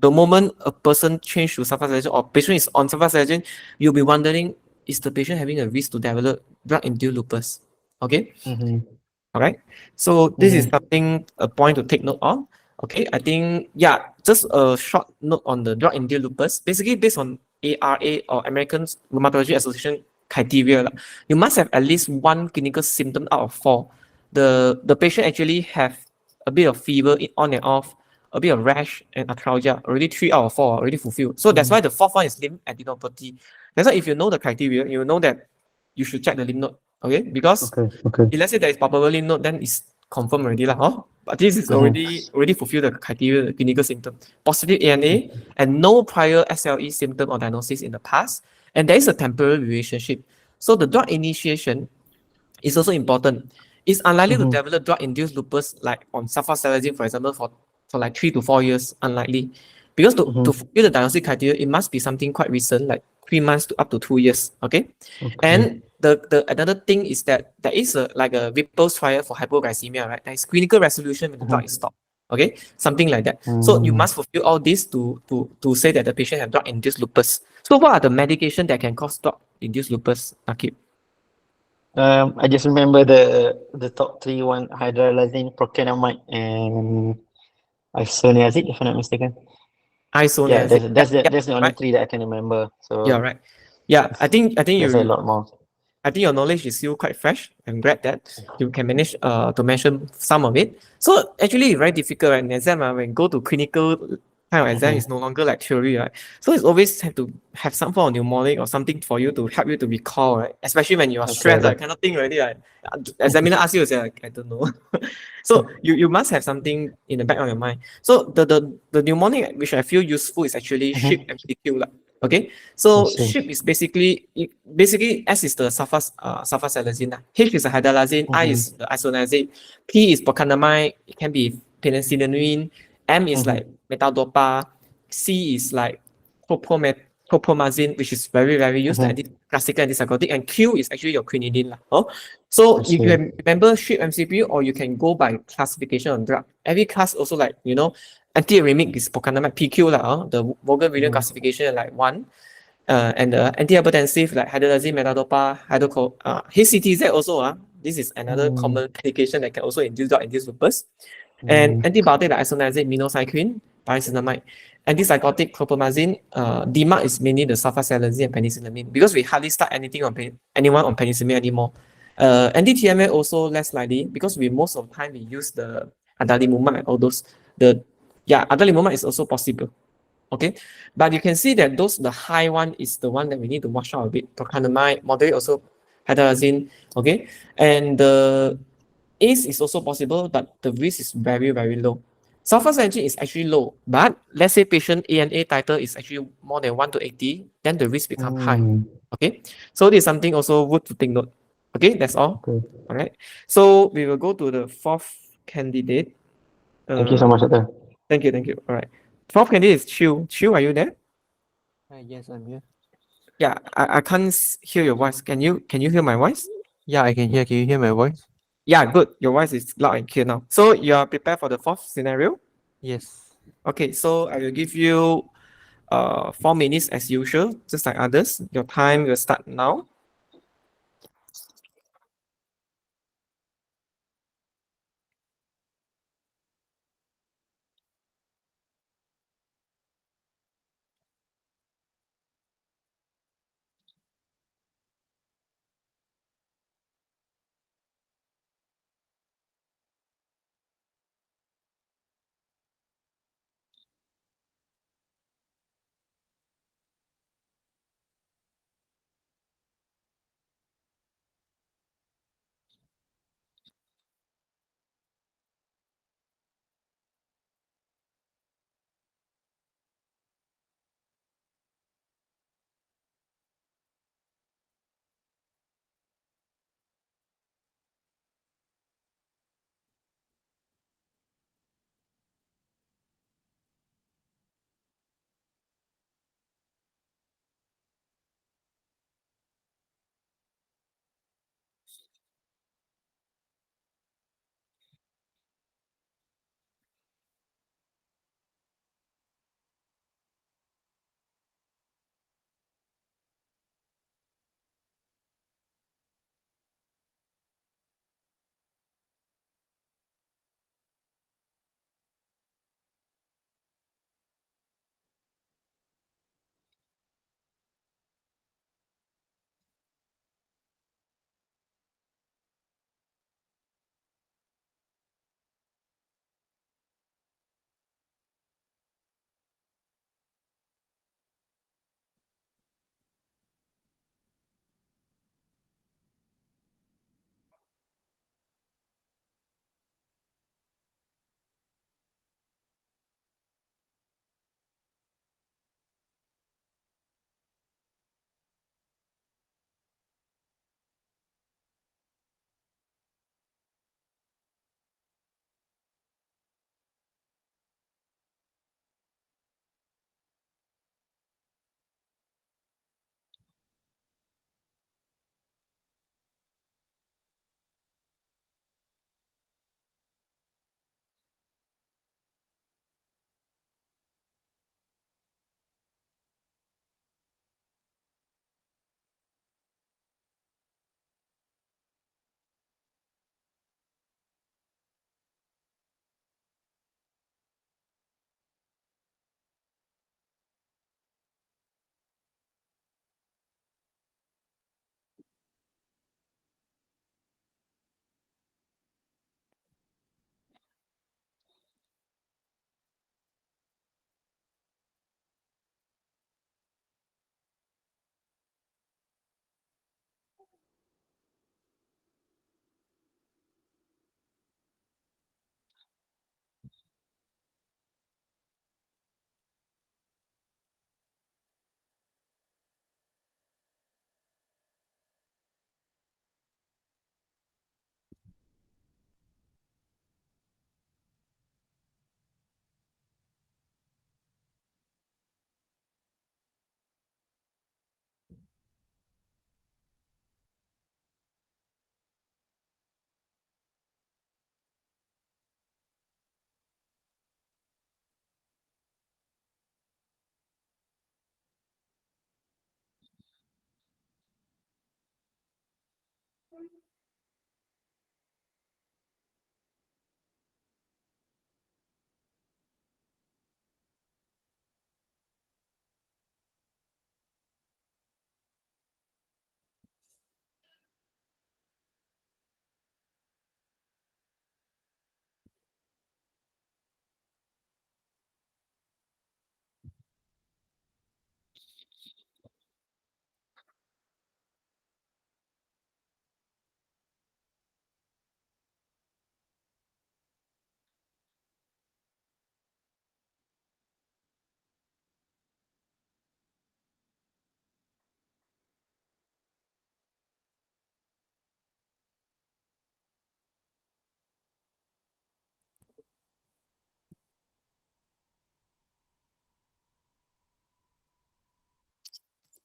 The moment a person change to sulfasalazine or patient is on sulfasalazine, you'll be wondering, is the patient having a risk to develop drug-induced lupus? Okay. Mm-hmm. All right. So this is Mm-hmm. something a point to take note on. Okay. I think just a short note on the drug-induced lupus. Basically, based on ARA or American Rheumatology Association criteria, lah, you must have at least one clinical symptom out of four. The patient actually have a bit of fever on and off, a bit of rash and arthralgia. Already 3 out of 4 already fulfilled. So that's why the fourth one is lymph adenopathy. That's why if you know the criteria, you know that you should check the lymph node. Okay, because Okay. Okay. if let's say there is palpable lymph node, then it's confirmed already lah. Oh, but this is Mm-hmm. already fulfilled the criteria, the clinical symptom. Positive ANA and no prior SLE symptom or diagnosis in the past, and there is a temporal relationship. So the drug initiation is also important. It's unlikely to Mm-hmm. develop drug-induced lupus like on sulfasalazine, for example, for like 3 to 4 years, unlikely. Because to Mm-hmm. fulfill the diagnostic criteria, it must be something quite recent, like 3 months to up to 2 years. Okay. Okay. And the another thing is that there is like a Ripple's trial for hypoglycemia, right? There is clinical resolution when the drug is Mm-hmm. stopped. Okay, something like that. So you must fulfill all this to say that the patient have drug-induced lupus. So what are the medication that can cause drug-induced lupus, Akib? I just remember the top three one: hydralazine, procainamide, and isoniazid, if I'm not mistaken. Yeah, Isoniazid. that's the only Right. three that I can remember. Yeah, So right. Yeah, I think there's a lot more. I think your knowledge is still quite fresh. I'm glad that you can manage to mention some of it. So actually it's very difficult, right? In exam, when go to clinical kind of exam, it's no longer like theory, right? So it's always have to have some form of mnemonic or something for you to help you to recall, right? Especially when you are stressed, Okay. like cannot think already. Like, examiner ask you, say, like, I don't know. So you must have something in the back of your mind. So the mnemonic which I feel useful is actually SHIP MCQ. Okay. So see. SHIP is basically S is the sulfasalazine. H is the hydralazine, I is the isoniazid, P is procainamide, it can be penicillamine, M is like metaldopa, C is like chlorpromazine, which is very, very used, classical antipsychotic, and Q is actually your quinidine. So you can remember SHIP MCQ or you can go by classification of drug. Every class also like, antiarrhythmic is procainamide PQ, the Vogel-Williams classification like 1. And the antihypertensive like hydralazine, metadopa, HCTZ also. This is another common medication that can also induce drug-induced lupus. And antibiotic like isoniazid, minocycline, pyrazinamide. Antipsychotic, chlorpromazine, DMARD is mainly the sulfasalazine and penicillamine because we hardly start anyone on penicillamine anymore. Anti-TMA also less likely because most of the time we use the adalimumab and all those. Adalimumab is also possible. Okay, but you can see that the high one is the one that we need to watch out a bit. Procainamide, moderate also hydralazine. Okay, and the ACE is also possible, but the risk is very, very low. Sulfasalazine is actually low, but let's say patient ANA title is actually more than 1 to 80, then the risk become high. Okay, so this is something also good to take note. Okay, that's all. Okay. All right. So we will go to the fourth candidate. Thank you so much, doctor. Thank you. All right. Fourth candidate is Chiu. Chiu, are you there? Yes, I'm here. Yeah, I can't hear your voice. Can you hear my voice? Yeah, I can hear. Can you hear my voice? Yeah, good. Your voice is loud and clear now. So you are prepared for the fourth scenario? Yes. Okay, so I will give you 4 minutes as usual, just like others. Your time will start now.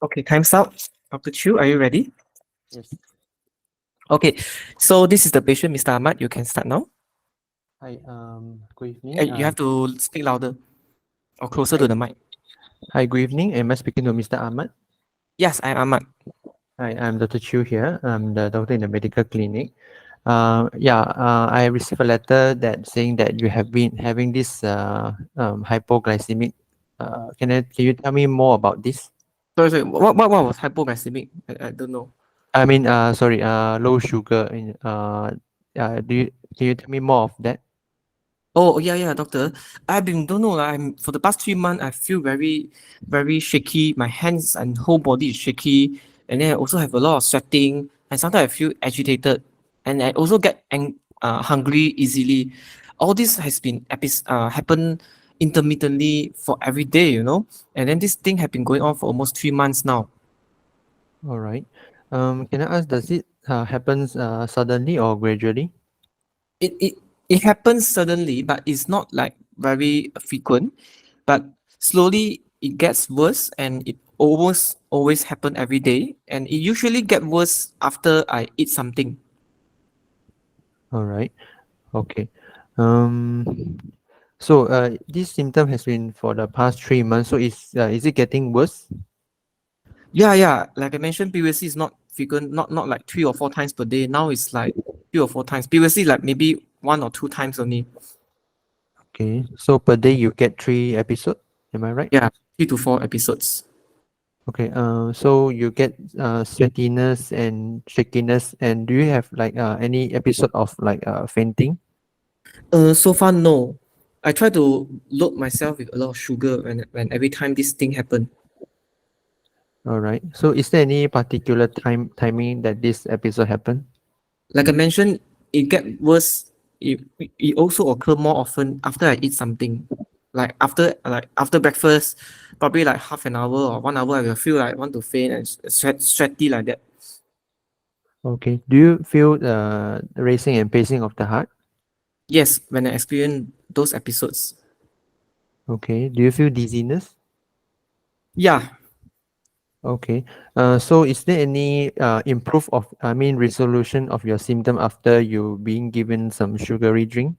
Okay, time's up. Dr. Chu, are you ready? Yes. Okay, so this is the patient, Mr. Ahmad. You can start now. Hi, good evening. You have to speak louder or closer to the mic. Hi, good evening. Am I speaking to Mr. Ahmad? Yes, I'm Ahmad. Hi, I'm Dr. Chu here. I'm the doctor in the medical clinic. I received a letter that saying that you have been having this hypoglycemic. Can you tell me more about this? Sorry. What was hypoglycemic? I don't know. I mean, sorry, low sugar. Can you tell me more of that? Oh yeah, doctor. Don't know lah. For the past 3 months, I feel very shaky. My hands and whole body is shaky, and then I also have a lot of sweating, and sometimes I feel agitated, and I also get hungry easily. All this has been happen intermittently for every day, and then this thing have been going on for almost 3 months now. All right. Can I ask, does it happens suddenly or gradually? it it it happens suddenly, but it's not like very frequent. But slowly it gets worse, and it almost always happen every day. And it usually get worse after I eat something. All right. Okay. Um, this symptom has been for the past 3 months. So is it getting worse? Yeah. Like I mentioned previously, it's not frequent, not like 3 or 4 times per day. Now it's like 3 or 4 times. Previously, like maybe 1 or 2 times only. Okay. So per day you get 3 episodes. Am I right? Yeah, 3 to 4 episodes. Okay. So you get sweatiness and shakiness, and do you have like any episode of like fainting? So far no. I try to load myself with a lot of sugar when every time this thing happen. All right. So is there any particular timing that this episode happened? Like I mentioned, it get worse. It also occur more often after I eat something. Like after breakfast, probably like half an hour or 1 hour, I will feel like I want to faint and sweaty like that. Okay. Do you feel racing and pacing of the heart? Yes, when I experience those episodes. Okay. Do you feel dizziness? Yeah, Okay. So is there any resolution of your symptom after you being given some sugary drink?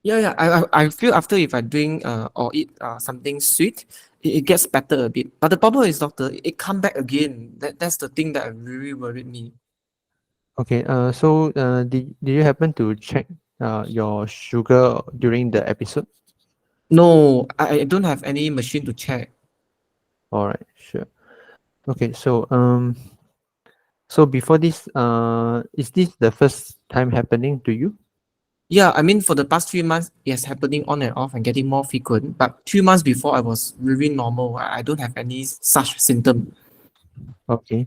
yeah. I feel after if I drink or eat something sweet, it gets better a bit. But the problem is, doctor, it come back again. That's the thing that really worried me. Okay. Did you happen to check your sugar during the episode? No, I don't have any machine to check. All right. Sure. Okay. So before this, is this the first time happening to you? Yeah, I mean, for the past 3 months, it's happening on and off and getting more frequent. But 3 months before, I was really normal. I don't have any such symptom. Okay.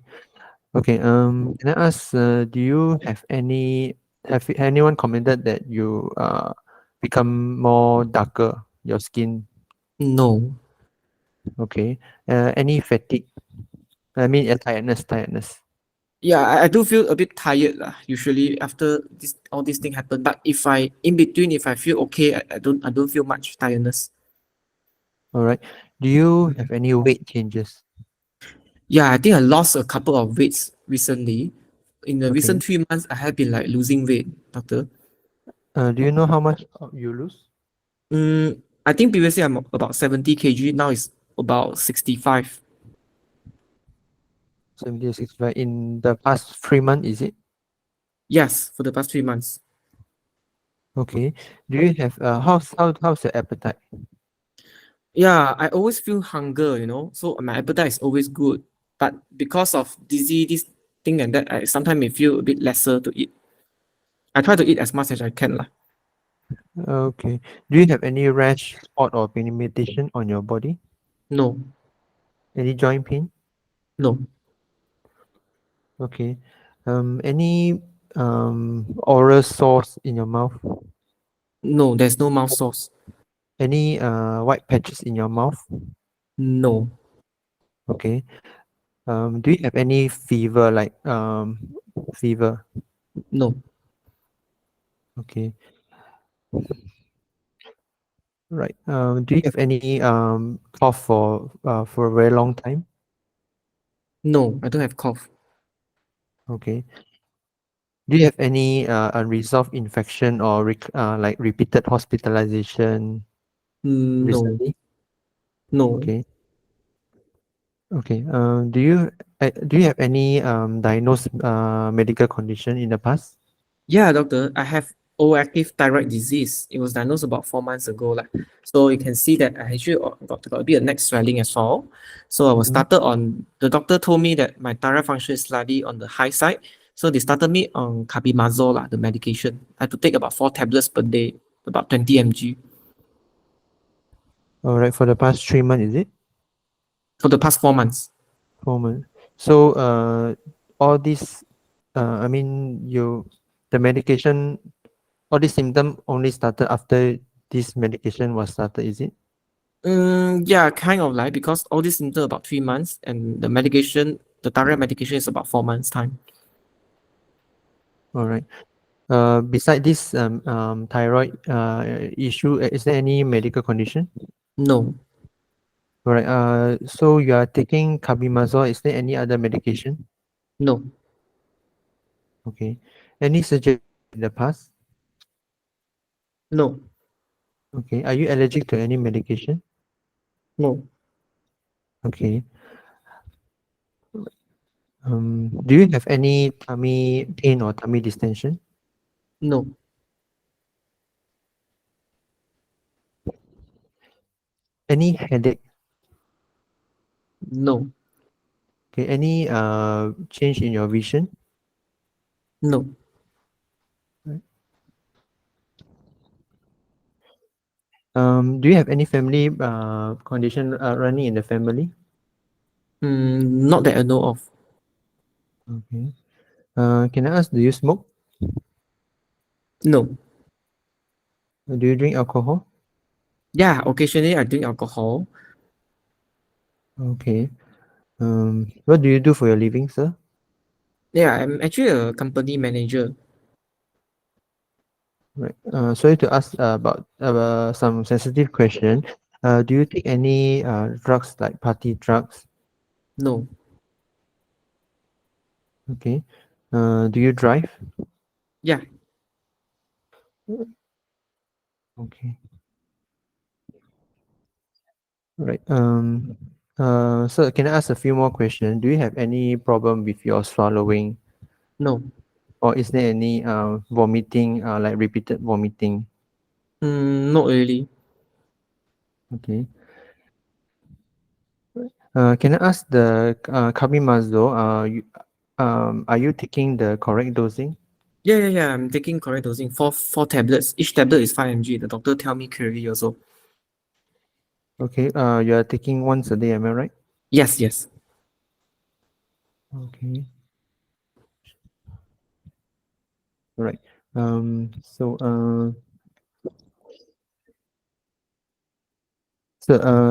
Okay. Can I ask, do you have anyone commented that you become more darker, your skin? No. Okay. Any fatigue? Tiredness. Yeah, I do feel a bit tired lah, usually after all this thing happen. But if I in between, if I feel okay, I don't feel much tiredness. All right. Do you have any weight changes? Yeah, I think I lost a couple of weights recently. In the Okay. recent 3 months, I have been like losing weight, doctor. Do you know how much you lose? I think previously I'm about 70 kg. Now it's about 65. 70 or 65 in the past 3 months, is it? Yes, for the past 3 months. Okay. Do you have how's your appetite? Yeah, I always feel hunger, so my appetite is always good. But because of this thing and that, I sometimes may feel a bit lesser to eat. I try to eat as much as I can lah. Okay. Do you have any rash, spot, or pigmentation on your body? No, Any joint pain? no, Okay. Any oral sores in your mouth? no, there's no mouth sores. Any white patches in your mouth? No, Okay. Do you have any fever, fever? no, Okay. Right. Do you have any cough for a very long time? No, I don't have cough. Okay. Do you have any unresolved infection or like repeated hospitalization No, recently? no. Okay. Okay. Do you have any diagnosed medical condition in the past? Yeah, doctor, I have overactive thyroid disease. It was diagnosed about 4 months ago. Like. So you can see that I actually got a bit of neck swelling as well. So I was Mm. started on, the doctor told me that my thyroid function is slightly on the high side. So they started me on carbimazole, the medication. I have to take about 4 tablets per day, about 20 mg All right. For the past 3 months, is it? for the past 4 months. 4 months. So all these, I mean, the medication, all these symptom only started after this medication was started, is it? Yeah, kind of like because all this into about 3 months and the medication, the thyroid medication is about 4 months time. All right. Beside this thyroid issue, is there any medical condition? No, All right. So you are taking carbimazole. Is there any other medication? no, Okay. Any surgery in the past? no, Okay. Are you allergic to any medication? no, Okay. Do you have any tummy pain or tummy distension? no, Any headache? no, Okay. Any change in your vision? no. Do you have any family condition running in the family? Not that I know of. Okay. Can I ask, do you smoke? No. Do you drink alcohol? Yeah, occasionally I drink alcohol. Okay. What do you do for your living, sir? Yeah, I'm actually a company manager. Right. Sorry to ask about some sensitive question. Do you take any drugs like party drugs? No. Okay. Do you drive? Yeah, Okay. Right. So can I ask a few more questions? Do you have any problem with your swallowing, no. or is there any vomiting, like repeated vomiting? Not really. Okay. Can I ask the carbimazole? Are you taking the correct dosing? Yeah. I'm taking correct dosing. Four tablets. Each tablet is 5 mg. The doctor tell me clearly also. Okay. You are taking once a day. Am I right? Yes. Okay. Right. Um. So. Uh.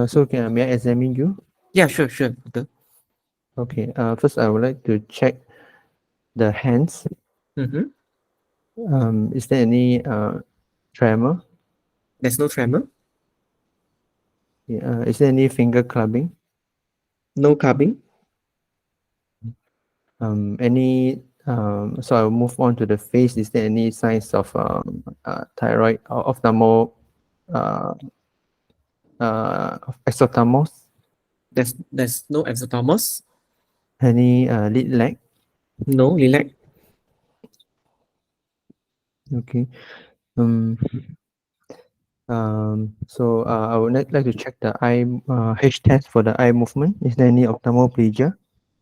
So can may I examine you? Yeah, sure, doctor. Okay. First, I would like to check the hands. Mm-hmm. Is there any tremor? There's no tremor. Yeah. Is there any finger clubbing? No carving. Any so I'll move on to the face. Is there any signs of thyroid or ophthalmo uh, of exophthalmos? There's no exodermis. Any lid lag? No lilac. Okay. Um, I would like to check the eye H test for the eye movement. Is there any ophthalmoplegia?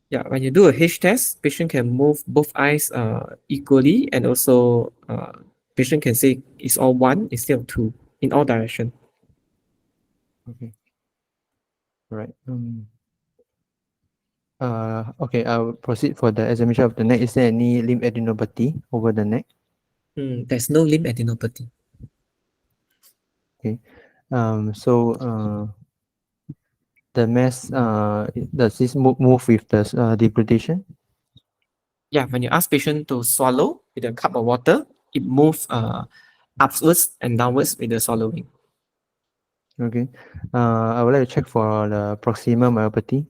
Yeah, when you do a H test, patient can move both eyes equally, and also patient can say it's all one instead of two in all direction. Okay. Right. Okay, I'll proceed for the examination of the neck. Is there any limb adenopathy over the neck? There's no limb adenopathy. Okay. So the mass does this move with the degradation? Yeah, when you ask patient to swallow with a cup of water, it moves upwards and downwards with the swallowing. Okay. I would like to check for the proximal myopathy.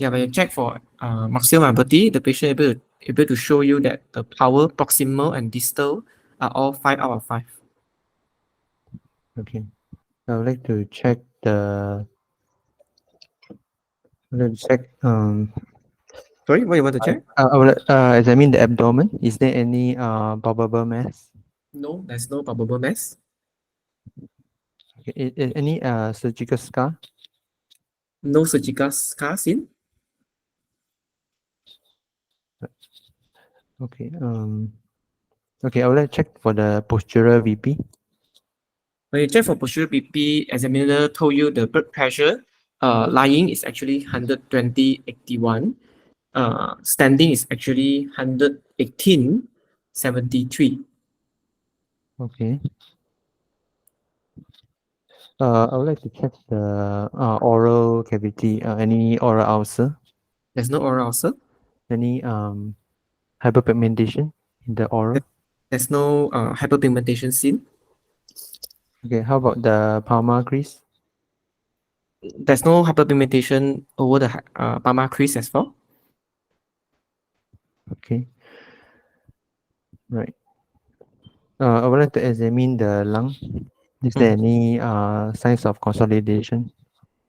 Yeah, when you check for maximal mobility, the patient able to show you that the power proximal and distal are all 5 out of 5. Okay. I would like to check the. Let's check. Sorry, what you want to check? I will examine the abdomen. Is there any palpable mass? No, there's no palpable mass. Okay. Any surgical scar? No surgical scar seen. Okay. Okay. I would like to check for the postural VP. When you check for posterior BP, examiner told you the blood pressure lying is actually 120/81. Standing is actually 118/73. Okay. I would like to check the oral cavity. Any oral ulcer? There's no oral ulcer. Any hyperpigmentation in the oral? There's no hyperpigmentation seen. Okay. How about the palmar crease? There's no hyperpigmentation over the palmar crease as well. Okay. Right. I would like to examine the lung. Is there any signs of consolidation?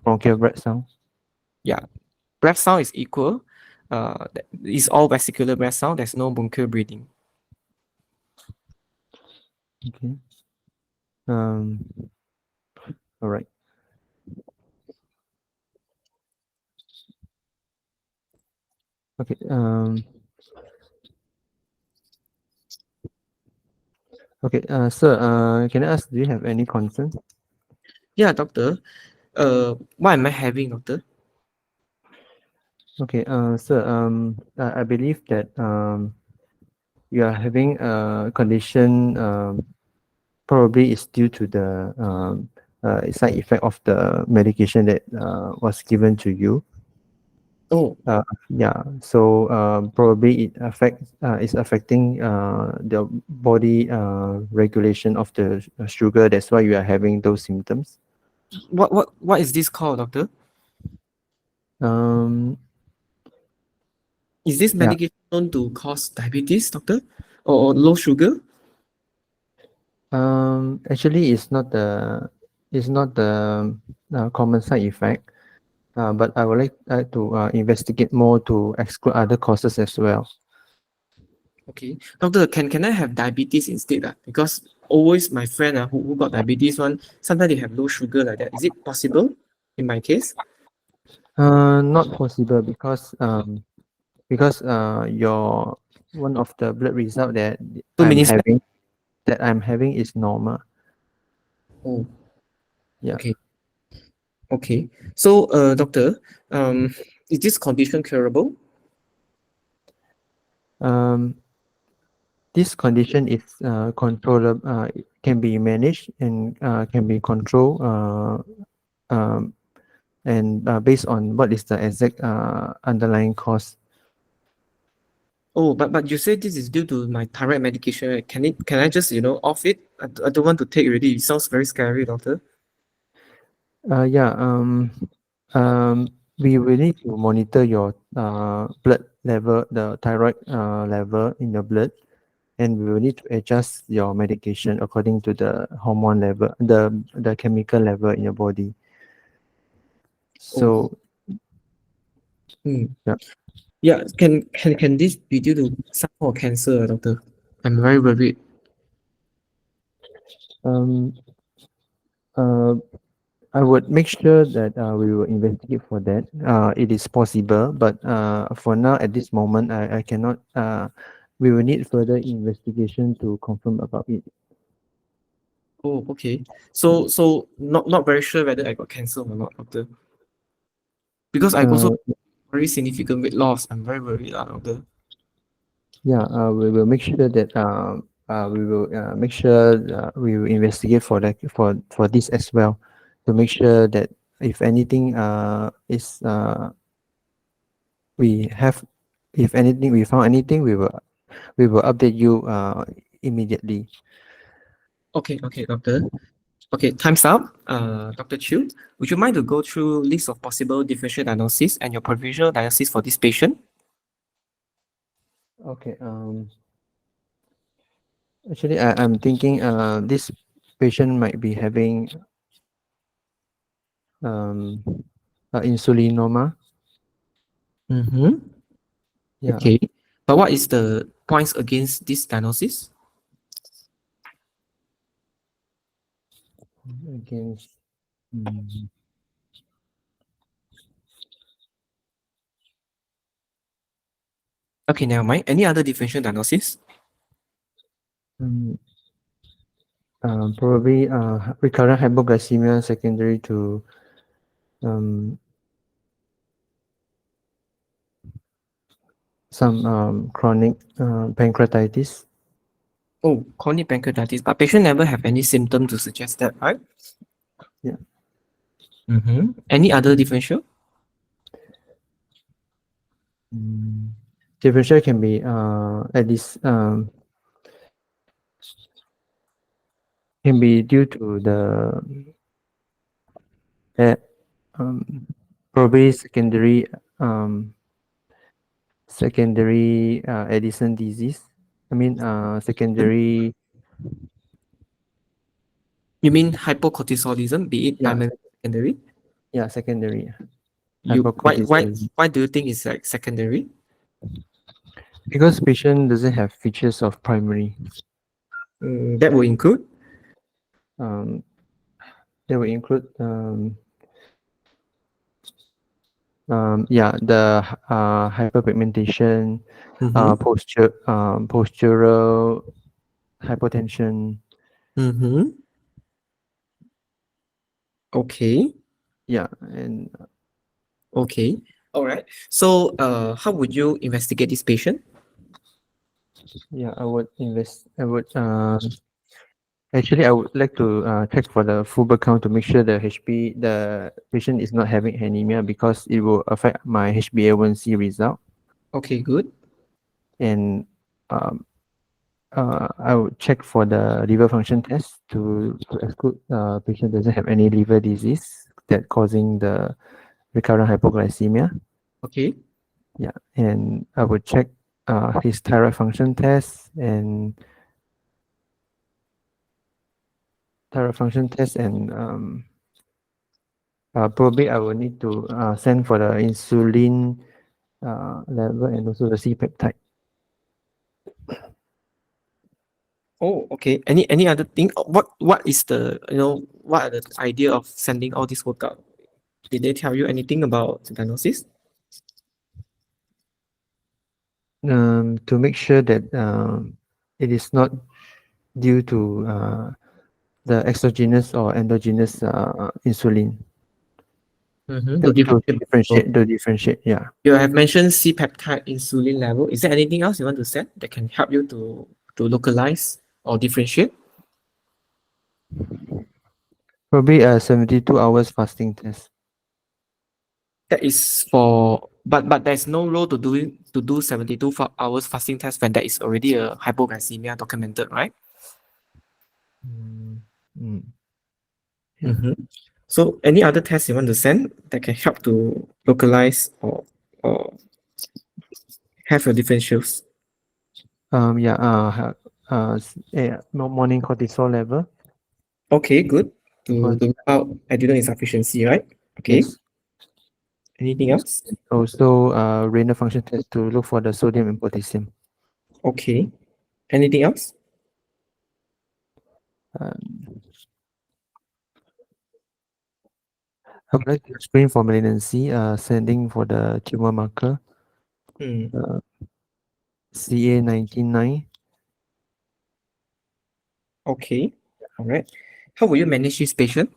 Bronchial breath sound? Yeah, breath sound is equal. It's all vesicular breath sound. There's no bronchial breathing. Okay. All right. Okay. Okay. Sir, can I ask, do you have any concerns? Yeah, doctor. What am I having, doctor? Okay. Sir, I believe that you are having a condition probably is due to the side effect of the medication that was given to you. Oh, Yeah, so probably it's affecting the body regulation of the sugar. That's why you are having those symptoms. what is this called, doctor? Um, Is this yeah, medication known to cause diabetes, doctor, or low sugar? actually, it's not the common side effect. But I would like to investigate more to exclude other causes as well. Okay, doctor, can I have diabetes instead? Because always my friend who got diabetes one, sometimes they have low sugar like that. Is it possible in my case? Not possible because your one of the blood result that Two I'm minutes. having is normal. Oh, Yeah. okay. Okay. So, doctor, is this condition curable? This condition is controllable. It can be managed and can be controlled. And based on what is the exact underlying cause. Oh, but you say this is due to my thyroid medication, right? Can I just off it? I don't want to take already. It sounds very scary, doctor. Yeah. We will need to monitor your blood level, the thyroid level in your blood, and we will need to adjust your medication according to the hormone level, the chemical level in your body. So yeah. Yeah, can this be due to some form of cancer, doctor? I'm very worried. Um, I would make sure that we will investigate for that. It is possible, but for now, at this moment, I cannot. We will need further investigation to confirm about it. Oh, okay. So not very sure whether I got cancer or not, doctor. Because I also very significant weight loss. I'm very worried, doctor. Yeah, we will make sure that we will make sure we will investigate for that for this as well, to make sure that if anything is we have if anything we found anything, we will update you immediately. Okay, doctor. Okay, time's up. Dr. Chu, would you mind to go through list of possible differential diagnosis and your provisional diagnosis for this patient? Okay. Actually, I'm thinking this patient might be having um insulinoma. Mm-hmm. Yeah. Okay. But what is the points against this diagnosis? Against. mm, Okay, never mind. Any other differential diagnosis? mm, Probably recurrent hypoglycemia secondary to um some chronic pancreatitis. Oh, chronic pancreatitis, but patient never have any symptom to suggest that, right? Yeah. Mm-hmm. Any other differential? Differential can be at least can be due to the uh, um, probably secondary Addison disease. I mean secondary. You mean hypocortisolism, be it Yeah, primary, secondary? yeah, secondary You why hypercortisolism. why do you think it's like secondary? Because patient doesn't have features of primary. That will include. Um, they will include yeah, the hyperpigmentation, Mm-hmm. postural hypotension. Mm-hmm. Okay. Yeah, and Okay. All right. So, how would you investigate this patient? yeah, I would actually I would like to check for the full blood count to make sure the patient is not having anemia because it will affect my HbA1c result. Okay, good. And I would check for the liver function test to exclude patient doesn't have any liver disease that causing the recurrent hypoglycemia. Okay. Yeah, and I would check his thyroid function test and probably I will need to send for the insulin level and also the C peptide. Oh, okay. Any other thing? What is the what are the idea of sending all this workup? Did they tell you anything about the diagnosis? To make sure that it is not due to the exogenous or endogenous insulin. Mm-hmm. To differentiate, yeah. You have mentioned C peptide insulin level. Is there anything else you want to say that can help you to localize or differentiate? Probably a 72 hours fasting test. That is for but there's no role to do 72 hours fasting test when there is already a hypoglycemia documented, right? Mm, mm, yeah. Mm-hmm. So any other tests you want to send that can help to localize or have your differentials? Yeah. Morning cortisol level. Okay, good. To Because rule out adrenal insufficiency, right? Okay. yes. Anything else? Also, renal function test to look for the sodium and potassium. Okay. Anything else? Um, I would like to screen for malignancy, sending for the tumor marker, Hmm. CA 199. Okay. All right. How will you manage this patient?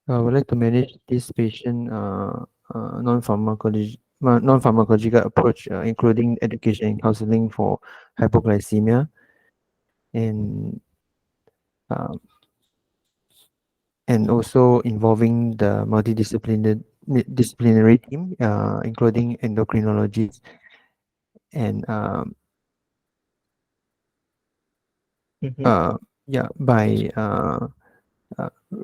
I would like to manage this patient non-pharmacological approach, including education and counseling for hypoglycemia and um, and also involving the disciplinary team, including endocrinologists and Mm-hmm. yeah, by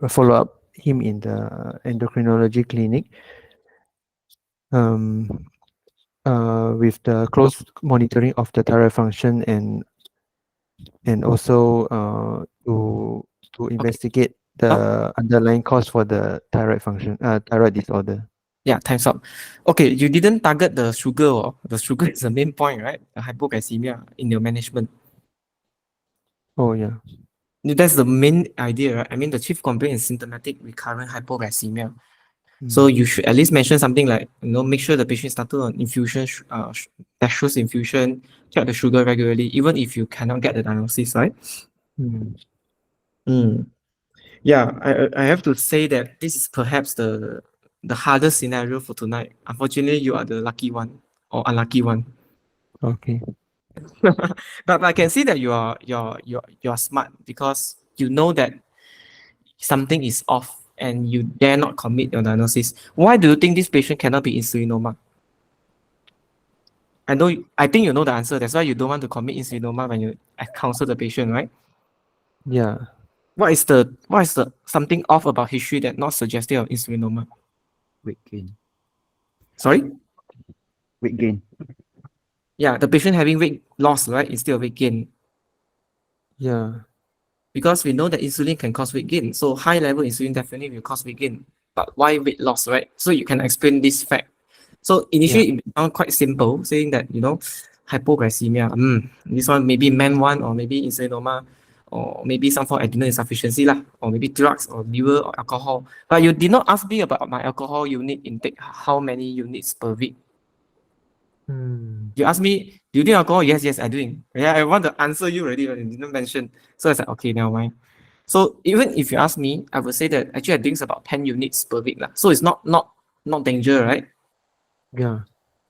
follow up him in the endocrinology clinic. With the close monitoring of the thyroid function and also to investigate the underlying cause for the thyroid function thyroid disorder. Yeah, time's up. Okay, you didn't target the sugar. Or the sugar is the main point, right? The hypoglycemia in your management. Oh yeah. That's the main idea, right? I mean, the chief complaint is symptomatic recurrent hypoglycemia. So you should at least mention something like, make sure the patient started on infusion, dextrose infusion, check the sugar regularly, even if you cannot get the diagnosis, right? Yeah, I have to say that this is perhaps the hardest scenario for tonight. Unfortunately, you are the lucky one or unlucky one. Okay. But I can see that you're smart because you know that something is off and you dare not commit your diagnosis. Why do you think this patient cannot be insulinoma? I think you know the answer. That's why you don't want to commit insulinoma when you counsel the patient, right? Yeah. What is the something off about history that not suggestive of insulinoma? Weight gain. Sorry? Weight gain. Yeah, the patient having weight loss, right, instead of weight gain. Yeah. Because we know that insulin can cause weight gain. So high level insulin definitely will cause weight gain. But why weight loss, right? So you can explain this fact. So initially it sounds quite simple, saying that, hypoglycemia, this one maybe man one or maybe insulinoma or maybe some form of adrenal insufficiency lah, or maybe drugs or liver or alcohol. But you did not ask me about my alcohol unit intake, how many units per week. You asked me, do you drink alcohol? Yes, I do. Yeah, I want to answer you already, but you didn't mention. So I said, okay, never mind. So even if you ask me, I would say that actually I drink about 10 units per week. So it's not danger, right? Yeah.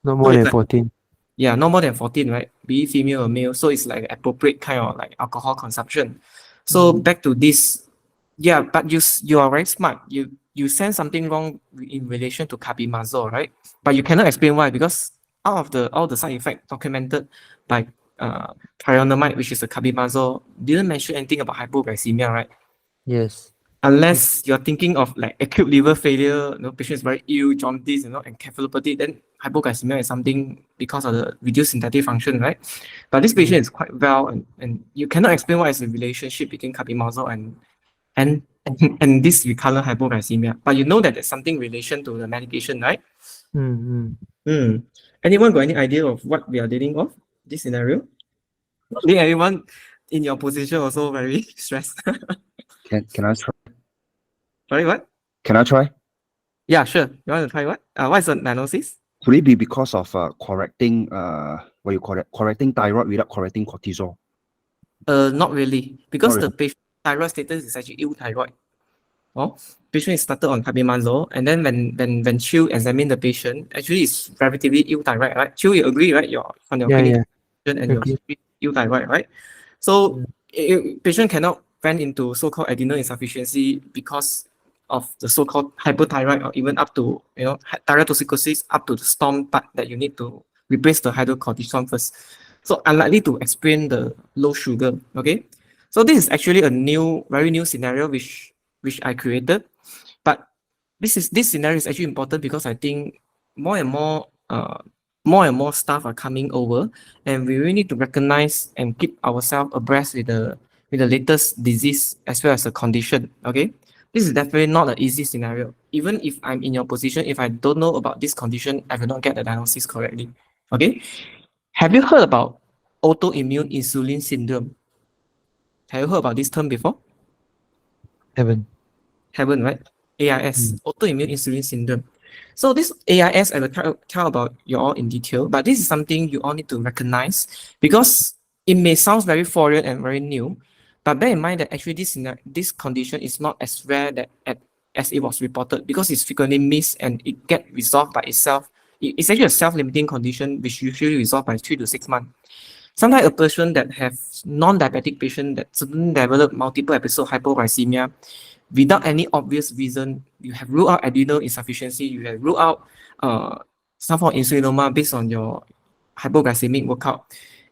No more than 14. Yeah, no more than 14, right? Be it female or male. So it's like appropriate kind of like alcohol consumption. So back to this, yeah, but you are very smart. You sense something wrong in relation to carbimazole, right? But you cannot explain why, because out of all the side effects documented by thionamide, which is a carbimazole, didn't mention anything about hypoglycemia, right? Yes. Unless you're thinking of like acute liver failure, patient is very ill, jaundice, and encephalopathy, then hypoglycemia is something because of the reduced synthetic function, right? But this patient is quite well, and you cannot explain what is the relationship between carbimazole and this recurrent hypoglycemia. But you know that there's something relation to the medication, right? Anyone got any idea of what we are dealing with this scenario? I think everyone in your position also very stressed. Can I try? Sorry, what? Can I try? Yeah, sure. You want to try what? What's the diagnosis? Could it be because of correcting what you call it, correcting thyroid without correcting cortisol? Not really, because Not the patient thyroid status is actually euthyroid. Patient is started on carbimazole, and then when Chiu examine the patient, actually it's relatively euthyroid, right? Chiu, you agree, right? From your clinical and your euthyroid, right? So patient cannot went into so-called adrenal insufficiency because of the so-called hypothyroid, or even up to thyrotoxicosis, up to the storm part that you need to replace the hydrocortisone first. So unlikely to explain the low sugar. Okay, so this is actually a very new scenario which I created, but this scenario is actually important because I think more and more staff are coming over, and we really need to recognize and keep ourselves abreast with the latest disease as well as the condition. Okay, this is definitely not an easy scenario. Even if I'm in your position, if I don't know about this condition, I will not get the diagnosis correctly. Okay, have you heard about autoimmune insulin syndrome? Have you heard about this term before? Haven't, right? AIS, autoimmune insulin syndrome. So this AIS, I will tell about you all in detail, but this is something you all need to recognize because it may sound very foreign and very new, but bear in mind that actually this condition is not as rare as it was reported, because it's frequently missed and it get resolved by itself. It's actually a self-limiting condition which usually resolved by 3 to 6 months. Sometimes a person that have non-diabetic patient that suddenly develop multiple episode hypoglycemia without any obvious reason, you have ruled out adrenal insufficiency, you have ruled out some form of insulinoma based on your hypoglycemic workup,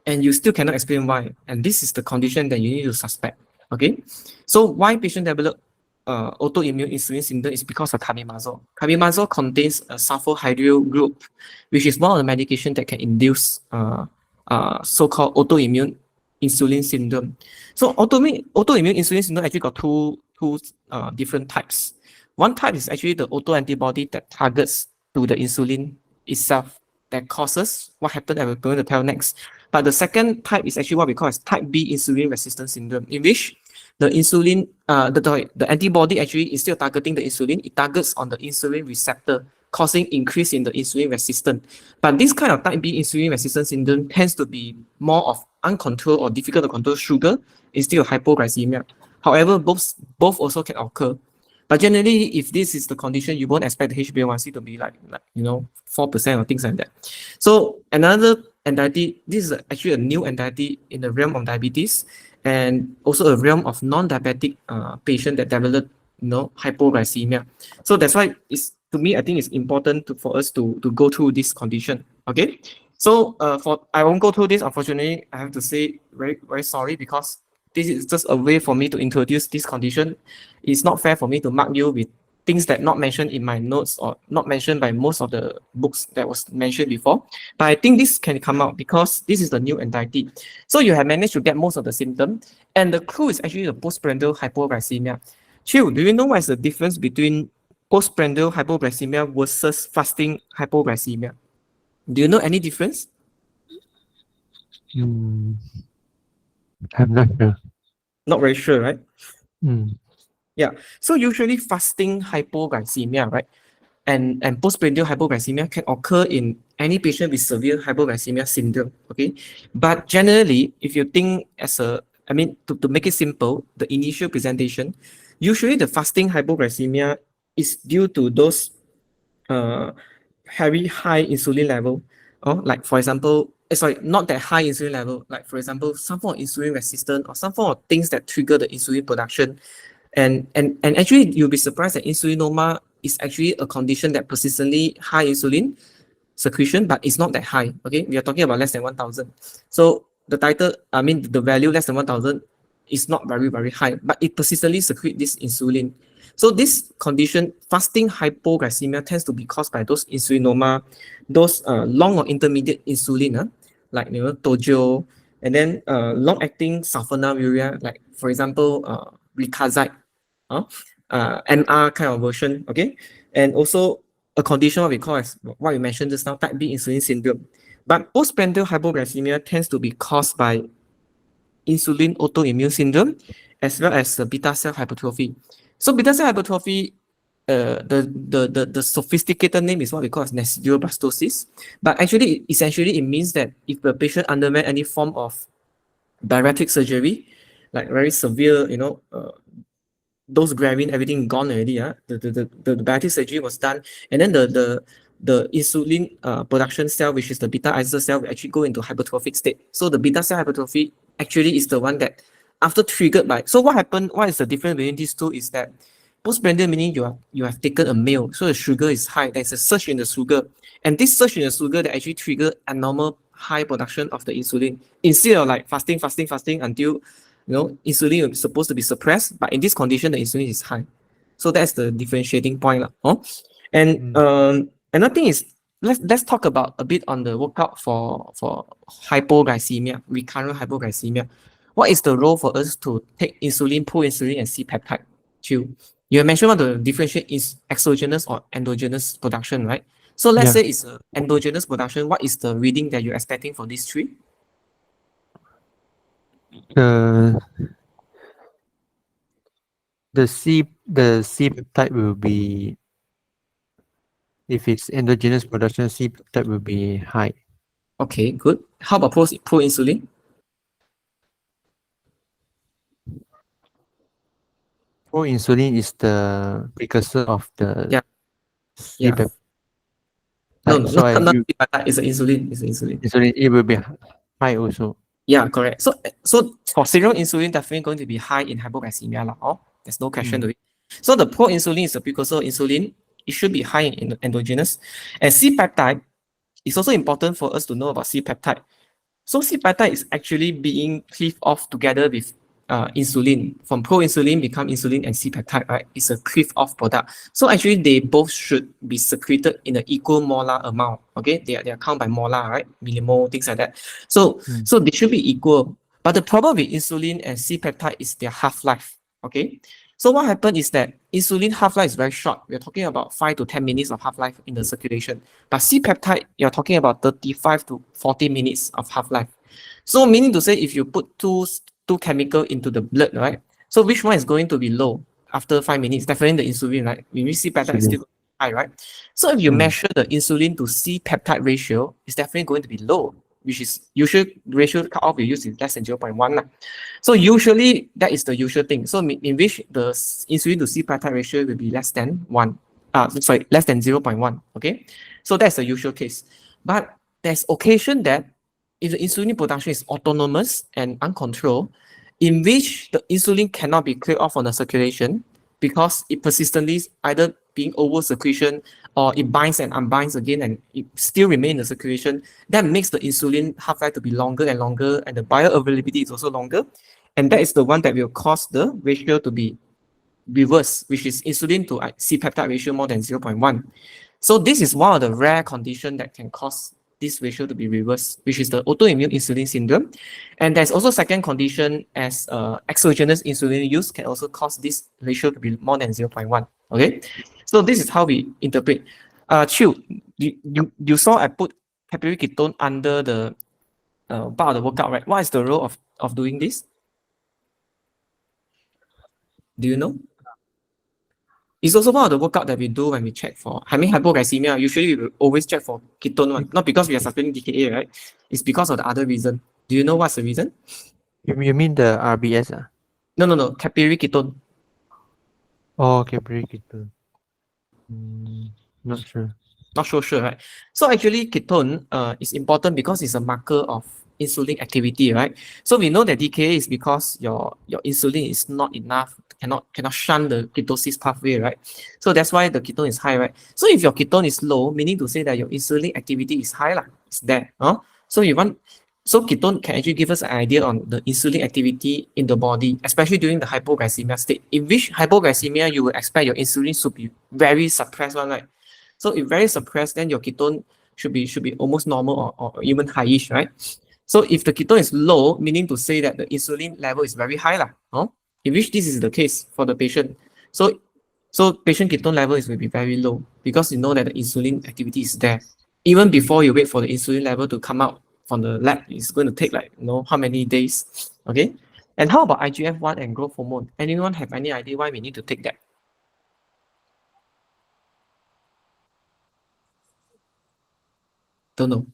and you still cannot explain why. And this is the condition that you need to suspect. Okay, so why patient develop autoimmune insulin syndrome is because of carbimazole. Carbimazole contains a sulfonylurea group, which is one of the medication that can induce so-called autoimmune insulin syndrome. So autoimmune insulin syndrome actually got two different types. One type is actually the autoantibody that targets to the insulin itself that causes what happened that we're going to tell next. But the second type is actually what we call as type B insulin resistance syndrome, in which the insulin, the antibody actually instead of targeting the insulin, it targets on the insulin receptor, causing increase in the insulin resistance. But this kind of type B insulin resistance syndrome tends to be more of uncontrolled or difficult to control sugar instead of hypoglycemia. However, both also can occur. But generally, if this is the condition, you won't expect the HbA1c to be like 4% or things like that. So another anxiety, this is actually a new anxiety in the realm of diabetes, and also a realm of non-diabetic patient that develop hypoglycemia. So that's why to me, I think it's important for us to go through this condition. Okay. So I won't go through this. Unfortunately, I have to say very, very sorry, because this is just a way for me to introduce this condition. It's not fair for me to mark you with things that not mentioned in my notes or not mentioned by most of the books that was mentioned before. But I think this can come out because this is the new anxiety. So you have managed to get most of the symptoms, and the clue is actually the postprandial hypoglycemia. Chiu, do you know what is the difference between postprandial hypoglycemia versus fasting hypoglycemia? Do you know any difference? I'm not sure. Not very sure, right? Yeah. So usually fasting hypoglycemia, right, and postprandial hypoglycemia can occur in any patient with severe hypoglycemia syndrome. Okay, but generally, if you think to make it simple, the initial presentation, usually the fasting hypoglycemia is due to those very high insulin level, or like for example, sorry, not that high insulin level, like for example, some form of insulin resistant or some form of things that trigger the insulin production. And actually, you'll be surprised that insulinoma is actually a condition that persistently high insulin secretion, but it's not that high. Okay, we are talking about less than 1,000. So the the value less than 1,000 is not very, very high, but it persistently secrete this insulin. So this condition, fasting hypoglycemia, tends to be caused by those insulinoma, those long or intermediate insulin, like Tojo, and then long-acting sulfonylurea, like for example, Ricazide, MR kind of version, okay? And also a condition what we call as what we mentioned just now, type B insulin syndrome. But postprandial hypoglycemia tends to be caused by insulin autoimmune syndrome, as well as beta cell hypertrophy. So beta cell hypertrophy, the sophisticated name is what we call as nephrodystrophy. But actually, essentially, it means that if the patient underwent any form of bariatric surgery, like very severe, those gravin, everything gone already. The bariatric surgery was done, and then the insulin production cell, which is the beta islet cell, will actually go into hypertrophic state. So the beta cell hypertrophy actually is the one that after triggered by. So what happened? What is the difference between these two? Is that postprandial meaning you have taken a meal, so the sugar is high. There's a surge in the sugar, and this surge in the sugar that actually trigger abnormal high production of the insulin instead of like fasting until insulin is supposed to be suppressed, but in this condition the insulin is high. So that's the differentiating point. And another thing is, let's talk about a bit on the workout for hypoglycemia, recurrent hypoglycemia. What is the role for us to take insulin, proinsulin, and C-peptide? You mentioned what the differentiate is exogenous or endogenous production, right? So let's say it's an endogenous production. What is the reading that you're expecting for these three? The C peptide will be, if it's endogenous production, C peptide will be high. Okay, good. How about proinsulin? Proinsulin is the precursor of the C Yeah. peptide. No, So not C-peptide. It's insulin. It's insulin. Insulin, it will be high also. Yeah, correct. So for serum insulin, definitely going to be high in hypoglycemia. There's no question to it. So the proinsulin is the precursor of insulin. It should be high in endogenous. And C-peptide is also important for us to know about C-peptide. So C-peptide is actually being cleaved off together with insulin. From pro-insulin become insulin and C-peptide, right? It's a cliff-off product. So actually, they both should be secreted in an equal molar amount. Okay, they are count by molar, right? Millimole, things like that. So so they should be equal. But the problem with insulin and C-peptide is their half-life. Okay, so what happened is that insulin half-life is very short. We're talking about 5 to 10 minutes of half-life in the circulation. But C-peptide, you're talking about 35 to 40 minutes of half-life. So meaning to say, if you put two chemical into the blood, right? So which one is going to be low after 5 minutes? Definitely the insulin, right? We see peptide is still high, right? So if you measure the insulin to C peptide ratio, it's definitely going to be low, which is usual ratio cutoff we use is less than 0.1. So usually that is the usual thing. So in which the insulin to C peptide ratio will be less than 1. Less than 0.1. Okay. So that's the usual case. But there's occasion that if the insulin production is autonomous and uncontrolled, in which the insulin cannot be cleared off from the circulation because it persistently is either being over secretion or it binds and unbinds again and it still remains in the circulation, that makes the insulin half-life to be longer and longer, and the bioavailability is also longer. And that is the one that will cause the ratio to be reversed, which is insulin to C-peptide ratio more than 0.1. So this is one of the rare conditions that can cause this ratio to be reversed, which is the autoimmune insulin syndrome. And there's also second condition as exogenous insulin use can also cause this ratio to be more than 0.1. Okay, so this is how we interpret. Chiu, you saw I put capillary ketone under the part of the workout, right? What is the role of doing this? Do you know? It's also one of the workout that we do when we check for, hypoglycemia. Usually we will always check for ketone one, not because we are suspecting DKA, right? It's because of the other reason. Do you know what's the reason? You mean the RBS? No, capillary ketone. Oh, capillary ketone. Not sure. Not so sure, right? So actually ketone is important because it's a marker of insulin activity, right? So we know that DKA is because your insulin is not enough, cannot shun the ketosis pathway, right? So that's why the ketone is high, right? So if your ketone is low, meaning to say that your insulin activity is high, it's there. So ketone can actually give us an idea on the insulin activity in the body, especially during the hypoglycemia state. In which hypoglycemia you would expect your insulin to be very suppressed one, right? So if very suppressed, then your ketone should be almost normal or even highish, right? So if the ketone is low, meaning to say that the insulin level is very high, in which this is the case for the patient. So patient ketone level will be very low because you know that the insulin activity is there. Even before you wait for the insulin level to come out from the lab, it's going to take how many days, okay? And how about IGF-1 and growth hormone? Anyone have any idea why we need to take that? Don't know.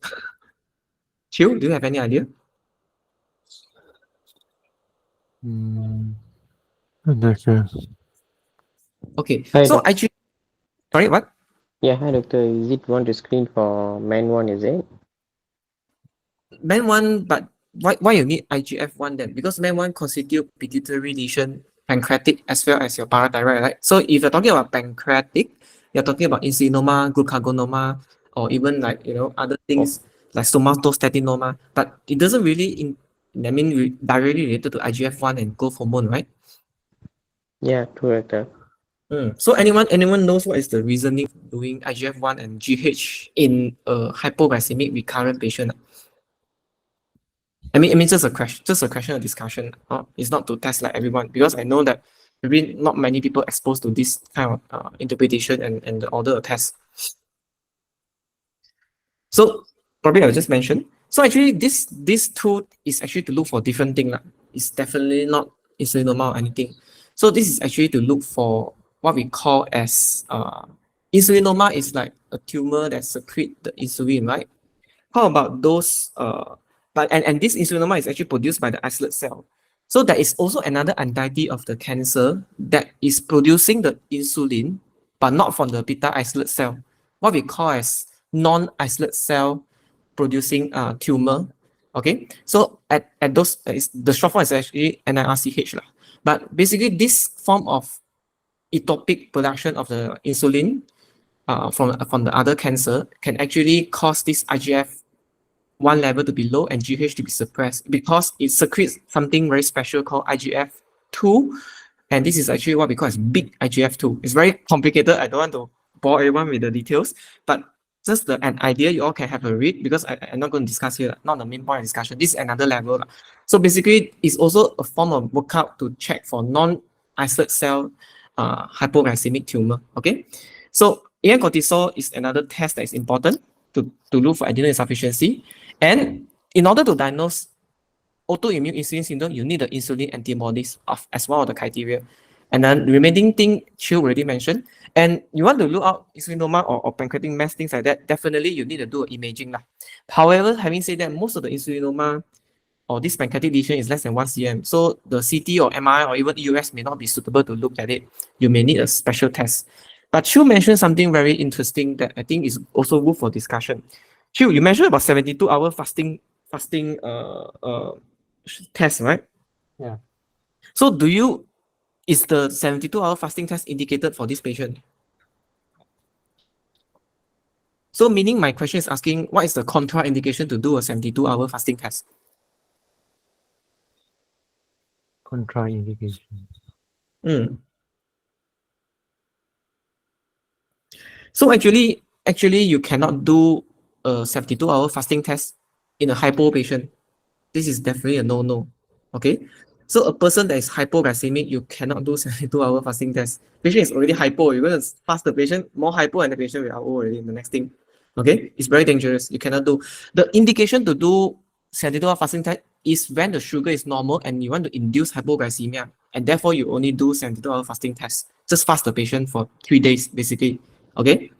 Chiu, do you have any idea? I'm not sure. Okay, Hi, so doc. sorry, what? Yeah, hi doctor. Is it one to screen for man one, is it? Man one, but why you need IGF-1 then? Because man one constitute pituitary lesion, pancreatic as well as your parathyroid, right? So if you're talking about pancreatic, you're talking about insulinoma, glucagonoma, or even other things like somatostatinoma, but it doesn't really directly related to IGF-1 and growth hormone, right? Yeah, true, doctor. So anyone knows what is the reasoning for doing IGF-1 and GH in a hypoglycemic recurrent patient? I mean, just a question of discussion. It's not to test like everyone, because I know that maybe not many people exposed to this kind of interpretation and the order of test. So probably I'll just mention. So actually, this tool is actually to look for different things. It's definitely not insulinoma or anything. So this is actually to look for what we call as insulinoma is like a tumor that secrete the insulin, right? How about those and this insulinoma is actually produced by the islet cell. So there is also another entity of the cancer that is producing the insulin, but not from the beta islet cell, what we call as non-islet cell producing tumor. Okay, so at those the short form is actually NIRCH. But basically this form of ectopic production of the insulin from the other cancer can actually cause this IGF one level to be low and GH to be suppressed because it secretes something very special called IGF-2. And this is actually what we call as big IGF-2. It's very complicated. I don't want to bore everyone with the details, but just an idea, you all can have a read because I'm not going to discuss here, not the main point of discussion. This is another level. So basically, it's also a form of workup to check for non-islet cell hypoglycemic tumor. Okay, so AN cortisol is another test that is important to look for adrenal insufficiency. And in order to diagnose autoimmune insulin syndrome, you need the insulin antibodies as one of the criteria. And then the remaining thing, Chiu already mentioned. And you want to look out insulinoma or pancreatic mass, things like that, definitely you need to do imaging. However, having said that, most of the insulinoma or this pancreatic lesion is less than 1 cm. So the CT or MRI or even EUS may not be suitable to look at it. You may need a special test. But Chiu mentioned something very interesting that I think is also worth for discussion. Chiu, you mentioned about 72-hour fasting test, right? Yeah. So is the 72-hour fasting test indicated for this patient? So meaning my question is asking, what is the contraindication to do a 72-hour fasting test? Contraindication. So actually you cannot do a 72-hour fasting test in a hypo patient. This is definitely a no-no. Okay. So a person that is hypoglycemic, you cannot do 72-hour fasting test. Patient is already hypo. You're going to fast the patient, more hypo, and the patient will RO already in the next thing. Okay. It's very dangerous. You cannot do. The indication to do 72-hour fasting test is when the sugar is normal and you want to induce hypoglycemia. And therefore, you only do 72-hour fasting test. Just fast the patient for 3 days, basically. Okay.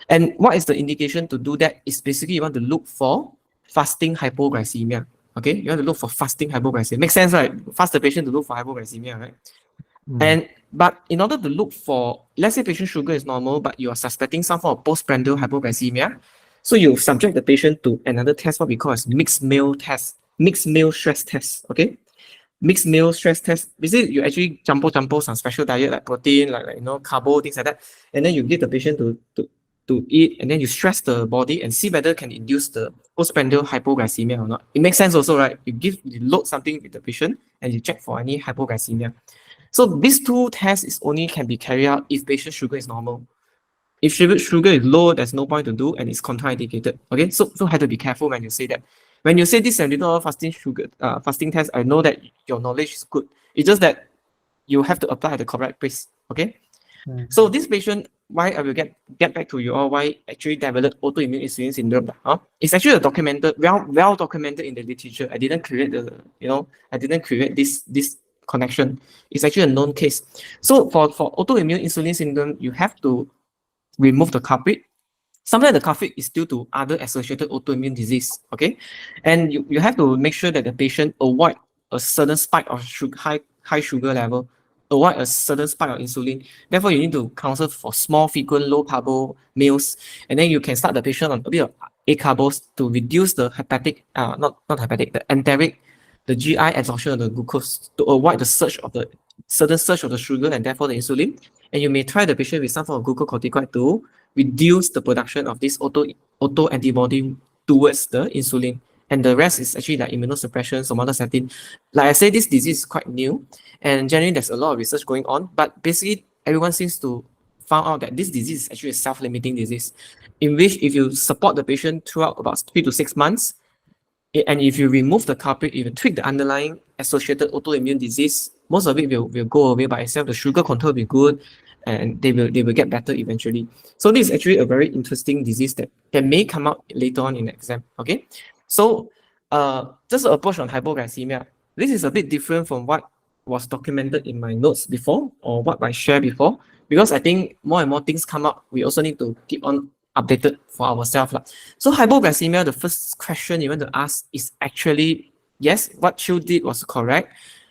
And what is the indication to do that? Is basically you want to look for fasting hypoglycemia. Okay, you want to look for fasting hypoglycemia. Makes sense, right? Fast the patient to look for hypoglycemia, right? But in order to look for, let's say patient sugar is normal, but you are suspecting some form of postprandial hypoglycemia, so you subject the patient to another test, what we call as mixed meal test, mixed meal stress test. Okay, mixed meal stress test. Basically, you actually jumbo some special diet like protein, like carbo, things like that, and then you give the patient to eat, and then you stress the body and see whether it can induce the postprandial hypoglycemia or not. It makes sense also, right? You load something with the patient and you check for any hypoglycemia. So these two tests can be carried out if patient sugar is normal. If sugar is low, there's no point to do and it's contraindicated. Okay, so have to be careful when you say that. When you say this 72-hour fasting test, I know that your knowledge is good. It's just that you have to apply at the correct place. Okay. So this patient, why I will get back to you all, why actually developed autoimmune insulin syndrome. It's actually documented, well documented in the literature. I didn't create this connection. It's actually a known case. So for autoimmune insulin syndrome, you have to remove the culprit. Sometimes the culprit is due to other associated autoimmune disease. Okay, and you have to make sure that the patient avoid a certain spike of high sugar level, avoid a certain spike of insulin. Therefore, you need to counsel for small, frequent, low carbo meals, and then you can start the patient on a bit of acarbos to reduce the the enteric, the GI absorption of the glucose to avoid the sudden surge of the sugar and therefore the insulin. And you may try the patient with some form of glucocorticoid to reduce the production of this auto antibody towards the insulin. And the rest is actually like immunosuppression, somatostatin. Like I said, this disease is quite new, and generally there's a lot of research going on. But basically, everyone seems to found out that this disease is actually a self-limiting disease, in which if you support the patient throughout about 3 to 6 months, and if you remove the culprit, if you tweak the underlying associated autoimmune disease, most of it will go away by itself. The sugar control will be good, and they will get better eventually. So this is actually a very interesting disease that may come out later on in the exam. Okay. So just the approach on hypoglycemia, this is a bit different from what was documented in my notes before or what I shared before, because I think more and more things come up. We also need to keep on updated for ourselves. So hypoglycemia, the first question you want to ask is actually, yes, what Chiu did was correct.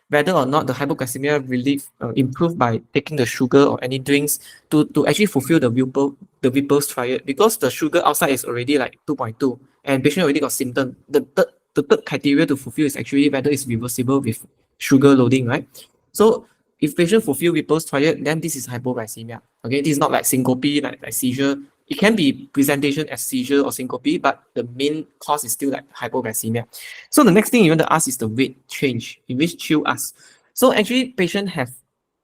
Whether or not the hypoglycemia relief improved by taking the sugar or any drinks to actually fulfill the Whipple's triad, because the sugar outside is already like 2.2 and patient already got symptom. The third criteria to fulfill is actually whether it's reversible with sugar loading, right? So if patient fulfill Whipple's triad, then this is hypoglycemia. Okay, this is not like syncope, like seizure. it can be presentation as seizure or syncope, but the main cause is still like hypoglycemia. So the next thing you want to ask is the weight change, in which Chu asks. So actually, patient have,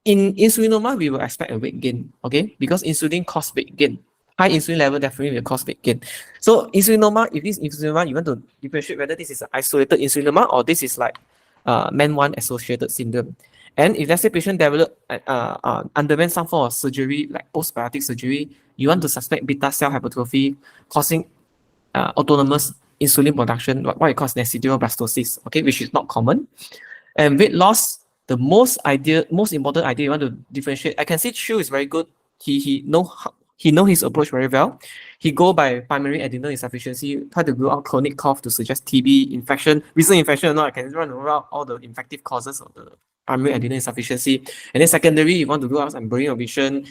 in insulinoma, we will expect a weight gain, okay? Because insulin cause weight gain. High insulin level definitely will cause weight gain. So insulinoma, if this insulinoma, you want to differentiate whether this is an isolated insulinoma or this is like MEN1 associated syndrome. And if let's say patient develop underwent some form of surgery like postbiotic surgery, you want to suspect beta cell hypertrophy causing autonomous insulin production, what we call necidioblastosis, okay, which is not common. And weight loss, the most important idea you want to differentiate. I can see Chu is very good. He know his approach very well. He go by primary adrenal insufficiency, try to rule out chronic cough to suggest TB infection, recent infection or not. I can run around all the infective causes of the primary adrenal insufficiency. And then secondary, you want to rule out some blurring of vision.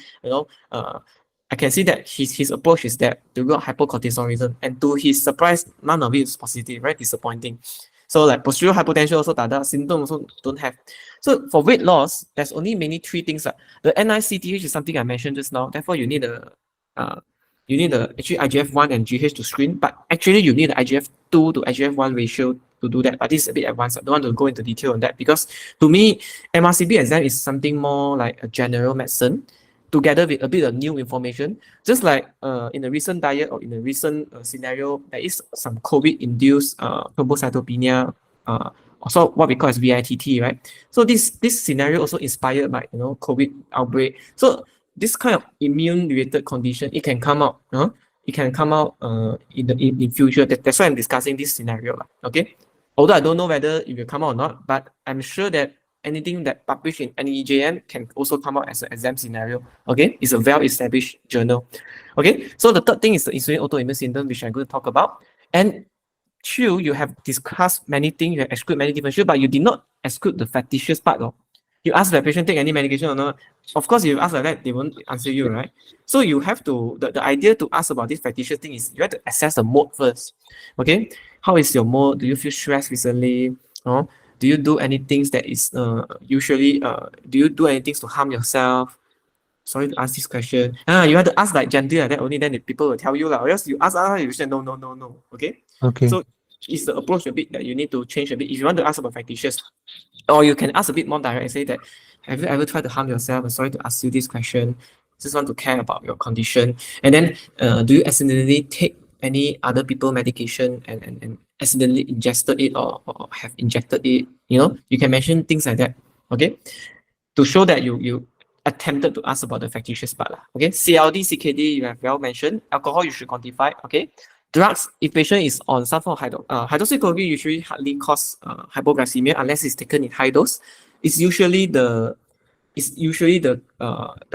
I can see that his approach is that to rule out hypocortisolism. And to his surprise, none of it is positive, very disappointing. So like postural hypotension also tak ada, symptom also don't have. So for weight loss, there's only mainly three things. The NICTH is something I mentioned just now. Therefore, you need actually IGF-1 and GH to screen, but actually you need the IGF-2 to IGF-1 ratio to do that. But this is a bit advanced. I don't want to go into detail on that because to me, MRCP exam is something more like a general medicine together with a bit of new information. Just like in a recent diet or in a recent scenario, there is some COVID-induced thrombocytopenia, also what we call as VITT, right? So this scenario also inspired by COVID outbreak. So this kind of immune-related condition, it can come out. It can come out in future. That's why I'm discussing this scenario, okay? Although I don't know whether it will come out or not, but I'm sure that anything that published in NEJM can also come out as an exam scenario. Okay, it's a well-established journal. Okay, so the third thing is the insulin autoimmune syndrome, which I'm going to talk about. And Chu, you have discussed many things, you have excluded many different issues, but you did not exclude the factitious part. You ask the patient take any medication or not. Of course, if you ask like that, they won't answer you, right? So you have to, the idea to ask about this factitious thing is you have to assess the mode first. Okay, how is your mode? Do you feel stressed recently? Do you do anything that is usually do you do anything to harm yourself? Sorry to ask this question. You have to ask like gently like that, only then the people will tell you or else you ask you say no. Okay? Okay. So it's the approach a bit that you need to change a bit. If you want to ask about factitious, or you can ask a bit more direct and say that, have you ever tried to harm yourself? I'm sorry to ask you this question. Just want to care about your condition. And then do you accidentally take any other people medication and accidentally ingested it or have injected it? You can mention things like that, okay? To show that you attempted to ask about the factitious part. Okay, CLD, CKD, you have well mentioned. Alcohol, you should quantify, okay? Drugs, if patient is on some form of hydroxychloroquine, usually hardly cause hypoglycemia unless it's taken in high dose. It's usually the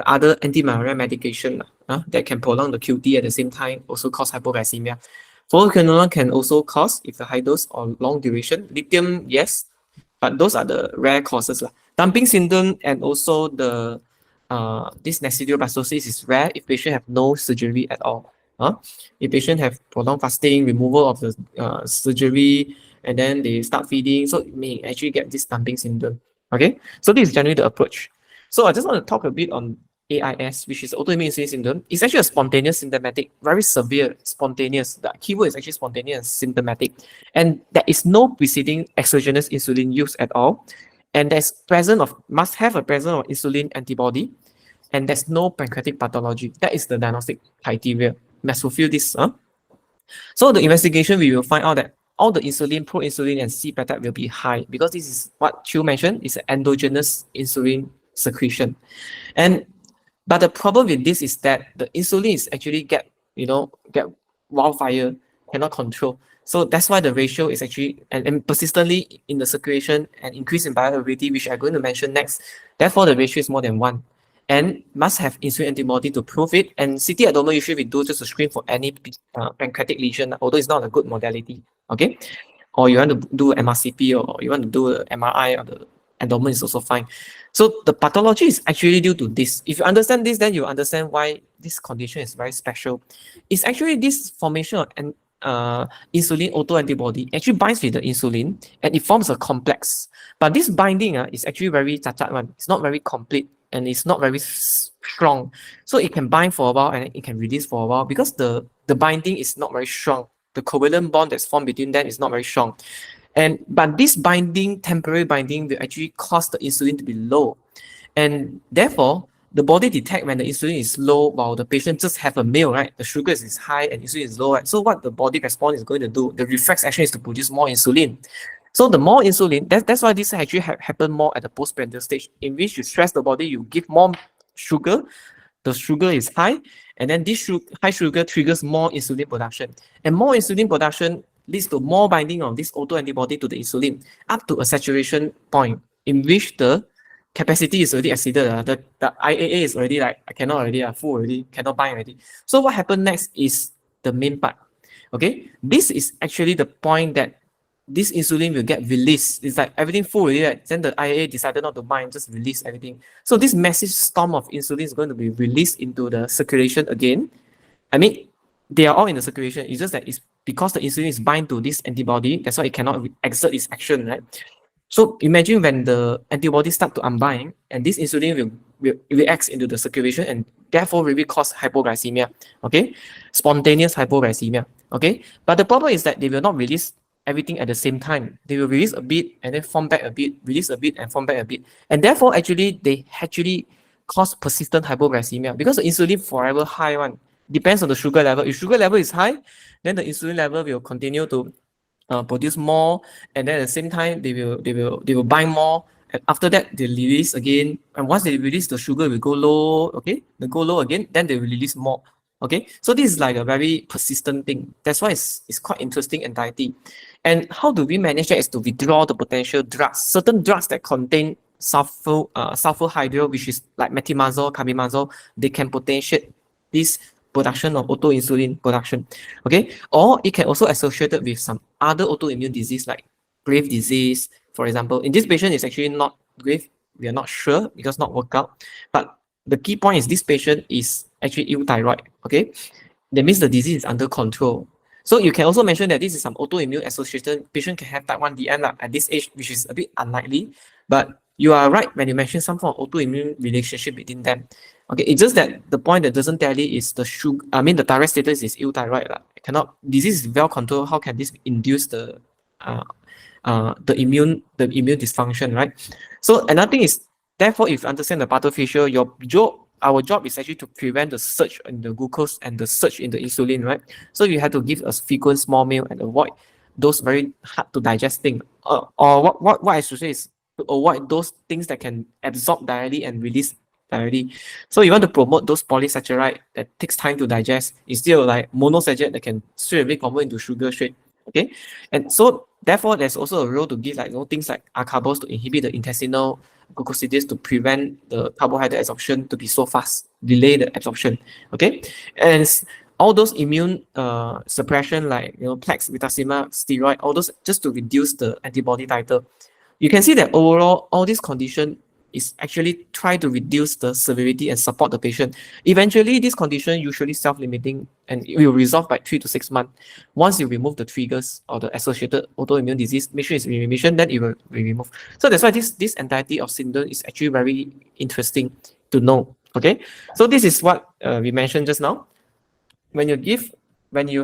other anti-malaria medication that can prolong the QT at the same time, also cause hypoglycemia. Fluoroquinolone can also cause, if the high dose or long duration. Lithium, yes, but those are the rare causes. Dumping syndrome and also the this necidioblastosis is rare if patient have no surgery at all. If patient have prolonged fasting, removal of the surgery, and then they start feeding, so it may actually get this dumping syndrome. Okay, so this is generally the approach. So I just want to talk a bit on AIS, which is autoimmune insulin syndrome. It's actually a spontaneous symptomatic, very severe spontaneous. The keyword is actually spontaneous and symptomatic. And there is no preceding exogenous insulin use at all. And there's must have a presence of insulin antibody. And there's no pancreatic pathology. That is the diagnostic criteria. Must fulfill this. So the investigation, we will find out that all the insulin, proinsulin, and C-peptide will be high because this is what Chu mentioned, is an endogenous insulin secretion. But the problem with this is that the insulin is actually get wildfire, cannot control. So that's why the ratio is actually and persistently in the circulation and increase in bioavailability, which I'm going to mention next. Therefore, the ratio is more than 1. And must have insulin antibody to prove it. And CT abdominal usually we do just to screen for any pancreatic lesion, although it's not a good modality. Okay, or you want to do MRCP or you want to do MRI or the abdomen is also fine. So the pathology is actually due to this. If you understand this, then you understand why this condition is very special. It's actually this formation of insulin autoantibody actually binds with the insulin and it forms a complex. But this binding is actually very cacat one. It's not very complete. and it's not very strong. So it can bind for a while and it can release for a while because the binding is not very strong. The covalent bond that's formed between them is not very strong. But this binding, temporary binding, will actually cause the insulin to be low. And therefore, the body detect when the insulin is low while the patient just have a meal, right? The sugar is high and insulin is low, right? So what the body response is going to do, the reflex action is to produce more insulin. So the more insulin, that's why this actually happen more at the postprandial stage, in which you stress the body, you give more sugar, the sugar is high, and then this high sugar triggers more insulin production. And more insulin production leads to more binding of this autoantibody to the insulin up to a saturation point in which the capacity is already exceeded. The IAA is already like, I cannot already, full already, cannot bind already. So what happened next is the main part. Okay, this is actually the point that this insulin will get released. It's like everything full already, right? Then the IAA decided not to bind, just release everything. So this massive storm of insulin is going to be released into the circulation again. I mean, they are all in the circulation. It's just that it's because the insulin is bind to this antibody, that's why it cannot exert its action, right? So imagine when the antibodies start to unbind and this insulin will react into the circulation and therefore will cause hypoglycemia, okay? Spontaneous hypoglycemia, okay? But the problem is that they will not release everything at the same time. They will release a bit and then form back a bit, release a bit and form back a bit. And therefore, they actually cause persistent hypoglycemia because the insulin forever high one. Depends on the sugar level. If sugar level is high, then the insulin level will continue to produce more, and then at the same time they will bind more, and after that they release again, and once they release, the sugar will go low. Okay, they go low again, then they will release more. Okay, so this is like a very persistent thing. That's why it's quite interesting entirety. And how do we manage that is to withdraw the potential drugs. Certain drugs that contain sulfur hydride, which is like metimazole, carbimazole, they can potentiate this production of autoinsulin production. Okay, or it can also associated with some other autoimmune disease like Graves' disease, for example. In this patient, it's actually not Graves. We are not sure because not worked out. But the key point is this patient is actually euthyroid. Okay, that means the disease is under control. So you can also mention that this is some autoimmune association. Patient can have type 1 DN at this age, which is a bit unlikely. But you are right when you mention some form of autoimmune relationship between them. Okay, it's just that the point that doesn't tally is the sugar. I mean, the thyroid status is euthyroid. Cannot, disease is well controlled. How can this induce the immune dysfunction, right? So another thing is, therefore, if you understand the pathophysiology, our job is actually to prevent the surge in the glucose and the surge in the insulin, right? So you have to give a frequent small meal and avoid those very hard to digest things. Or what I should say is to avoid those things that can absorb directly and release directly. So you want to promote those polysaccharide that takes time to digest instead of like monosaccharide that can straight away convert into sugar straight. Okay, and so therefore there's also a role to give like things like acarbose to inhibit the intestinal glucosides to prevent the carbohydrate absorption to be so fast, delay the absorption. Okay, and all those immune suppression like plaques, rituximab, steroid, all those just to reduce the antibody titer. You can see that overall all these condition is actually try to reduce the severity and support the patient. Eventually, this condition usually self-limiting and it will resolve by 3 to 6 months. Once you remove the triggers or the associated autoimmune disease, make sure it's in remission, then it will be removed. So that's why this entirety of syndrome is actually very interesting to know. Okay, so this is what we mentioned just now. When you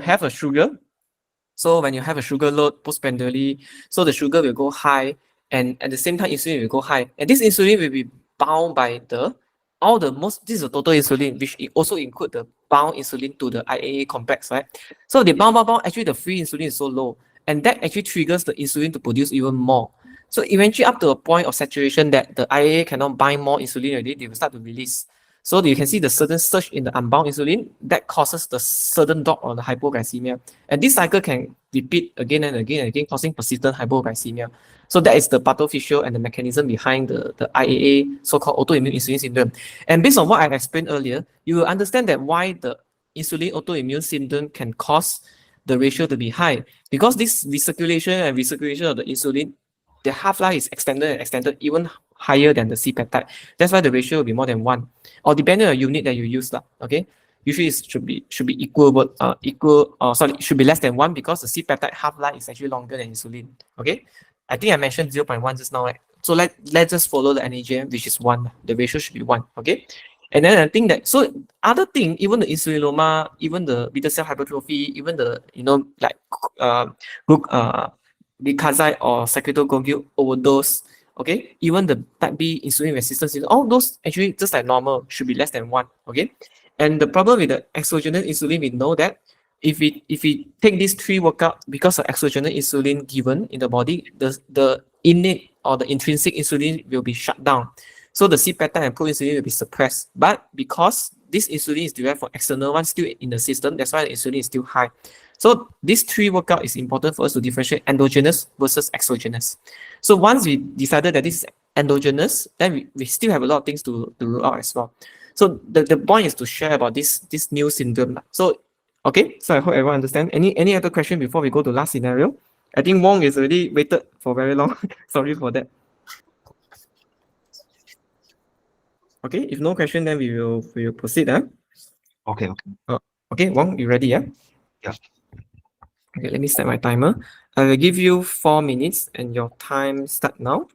have a sugar, so when you have a sugar load postprandially, so the sugar will go high, and at the same time insulin will go high, and this insulin will be bound by this is the total insulin, which it also include the bound insulin to the IAA complex, right? So the bound, actually the free insulin is so low, and that actually triggers the insulin to produce even more. So eventually up to a point of saturation that the IAA cannot bind more insulin already, they will start to release. So you can see the sudden surge in the unbound insulin that causes the sudden drop on the hypoglycemia. And this cycle can repeat again and again and again, causing persistent hypoglycemia. So that is the pathophysiology and the mechanism behind the IAA, so-called autoimmune insulin syndrome. And based on what I've explained earlier, you will understand that why the insulin autoimmune syndrome can cause the ratio to be high. Because this recirculation of the insulin, the half-life is extended even higher than the C-peptide. That's why the ratio will be more than 1. Or depending on the unit that you use, okay? Usually it should be should be less than 1 because the C-peptide half-life is actually longer than insulin. Okay? I think I mentioned 0.1 just now, right? So let's just follow the NAGM, which is 1. The ratio should be 1. Okay. And then I think that, so other thing, even the insulinoma, even the beta cell hypertrophy, even the, like glucoside or secretogogue overdose, okay, even the type B insulin resistance, all those actually just like normal should be less than 1. Okay. And the problem with the exogenous insulin, we know that if we take these 3 workout, because of exogenous insulin given in the body, the innate or the intrinsic insulin will be shut down. So the C pattern and pro-insulin will be suppressed. But because this insulin is derived from external one still in the system, that's why the insulin is still high. So these 3 workout is important for us to differentiate endogenous versus exogenous. So once we decided that this is endogenous, then we still have a lot of things to rule out as well. So the point is to share about this new syndrome. So okay, so I hope everyone understand. Any other question before we go to last scenario? I think Wong is already waited for very long. Sorry for that. Okay, if no question, then we will proceed. Okay. Okay, Wong, you ready? Yeah. Yeah. Okay, let me set my timer. I will give you 4 minutes, and your time start now.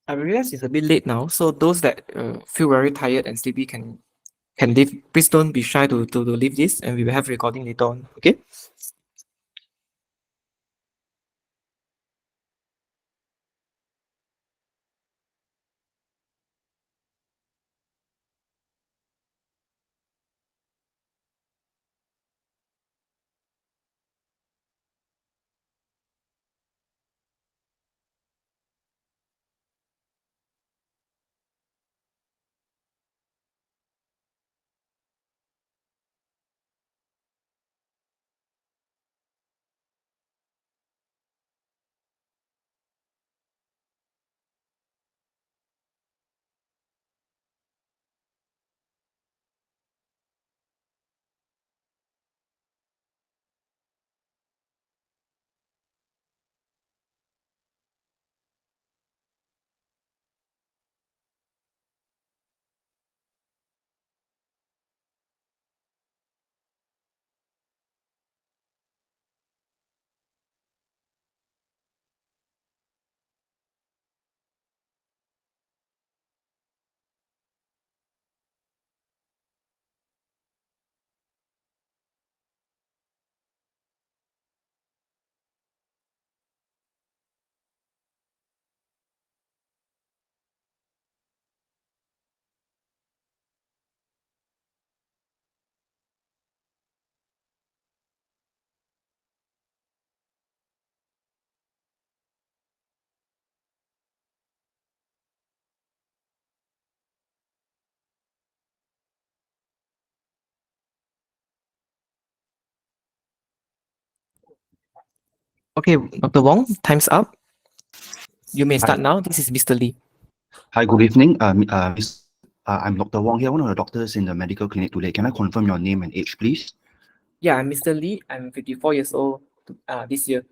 I realize it's a bit late now, so those that feel very tired and sleepy can leave. Please don't be shy to leave this, and we will have recording later on. Okay. Okay, Dr. Wong, time's up. You may start now. This is Mr. Lee. Hi, good evening. I'm Dr. Wong here, one of the doctors in the medical clinic today. Can I confirm your name and age, please? Yeah, I'm Mr. Lee. I'm 54 years old this year.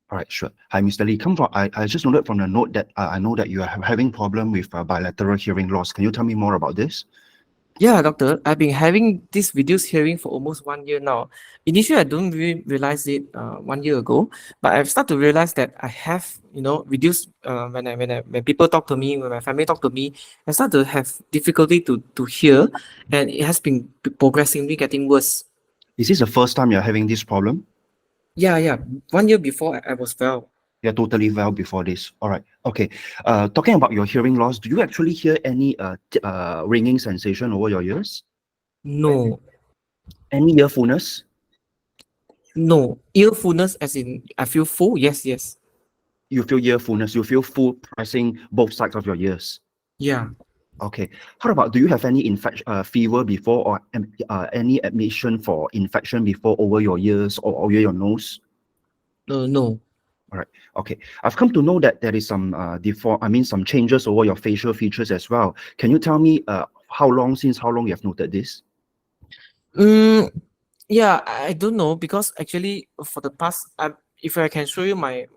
All right, sure. Hi, Mr. Lee. I just noted from the note that I know that you are having problem with bilateral hearing loss. Can you tell me more about this? Yeah, doctor, I've been having this reduced hearing for almost 1 year now. Initially, I don't really realize it 1 year ago, but I've started to realize that I have, reduced when people talk to me, when my family talk to me, I start to have difficulty to hear, and it has been progressively getting worse. Is this the first time you're having this problem? Yeah. 1 year before, I was well. You're totally well before this. All right. Okay. Talking about your hearing loss, do you actually hear any ringing sensation over your ears? No, Any ear fullness? no. Ear fullness, as in I feel full. Yes. You feel ear fullness. You feel full pressing both sides of your ears. Yeah. Okay. How about, do you have any fever before, or any admission for infection before over your ears or over your nose? No. Okay. I've come to know that there is some some changes over your facial features as well. Can you tell me since how long you have noted this? Yeah, I don't know, because actually for the past, if I can show you my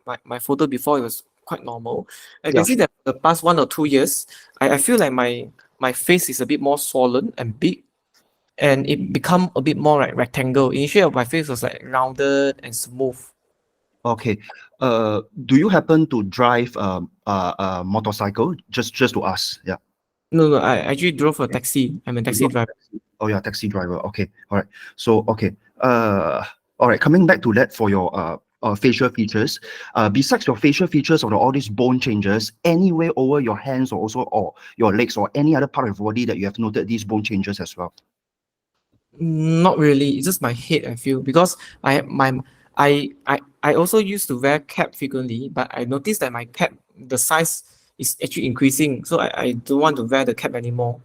photo before, it was quite normal. I can Yeah, see that the past 1 or 2 years, I feel like my face is a bit more swollen and big, and it become a bit more like rectangle. Initially, my face was like rounded and smooth. Okay. Do you happen to drive a motorcycle? Just to ask. Yeah. No, I actually drove a taxi. I'm a taxi driver. Oh, yeah, taxi driver. Okay. All right. So, okay. All right. Coming back to that for your facial features. Besides your facial features or all these bone changes, anywhere over your hands or your legs or any other part of your body that you have noted these bone changes as well? Not really. It's just my head, I feel, because I also used to wear cap frequently, but I noticed that my cap, the size is actually increasing. So I don't want to wear the cap anymore.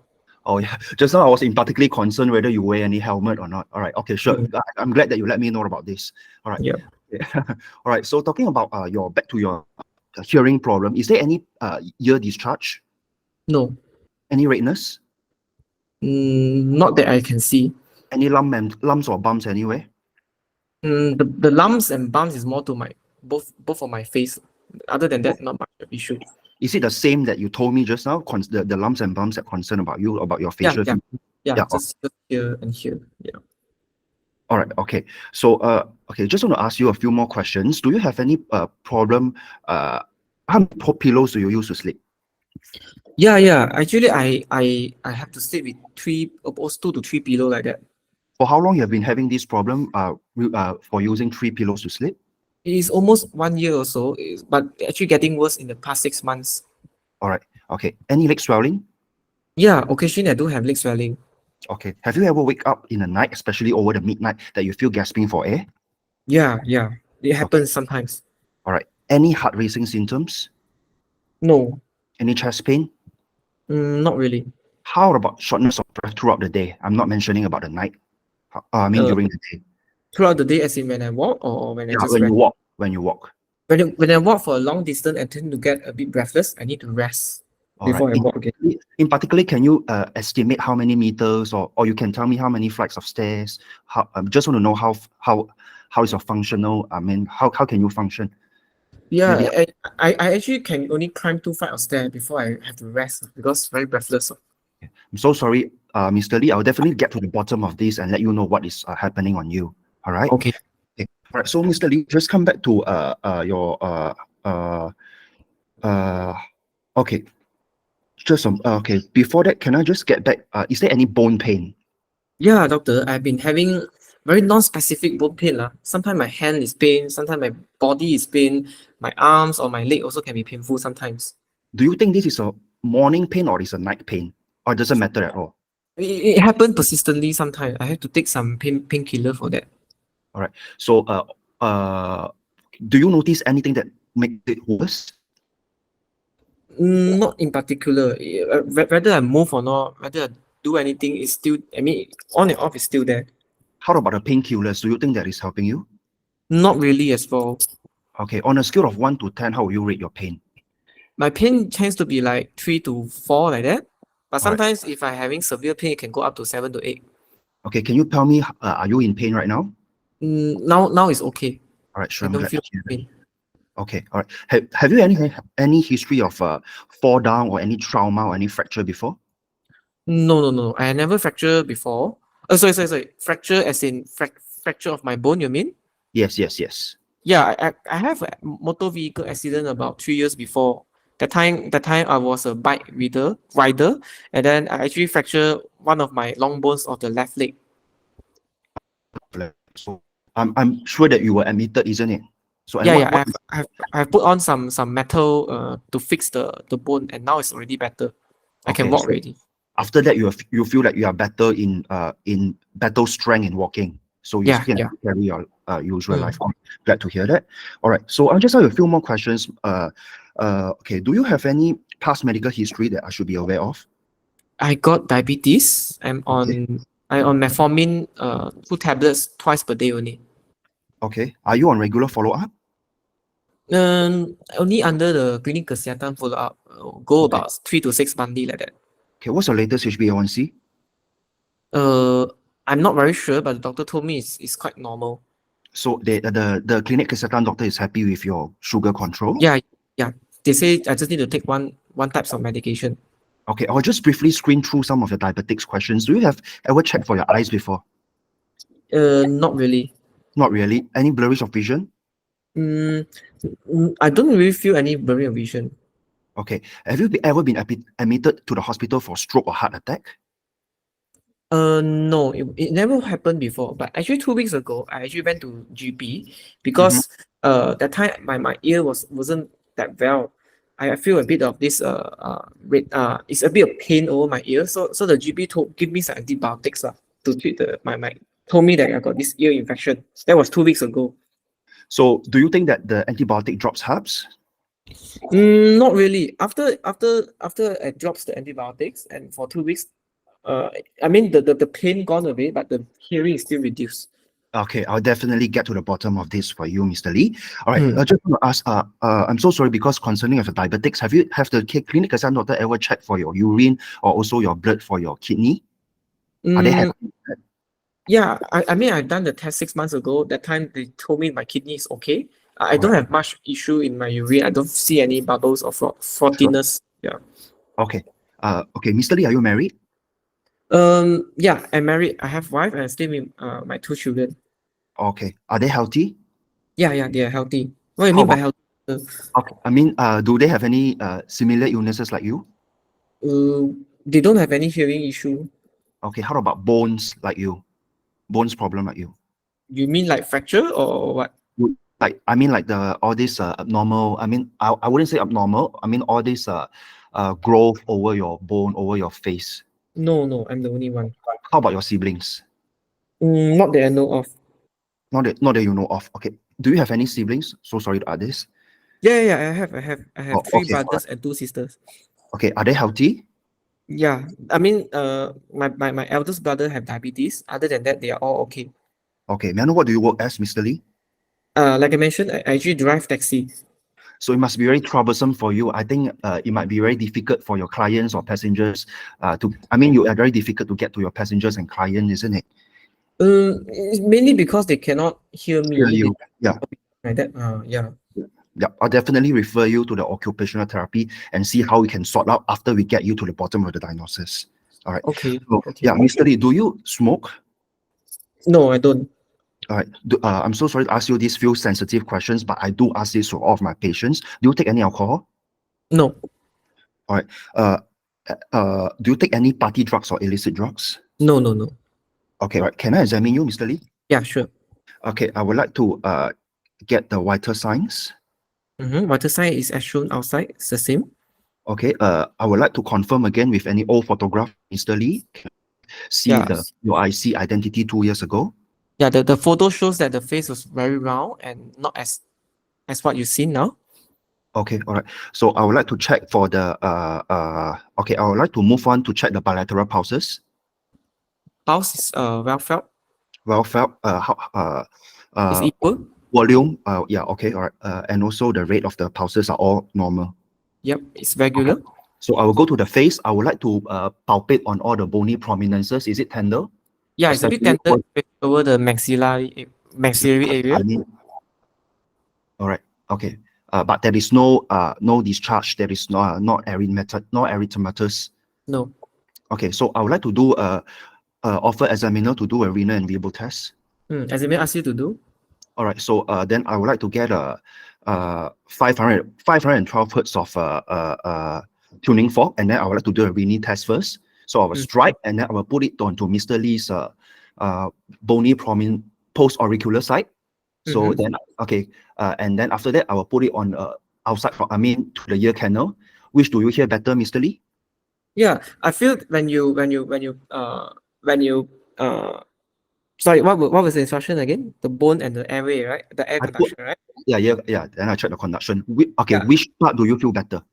Oh, yeah. Just now I was in particularly concerned whether you wear any helmet or not. All right. Okay, sure. I'm glad that you let me know about this. All right. Yeah. All right. So talking about back to your hearing problem, is there any ear discharge? No. Any redness? Not that I can see. Any lumps or bumps anywhere? The lumps and bumps is more to my both of my face. Other than that, not much issue. Is it the same that you told me just now? The lumps and bumps that concern about your facial features? Yeah, just here and here. Yeah. All right. Okay. So okay, just want to ask you a few more questions. Do you have any problem? How many pillows do you use to sleep? Yeah. Actually, I have to sleep with almost 2 to 3 pillow like that. For how long you have been having this problem for using 3 pillows to sleep? It is almost 1 year or so, but actually getting worse in the past 6 months. All right. Okay. Any leg swelling? Yeah, occasionally I do have leg swelling. Okay. Have you ever wake up in the night, especially over the midnight, that you feel gasping for air? Yeah. It happens sometimes. All right. Any heart racing symptoms? No. Any chest pain? Not really. How about shortness of breath throughout the day? I'm not mentioning about the night. I mean during the day. Throughout the day, as in when I walk or when I just when rest? you walk. When you walk. When I walk for a long distance, I tend to get a bit breathless. I need to rest before I walk again. In particular, can you estimate how many meters, or you can tell me how many flights of stairs? Just want to know how is your functional? I mean, how can you function? Yeah, I actually can only climb 2 flights of stairs before I have to rest because very breathless. I'm so sorry, Mr. Lee. I'll definitely get to the bottom of this and let you know what is happening on you. All right. Okay. All right. So, Mr. Lee, just come back to your okay. Just okay. Before that, can I just get back? Is there any bone pain? Yeah, doctor. I've been having very non-specific bone pain. Sometimes my hand is pain, sometimes my body is pain, my arms or my leg also can be painful sometimes. Do you think this is a morning pain or is a night pain? Or doesn't matter at all? It happens persistently sometimes. I have to take some painkiller for that. All right. So do you notice anything that makes it worse? Not in particular. Whether I move or not, whether I do anything, is still, I mean, on and off is still there. How about the painkillers? Do you think that is helping you? Not really as well. Okay, on a scale of 1 to 10, how will you rate your pain? My pain tends to be like 3 to 4 like that. But Alright. sometimes if I'm having severe pain, it can go up to 7 to 8. Okay, can you tell me, are you in pain right now? Now it's okay. All right, sure. I I'm don't glad to feel hear that. pain. Okay, all right. Have you any history of fall down or any trauma or any fracture before? No. I never fractured before. Sorry. Fracture as in fracture of my bone, you mean? Yes. Yeah, I have a motor vehicle accident about 3 years before. That time I was a bike rider, and then I actually fractured one of my long bones of the left leg. So I'm sure that you were admitted, isn't it? So and Yeah. I've put on some metal to fix the bone, and now it's already better. I can Okay, walk so already. after that you feel like you are better in battle strength in walking. So you Yeah, still yeah. can carry your usual Mm. life. I'm glad to hear that. All right. So I'll just have a few more questions. Okay. Do you have any past medical history that I should be aware of? I got diabetes. I'm on metformin 2 tablets twice per day only. Okay. Are you on regular follow-up? Only under the clinic kesihatan follow up. Go Okay. about 3 to 6 monthly like that. Okay. What's your latest HbA1c? I'm not very sure, but the doctor told me it's quite normal. So the clinic kesihatan doctor is happy with your sugar control? Yeah. They say I just need to take one types of medication. Okay, I'll just briefly screen through some of the diabetics questions. Do you have ever checked for your eyes before? Not really. Not really. Any blurriness of vision? I don't really feel any blurry of vision. Okay. Have you ever been admitted to the hospital for stroke or heart attack? No, it never happened before. But actually 2 weeks ago, I actually went to GP because that time my ear wasn't that well. I feel a bit of this it's a bit of pain over my ear. So the GP give me some antibiotics to treat my told me that I got this ear infection. That was 2 weeks ago. So do you think that the antibiotic drops helps? Not really. After it drops the antibiotics and for 2 weeks, I mean the pain gone away, but the hearing is still reduced. Okay, I'll definitely get to the bottom of this for you, Mr. Lee. All right, I just want to ask, I'm so sorry because concerning of the diabetics, have the clinic kesihatan doctor ever checked for your urine or also your blood for your kidney? Are they happy with that? Yeah, I mean I've done the test 6 months ago. That time they told me my kidney is okay. I don't have much issue in my urine. I don't see any bubbles or frothiness. Yeah. Okay. Okay, Mr. Lee, are you married? Yeah, I'm married. I have wife and I stay with my 2 children. Okay. Are they healthy? Yeah, they are healthy. What do you How mean by about- healthy? Okay. I mean, do they have any similar illnesses like you? They don't have any hearing issue. Okay. How about bones like you? Bones problem like you? You mean like fracture or what? Like I mean, like all this abnormal. I mean, I wouldn't say abnormal. I mean, all this growth over your bone, over your face. No, I'm the only one. How about your siblings? Not that I know of. Not that you know of. Okay. Do you have any siblings? So sorry to add this. Yeah, I have Oh, 3 okay. brothers and 2 sisters. Okay. Are they healthy? Yeah, I mean, my eldest brother have diabetes. Other than that, they are all okay. Okay. May I know what do you work as, Mr. Lee? Like I mentioned, I actually drive taxi. So it must be very troublesome for you. I think it might be very difficult for your clients or passengers you are very difficult to get to your passengers and clients, isn't it? It's mainly because they cannot hear me. Hear you. Yeah. Like that. Yeah. Yeah, I'll definitely refer you to the occupational therapy and see how we can sort out after we get you to the bottom of the diagnosis. All right. Okay. So, yeah, Mr. Lee, do you smoke? No, I don't. All right. I'm so sorry to ask you these few sensitive questions, but I do ask this to all of my patients. Do you take any alcohol? No. All right. Do you take any party drugs or illicit drugs? No. Okay, right. Can I examine you, Mr. Lee? Yeah, sure. Okay, I would like to get the vital signs. Vital sign is as shown outside. It's the same. Okay, I would like to confirm again with any old photograph, Mr. Lee. See your IC identity 2 years ago. Yeah, the photo shows that the face was very round and not as what you see now. Okay, all right. So I would like to check for the okay, I would like to move on to check the bilateral pulses. Pulse is well felt. Well felt. It's equal. Volume, yeah, okay, all right. And also the rate of the pulses are all normal. Yep, it's regular. So I will go to the face. I would like to palpate on all the bony prominences. Is it tender? Yeah, it's a bit Especially tender over the maxillary area. I mean, all right, okay. But there is no discharge. There is no erythematous. No. Okay, so I would like to do offer examiner to do a renal and Weibull test. Examiner ask you to do. All right, so then I would like to get a 512 hertz of tuning fork, and then I would like to do a renal test first. So I will strike, and then I will put it onto Mr. Lee's bony prominent post-auricular side. So then, okay, and then after that, I will put it on outside, to the ear canal. Which do you hear better, Mr. Lee? Yeah, I feel sorry, what was the instruction again? The bone and the airway, right? The air conduction, right? Yeah. Then I check the conduction. Okay, Yeah. which part do you feel better?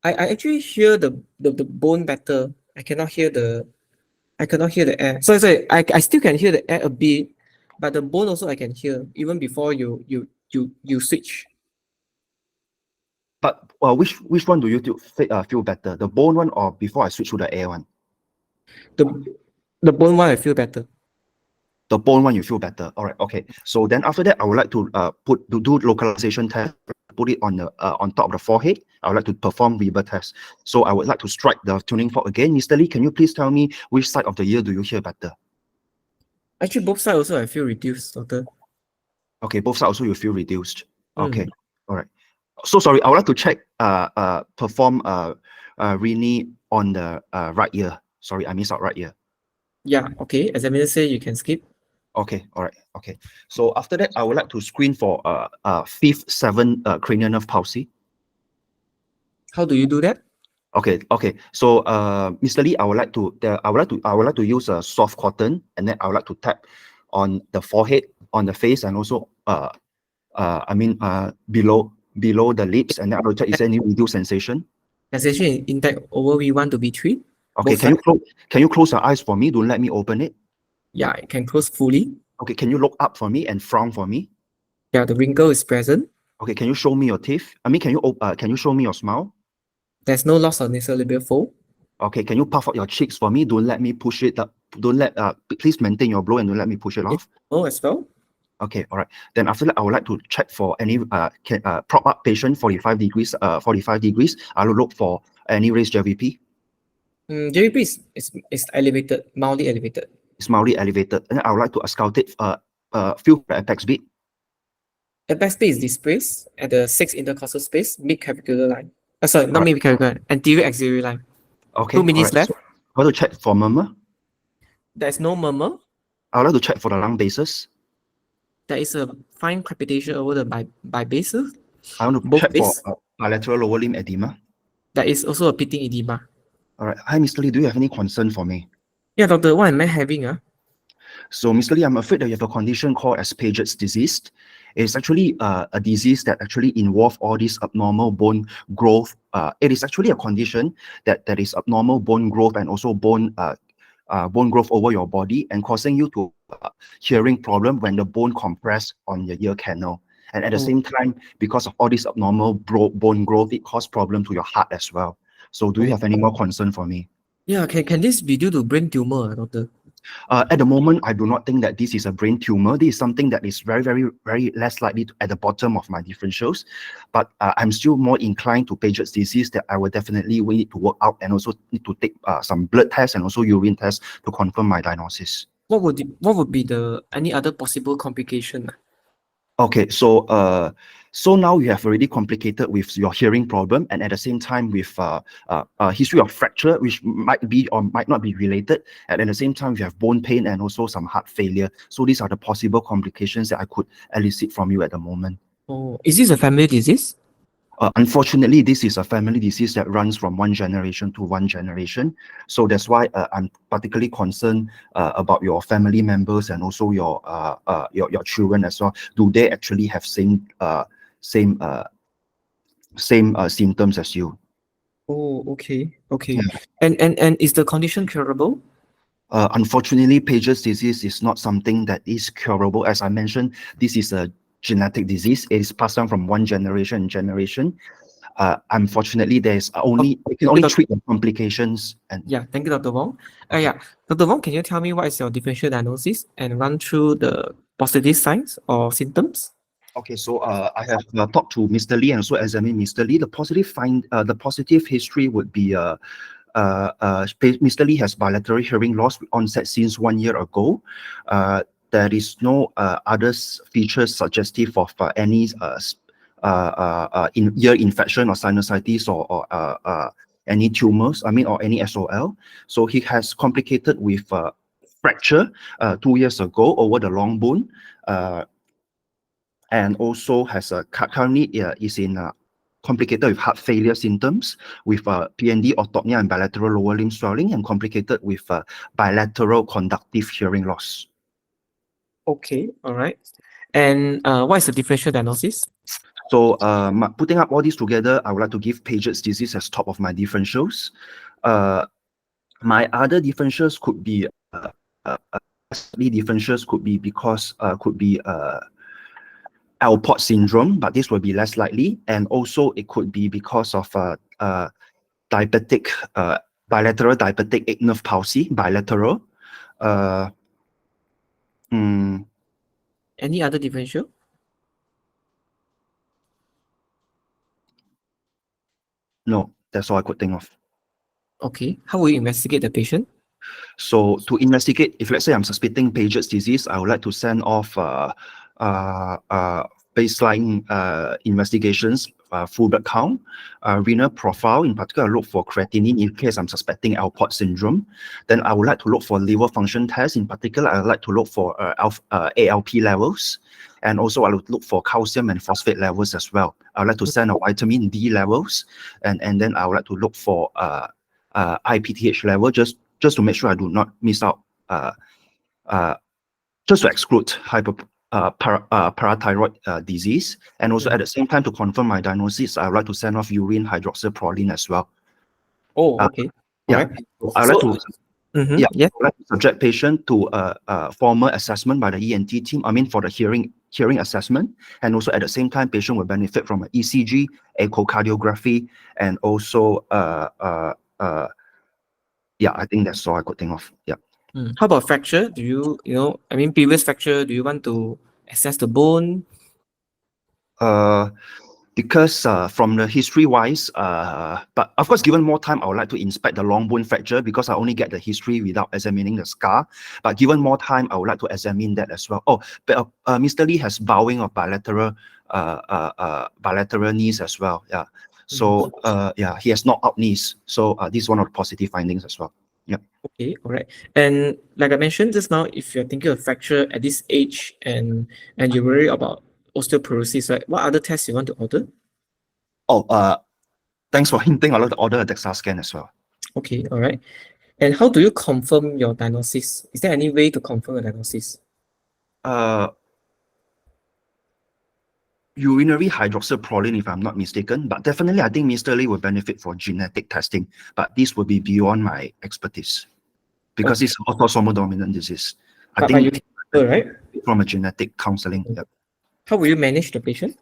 I actually hear the bone better. I cannot hear the air. Sorry, I still can hear the air a bit, but the bone also I can hear even before you switch. But which one do you feel better? The bone one or before I switch to the air one? The bone one I feel better. The bone one you feel better. All right, okay. So then after that, I would like to do localization test. Put it on the on top of the forehead. I would like to perform Weber test. So I would like to strike the tuning fork again. Mr. Lee, can you please tell me which side of the ear do you hear better? Actually, both sides also I feel reduced, doctor. Okay, both sides also you feel reduced. Okay, all right. So sorry, I would like to check perform Rini on the right ear. Sorry, I missed out right ear. Yeah, okay. Examiner say you can skip. Okay, all right, okay. So after that, I would like to screen for fifth, seventh cranial nerve palsy. How do you do that? Okay. So Mr. Lee, I would like to use a soft cotton, and then I would like to tap on the forehead, on the face, and also below the lips, and then I will check is there any reduced sensation. Sensation intact over V1 to V3. Okay, can you close your eyes for me? Don't let me open it. Yeah, I can close fully. Okay, can you look up for me and frown for me? Yeah, the wrinkle is present. Okay, can you show me your teeth? Can you show me your smile? There's no loss of nasolabial fold. Okay, can you puff out your cheeks for me? Don't let me push it up. Please maintain your blow and don't let me push it off. Oh, as well. Okay, all right. Then after that, I would like to check for any prop up patient 45 degrees. I will look for any raised JVP. JVP is elevated, mildly elevated. It's mildly elevated, and I would like to auscultate feel the apex beat. Apex beat is displaced at the 6 intercostal space, mid-clavicular line. Sorry, not mid-clavicular line, anterior axillary line. Okay. 2 minutes left. So I want to check for murmur. There's no murmur. I would like to check for the lung bases. There is a fine crepitation over the bibases. I want to check for bilateral lower limb edema. There is also a pitting edema. All right. Hi, Mr. Lee. Do you have any concern for me? Yeah, doctor, what am I having? So, Mr. Lee, I'm afraid that you have a condition called as Paget's disease. It's actually a disease that actually involves all this abnormal bone growth. It is actually a condition that is abnormal bone growth and also bone growth over your body and causing you to hearing problem when the bone compress on your ear canal. And at the same time, because of all this abnormal bone growth, it causes problem to your heart as well. So do you have any more concern for me? Yeah, can this be due to brain tumor, doctor? At the moment, I do not think that this is a brain tumor. This is something that is very, very, very less likely at the bottom of my differentials. But I'm still more inclined to Paget's disease that I will definitely need to work out and also need to take some blood tests and also urine tests to confirm my diagnosis. What would be the any other possible complication? Okay, so so now you have already complicated with your hearing problem, and at the same time with a history of fracture, which might be or might not be related, and at the same time you have bone pain and also some heart failure. So these are the possible complications that I could elicit from you at the moment. Oh, is this a family disease? Unfortunately, this is a family disease that runs from one generation to one generation. So that's why I'm particularly concerned about your family members and also your children as well. Do they actually have same symptoms as you? Oh, okay. Yeah. And is the condition curable? Unfortunately, Paget's disease is not something that is curable. As I mentioned, this is a genetic disease. It is passed down from one generation to generation. Unfortunately, there's only you can only treat the complications. And Yeah, thank you, Dr. Wong. Yeah, Dr. Wong, can you tell me what is your differential diagnosis and run through the positive signs or symptoms? okay, so I have talked to Mr. Lee and also examined Mr. Lee. The positive history would be Mr. Lee has bilateral hearing loss onset since 1 year ago. There is no other features suggestive of any ear infection or sinusitis or any tumors, or any SOL. So he has complicated with fracture 2 years ago over the long bone, and also has currently is in complicated with heart failure symptoms with PND, orthopnea, and bilateral lower limb swelling, and complicated with bilateral conductive hearing loss. Okay, all right. And what is the differential diagnosis? So putting up all these together, I would like to give Paget's disease as top of my differentials. My other differentials could be because Alport syndrome, but this will be less likely, and also it could be because of diabetic bilateral diabetic eighth nerve palsy, bilateral. Any other differential? No, that's all I could think of. Okay, how will you investigate the patient? So to investigate, if let's say I'm suspecting Paget's disease, I would like to send off baseline investigations, full blood count, renal profile. In particular, I look for creatinine in case I'm suspecting Alport syndrome. Then I would like to look for liver function tests. In particular, I would like to look for ALP levels. And also I would look for calcium and phosphate levels as well. I would like to send a vitamin D levels. And then I would like to look for IPTH level just to make sure I do not miss out, just to exclude parathyroid disease. And also at the same time, to confirm my diagnosis, I would like to send off urine hydroxyproline as well. Oh, okay. Yeah, Alright. I would like to Yes. I would like to subject patient to a formal assessment by the ENT team, for the hearing assessment. And also at the same time, patient will benefit from an ECG, echocardiography, and also yeah, I think that's all I could think of. Yeah. How about fracture? Do you, previous fracture, do you want to assess the bone? Because from the history wise, but of course, given more time, I would like to inspect the long bone fracture because I only get the history without examining the scar. But given more time, I would like to examine that as well. Oh, but Mr. Lee has bowing of bilateral knees as well. Yeah. So yeah, he has knocked out knees. So this is one of the positive findings as well. Yeah. Okay, all right. And like I mentioned just now, if you're thinking of fracture at this age and you worry about osteoporosis, right? What other tests you want to order? Oh, thanks for hinting. I'd like to order a DEXA scan as well. Okay, all right. And how do you confirm your diagnosis? Is there any way to confirm a diagnosis? Urinary hydroxyproline, if I'm not mistaken, but definitely I think Mr. Lee will benefit for genetic testing, but this will be beyond my expertise because it's autosomal dominant disease. I think you can, right? From a genetic counseling. Yep. How will you manage the patient?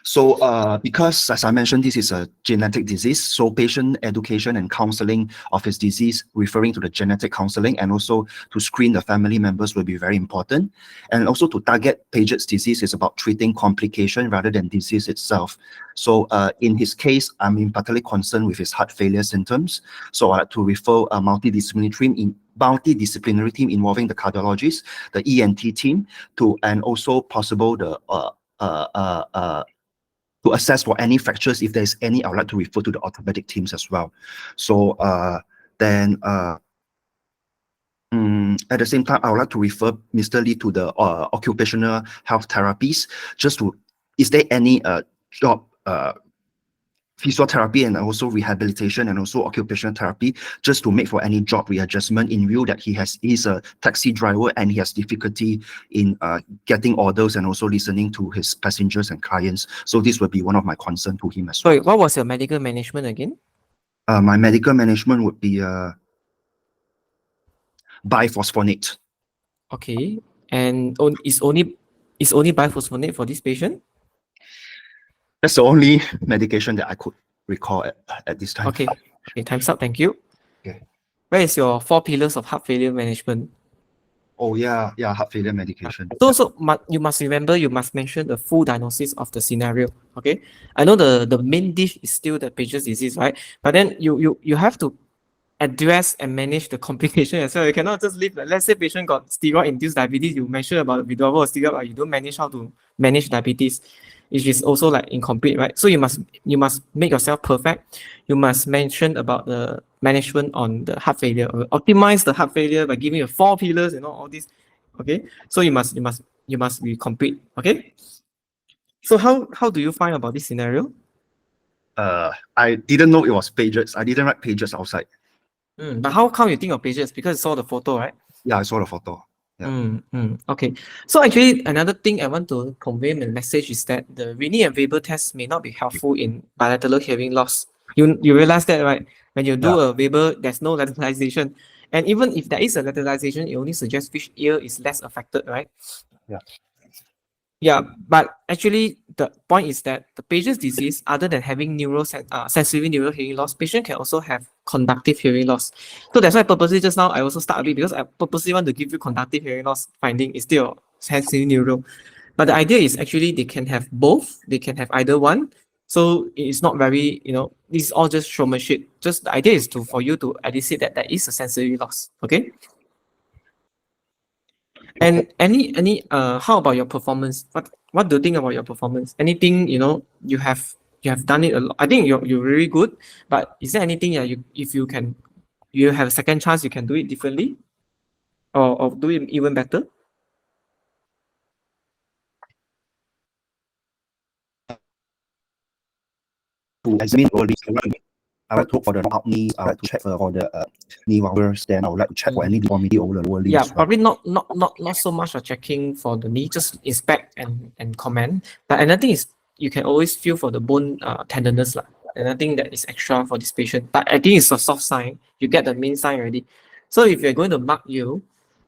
So because, as I mentioned, this is a genetic disease, so patient education and counseling of his disease, referring to the genetic counseling, and also to screen the family members will be very important. And also to target Paget's disease is about treating complication rather than disease itself. So in his case, I'm particularly concerned with his heart failure symptoms. So I like to refer a multidisciplinary team involving the cardiologist, the ENT team, and also possible the to assess for any fractures. If there's any, I would like to refer to the orthopedic teams as well. So then at the same time, I would like to refer Mr. Lee to the occupational health therapies. Is there any job physiotherapy and also rehabilitation and also occupational therapy, just to make for any job readjustment in view that he's a taxi driver and he has difficulty in getting orders and also listening to his passengers and clients. So this will be one of my concerns to him as well. Sorry, what was your medical management again? My medical management would be biphosphonate. Okay, and is only is only biphosphonate for this patient? That's the only medication that I could recall at this time. Okay. Okay, time's up. Thank you. Okay. Where is your 4 pillars of heart failure management? Oh yeah, heart failure medication. So you must remember, you must mention the full diagnosis of the scenario. Okay, I know the main dish is still the patient's disease, right? But then you have to address and manage the complication as well. You cannot just leave. Like, let's say patient got steroid-induced diabetes, you mention about withdrawal of steroid, but you don't manage how to manage diabetes, which is also like incomplete, right? So you must make yourself perfect. You must mention about the management on the heart failure, or optimize the heart failure by giving you 4 pillars, all this. Okay, so you must be complete. Okay, so how do you find about this scenario? I didn't know it was pages. I didn't write pages outside. But how come you think of pages? Because you saw the photo, right? Yeah, I saw the photo. Yeah. Okay. So actually, another thing I want to convey in the message is that the Rini and Weber test may not be helpful in bilateral hearing loss. You realize that, right? When you do a Weber, there's no lateralization. And even if there is a lateralization, it only suggests which ear is less affected, right? Yeah. Yeah, but actually the point is that the patient's disease, other than having sensory neural hearing loss, patient can also have conductive hearing loss. So that's why purposely just now I also start a bit, because I purposely want to give you conductive hearing loss finding instead of sensory neural. But the idea is actually they can have both, they can have either one. So it's not very, this is all just showmanship. Just the idea is for you to elicit that there is a sensory loss. Okay. And how about your performance? What do you think about your performance? Anything, you have done it a lot. I think you're really good, but is there anything if you have a second chance, you can do it differently or do it even better? To examine early, I would like to look for the up knees. I would like to check for the knee wobblers. Then I would like to check for any deformity over the lower limbs. Yeah, probably not so much of checking for the knee, just inspect and comment. But another thing is you can always feel for the bone tenderness. And I think that is extra for this patient. But I think it's a soft sign. You get the main sign already. So if you're going to mark you,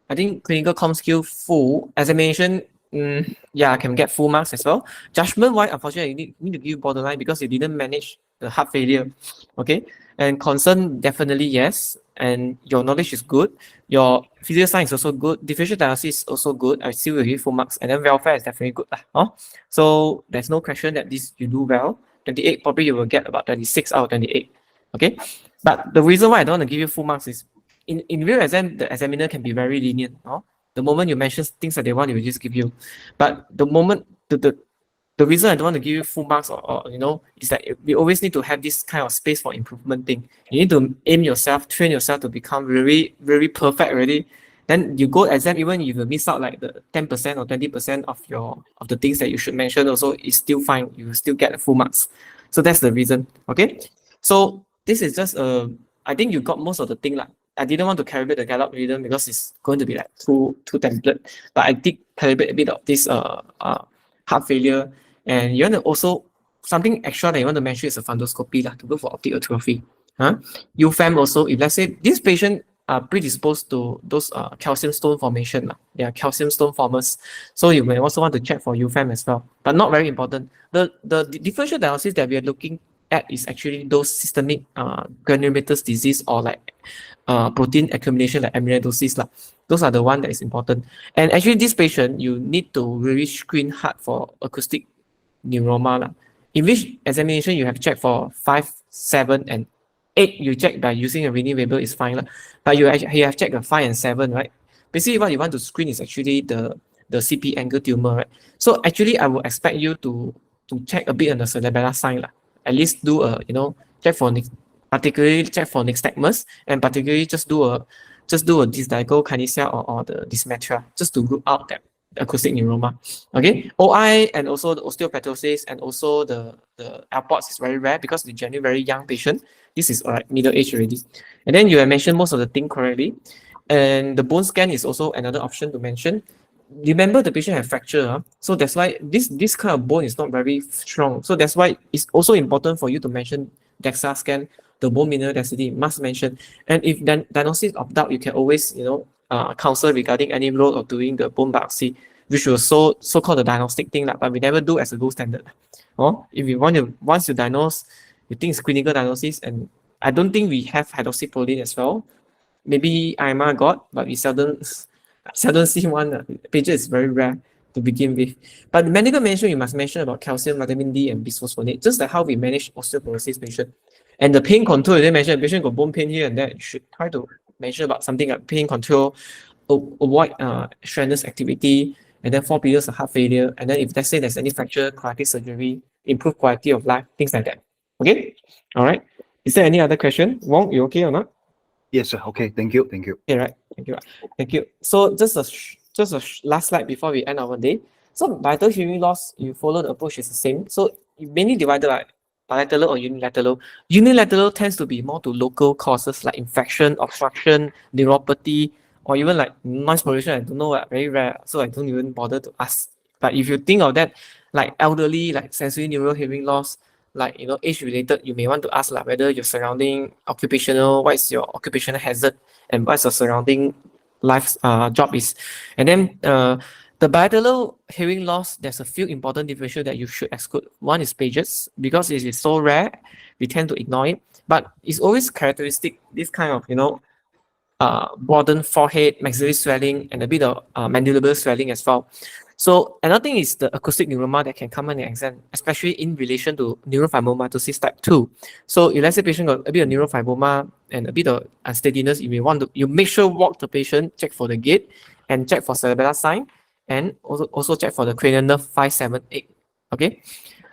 I think clinical com skill full, examination, I can get full marks as well. Judgment-wise, unfortunately, you need to give borderline because you didn't manage the heart failure. Okay, and concern, definitely yes. And your knowledge is good. Your physical science is also good. Differential diagnosis is also good. I still will give full marks. And then welfare is definitely good. So there's no question that this you do well. 28, probably you will get about 26 out of 28. Okay, but the reason why I don't want to give you full marks is in real exam, the examiner can be very lenient. The moment you mention things that they want, they will just give you. But the moment the reason I don't want to give you full marks is that we always need to have this kind of space for improvement thing. You need to aim yourself, train yourself to become very, very perfect already. Then you go exam, even if you miss out like the 10% or 20% of the things that you should mention, also is still fine. You will still get the full marks. So that's the reason. Okay. So this is just I think you got most of the thing. I didn't want to calibrate the gallop rhythm because it's going to be like too template. But I did calibrate a bit of this heart failure. And you want to also, something extra that you want to mention is a fundoscopy to look for optic atrophy. UFAM also, if let's say this patient are predisposed to those calcium stone formation. They are calcium stone formers. So you may also want to check for UFAM as well, but not very important. The differential diagnosis that we are looking at is actually those systemic granulomatous disease or like protein accumulation like amyloidosis. Those are the one that is important. And actually this patient, you need to really screen hard for acoustic neuroma. In which examination you have checked for 5, 7, and 8, you check by using a Rini Weber is fine. But you have checked the 5 and 7, right? Basically what you want to screen is actually the CP angle tumor, right? So actually I would expect you to check a bit on the cerebellar sign. At least do a, check for particularly check for nystagmus, and particularly just do a dysdiagonal kinesia or the dysmetria, just to rule out that acoustic neuroma. Okay, OI and also the osteoporosis and also the Alports is very rare because they're generally very young patient. This is like middle age already. And then you have mentioned most of the thing correctly. And the bone scan is also another option to mention. Remember the patient have fracture, so that's why this kind of bone is not very strong. So that's why it's also important for you to mention DEXA scan, the bone mineral density must mention. And if diagnosis of doubt, you can always counsel regarding any role of doing the bone biopsy. which was so-called the diagnostic thing, but we never do as a gold standard. Or if you want to, once you diagnose, you think it's clinical diagnosis, and I don't think we have hydroxyproline as well. Maybe IMA got, but we seldom see one. Pager is very rare to begin with. But the medical management, you must mention about calcium, vitamin D, and bisphosphonate, just like how we manage osteoporosis patient. And the pain control, they mentioned patient got bone pain here and there, you should try to mention about something like pain control, avoid strenuous activity, and then 4 periods of heart failure. And then if let's say there's any fracture, cardiac surgery, improve quality of life, things like that. Okay? All right. Is there any other question? Wong, you okay or not? Yes, sir. Okay. Thank you. Thank you. Okay, right. Thank you. Thank you. So just a last slide before we end our day. So bilateral hearing loss, you follow the approach is the same. So you mainly divided by bilateral or unilateral. Unilateral tends to be more to local causes like infection, obstruction, neuropathy, or even like noise pollution. I don't know what, very rare. So I don't even bother to ask. But if you think of that, like elderly, like sensory neural hearing loss, like, you know, age related, you may want to ask like whether your surrounding occupational, what is your occupational hazard and what's your surrounding life job is. And then the bilateral hearing loss, there's a few important differential that you should exclude. One is PACES, because it is so rare, we tend to ignore it. But it's always characteristic, this kind of, you know, broadened forehead, maxillary swelling, and a bit of mandibular swelling as well. So another thing is the acoustic neuroma that can come on the exam, especially in relation to neurofibromatosis type 2. So if let's say patient got a bit of neurofibroma and a bit of unsteadiness, you may want to, you make sure walk the patient, check for the gait, and check for cerebellar sign, and also check for the cranial nerve 5, 7, 8. Okay,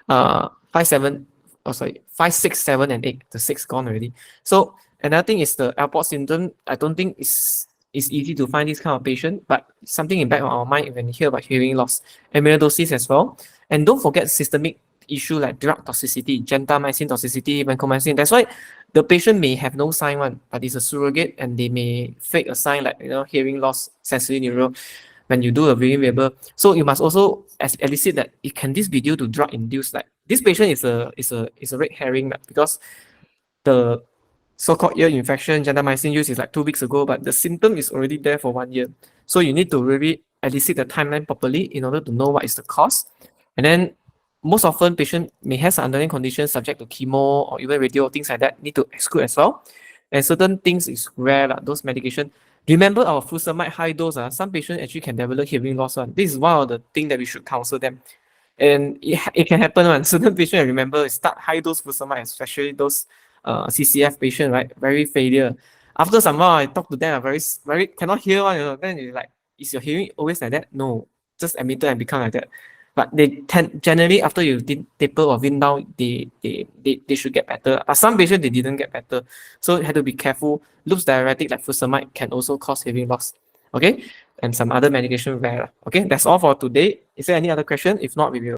5, 7, oh sorry, 5, 6, 7, and 8. The 6 gone already. So another thing is the Alport syndrome. I don't think it's easy to find this kind of patient, but something in back of our mind when you hear about hearing loss. Amyloidosis as well. And don't forget systemic issue like drug toxicity, gentamicin toxicity, vancomycin. That's why the patient may have no sign one, but it's a surrogate and they may fake a sign like, you know, hearing loss, sensory neural when you do a viewing waiver. So you must also elicit that can this be due to drug induced, like this patient is a red herring because the so-called ear infection, gentamicin use is like 2 weeks ago, but the symptom is already there for 1 year. So you need to really elicit the timeline properly in order to know what is the cause. And then most often patient may have some underlying conditions subject to chemo or even radio, things like that, need to exclude as well. And certain things is rare, like those medication. Remember our furosemide high dose, some patients actually can develop hearing loss. This is one of the things that we should counsel them. And it can happen when certain patients, I remember, start high dose furosemide, especially those CCF patient, right? Very failure. After some while, I talk to them, very cannot hear one. You know, then you're like, is your hearing always like that? No, just admitted and become like that. But they tend generally after you taper or wind down, they should get better. But some patients they didn't get better, so you have to be careful. Loose diuretic like furosemide can also cause hearing loss. Okay, and some other medication rare. Okay, that's all for today. Is there any other question? If not, we will.